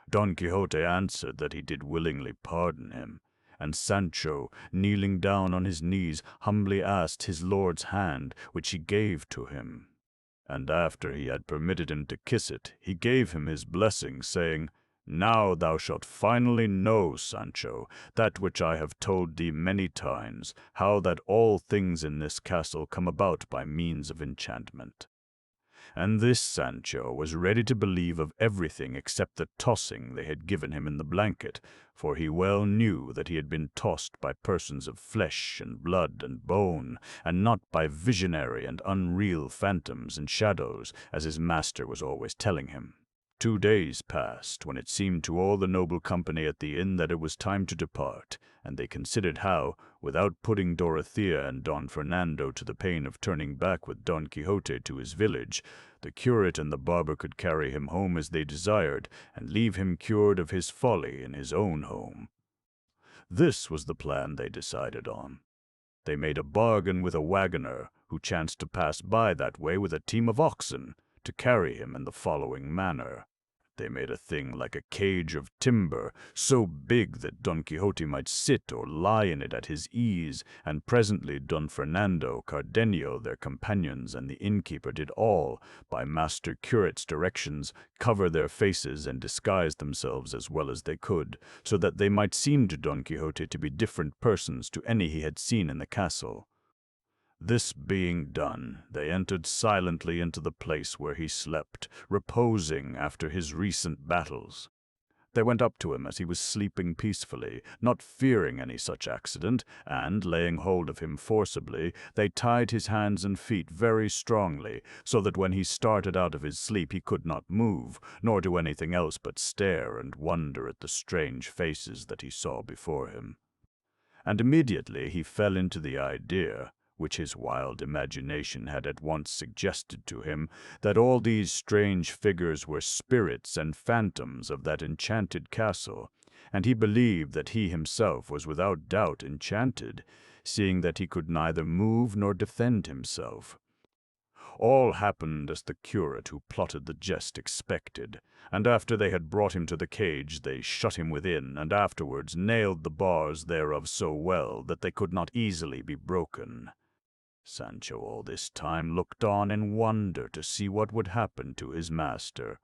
Don Quixote answered that he did willingly pardon him, and Sancho, kneeling down on his knees, humbly asked his lord's hand, which he gave to him. And after he had permitted him to kiss it, he gave him his blessing, saying, "Now thou shalt finally know, Sancho, that which I have told thee many times, how that all things in this castle come about by means of enchantment." And this Sancho was ready to believe of everything except the tossing they had given him in the blanket, for he well knew that he had been tossed by persons of flesh and blood and bone, and not by visionary and unreal phantoms and shadows, as his master was always telling him. 2 days passed, when it seemed to all the noble company at the inn that it was time to depart, and they considered how, without putting Dorothea and Don Fernando to the pain of turning back with Don Quixote to his village, the curate and the barber could carry him home as they desired, and leave him cured of his folly in his own home. This was the plan they decided on. They made a bargain with a wagoner, who chanced to pass by that way with a team of oxen, to carry him in the following manner. They made a thing like a cage of timber, so big that Don Quixote might sit or lie in it at his ease, and presently Don Fernando, Cardenio, their companions, and the innkeeper did all, by master curate's directions, cover their faces and disguise themselves as well as they could, so that they might seem to Don Quixote to be different persons to any he had seen in the castle. This being done, they entered silently into the place where he slept, reposing after his recent battles. They went up to him as he was sleeping peacefully, not fearing any such accident, and, laying hold of him forcibly, they tied his hands and feet very strongly, so that when he started out of his sleep he could not move, nor do anything else but stare and wonder at the strange faces that he saw before him. And immediately he fell into the idea, which his wild imagination had at once suggested to him, that all these strange figures were spirits and phantoms of that enchanted castle, and he believed that he himself was without doubt enchanted, seeing that he could neither move nor defend himself. All happened as the curate who plotted the jest expected, and after they had brought him to the cage, they shut him within, and afterwards nailed the bars thereof so well that they could not easily be broken. Sancho all this time looked on in wonder to see what would happen to his master.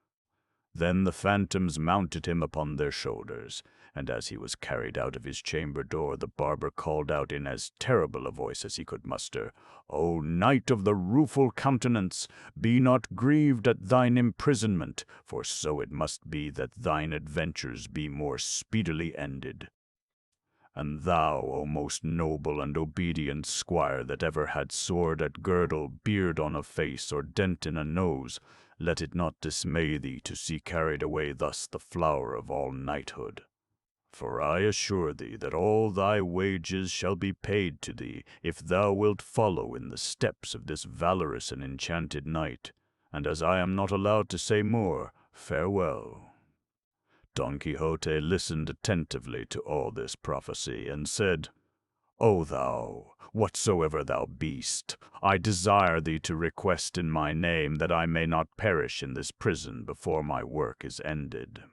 Then the phantoms mounted him upon their shoulders, and as he was carried out of his chamber door, the barber called out in as terrible a voice as he could muster, "O knight of the Rueful Countenance, be not grieved at thine imprisonment, for so it must be that thine adventures be more speedily ended. And thou, O most noble and obedient squire that ever had sword at girdle, beard on a face, or dent in a nose, let it not dismay thee to see carried away thus the flower of all knighthood. For I assure thee that all thy wages shall be paid to thee, if thou wilt follow in the steps of this valorous and enchanted knight. And as I am not allowed to say more, farewell." Don Quixote listened attentively to all this prophecy, and said, "O thou, whatsoever thou beest, I desire thee to request in my name that I may not perish in this prison before my work is ended.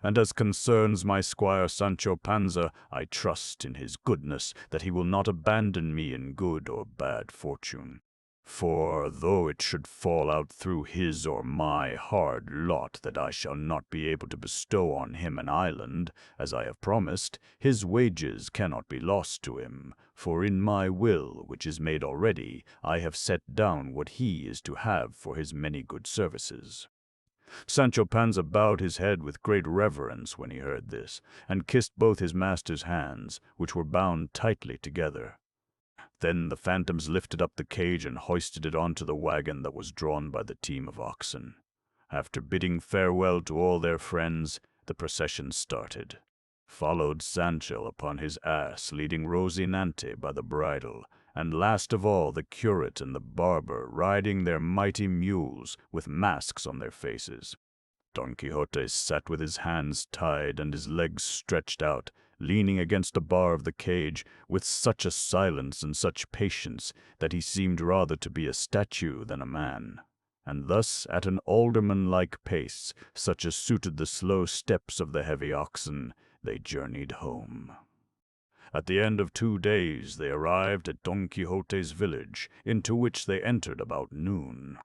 And as concerns my squire Sancho Panza, I trust in his goodness that he will not abandon me in good or bad fortune. For though it should fall out through his or my hard lot that I shall not be able to bestow on him an island, as I have promised, his wages cannot be lost to him, for in my will, which is made already, I have set down what he is to have for his many good services." Sancho Panza bowed his head with great reverence when he heard this, and kissed both his master's hands, which were bound tightly together. Then the phantoms lifted up the cage and hoisted it onto the wagon that was drawn by the team of oxen. After bidding farewell to all their friends, the procession started. Followed Sancho upon his ass, leading Rocinante by the bridle, and last of all the curate and the barber riding their mighty mules with masks on their faces. Don Quixote sat with his hands tied and his legs stretched out, leaning against a bar of the cage, with such a silence and such patience that he seemed rather to be a statue than a man. And thus, at an alderman-like pace, such as suited the slow steps of the heavy oxen, they journeyed home. At the end of 2 days they arrived at Don Quixote's village, into which they entered about noon.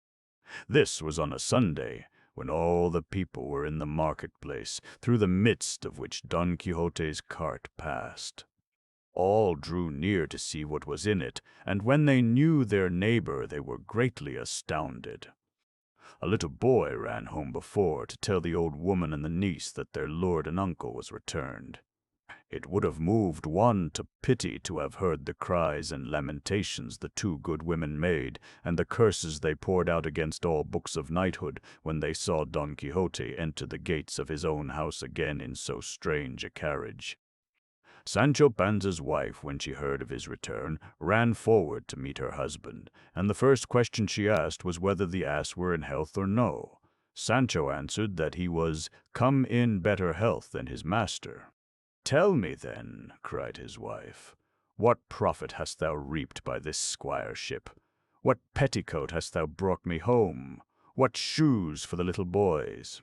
This was on a Sunday, when all the people were in the marketplace, through the midst of which Don Quixote's cart passed. All drew near to see what was in it, and when they knew their neighbor they were greatly astounded. A little boy ran home before to tell the old woman and the niece that their lord and uncle was returned. It would have moved one to pity to have heard the cries and lamentations the 2 good women made, and the curses they poured out against all books of knighthood when they saw Don Quixote enter the gates of his own house again in so strange a carriage. Sancho Panza's wife, when she heard of his return, ran forward to meet her husband, and the first question she asked was whether the ass were in health or no. Sancho answered that he was come in better health than his master. "Tell me, then," cried his wife, "what profit hast thou reaped by this squireship? What petticoat hast thou brought me home? What shoes for the little boys?"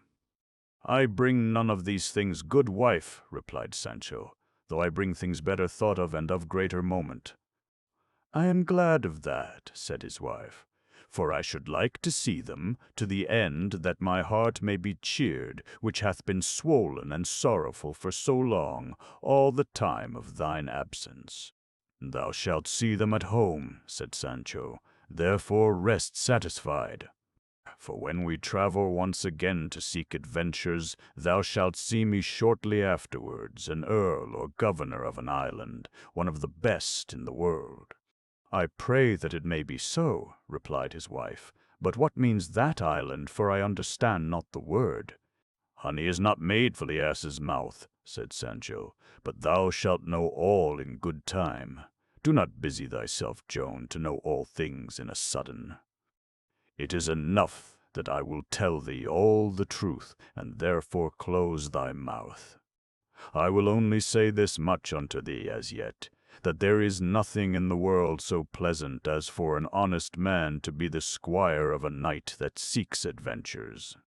"I bring none of these things, good wife," replied Sancho, "though I bring things better thought of and of greater moment." "I am glad of that," said his wife, "for I should like to see them, to the end that my heart may be cheered, which hath been swollen and sorrowful for so long, all the time of thine absence." "Thou shalt see them at home," said Sancho, "therefore rest satisfied. For when we travel once again to seek adventures, thou shalt see me shortly afterwards an earl or governor of an island, one of the best in the world." "I pray that it may be so," replied his wife, "but what means that island, for I understand not the word?" "Honey is not made for the ass's mouth," said Sancho, "but thou shalt know all in good time. Do not busy thyself, Joan, to know all things in a sudden. It is enough that I will tell thee all the truth, and therefore close thy mouth. I will only say this much unto thee as yet, that there is nothing in the world so pleasant as for an honest man to be the squire of a knight that seeks adventures.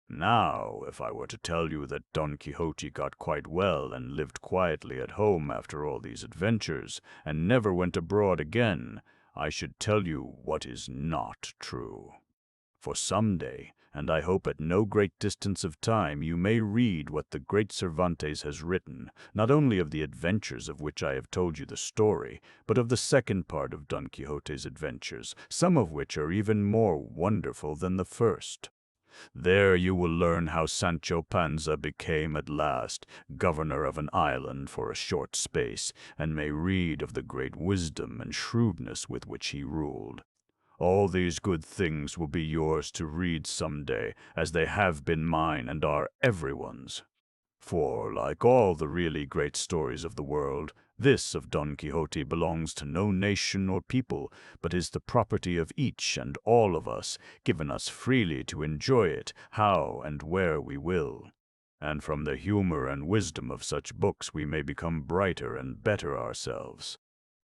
Now, if I were to tell you that Don Quixote got quite well and lived quietly at home after all these adventures, and never went abroad again, I should tell you what is not true. For some day, and I hope at no great distance of time, you may read what the great Cervantes has written, not only of the adventures of which I have told you the story, but of the second part of Don Quixote's adventures, some of which are even more wonderful than the first. There you will learn how Sancho Panza became at last governor of an island for a short space, and may read of the great wisdom and shrewdness with which he ruled. All these good things will be yours to read some day, as they have been mine and are everyone's. For, like all the really great stories of the world, this of Don Quixote belongs to no nation or people, but is the property of each and all of us, given us freely to enjoy it how and where we will. And from the humor and wisdom of such books we may become brighter and better ourselves.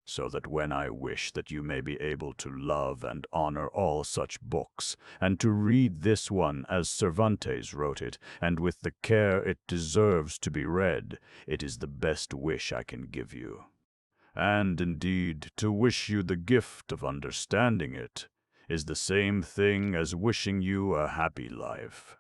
So that when I wish that you may be able to love and honor all such books, and to read this one as Cervantes wrote it, and with the care it deserves to be read, it is the best wish I can give you. and indeed to wish you the gift of understanding it is the same thing as wishing you a happy life.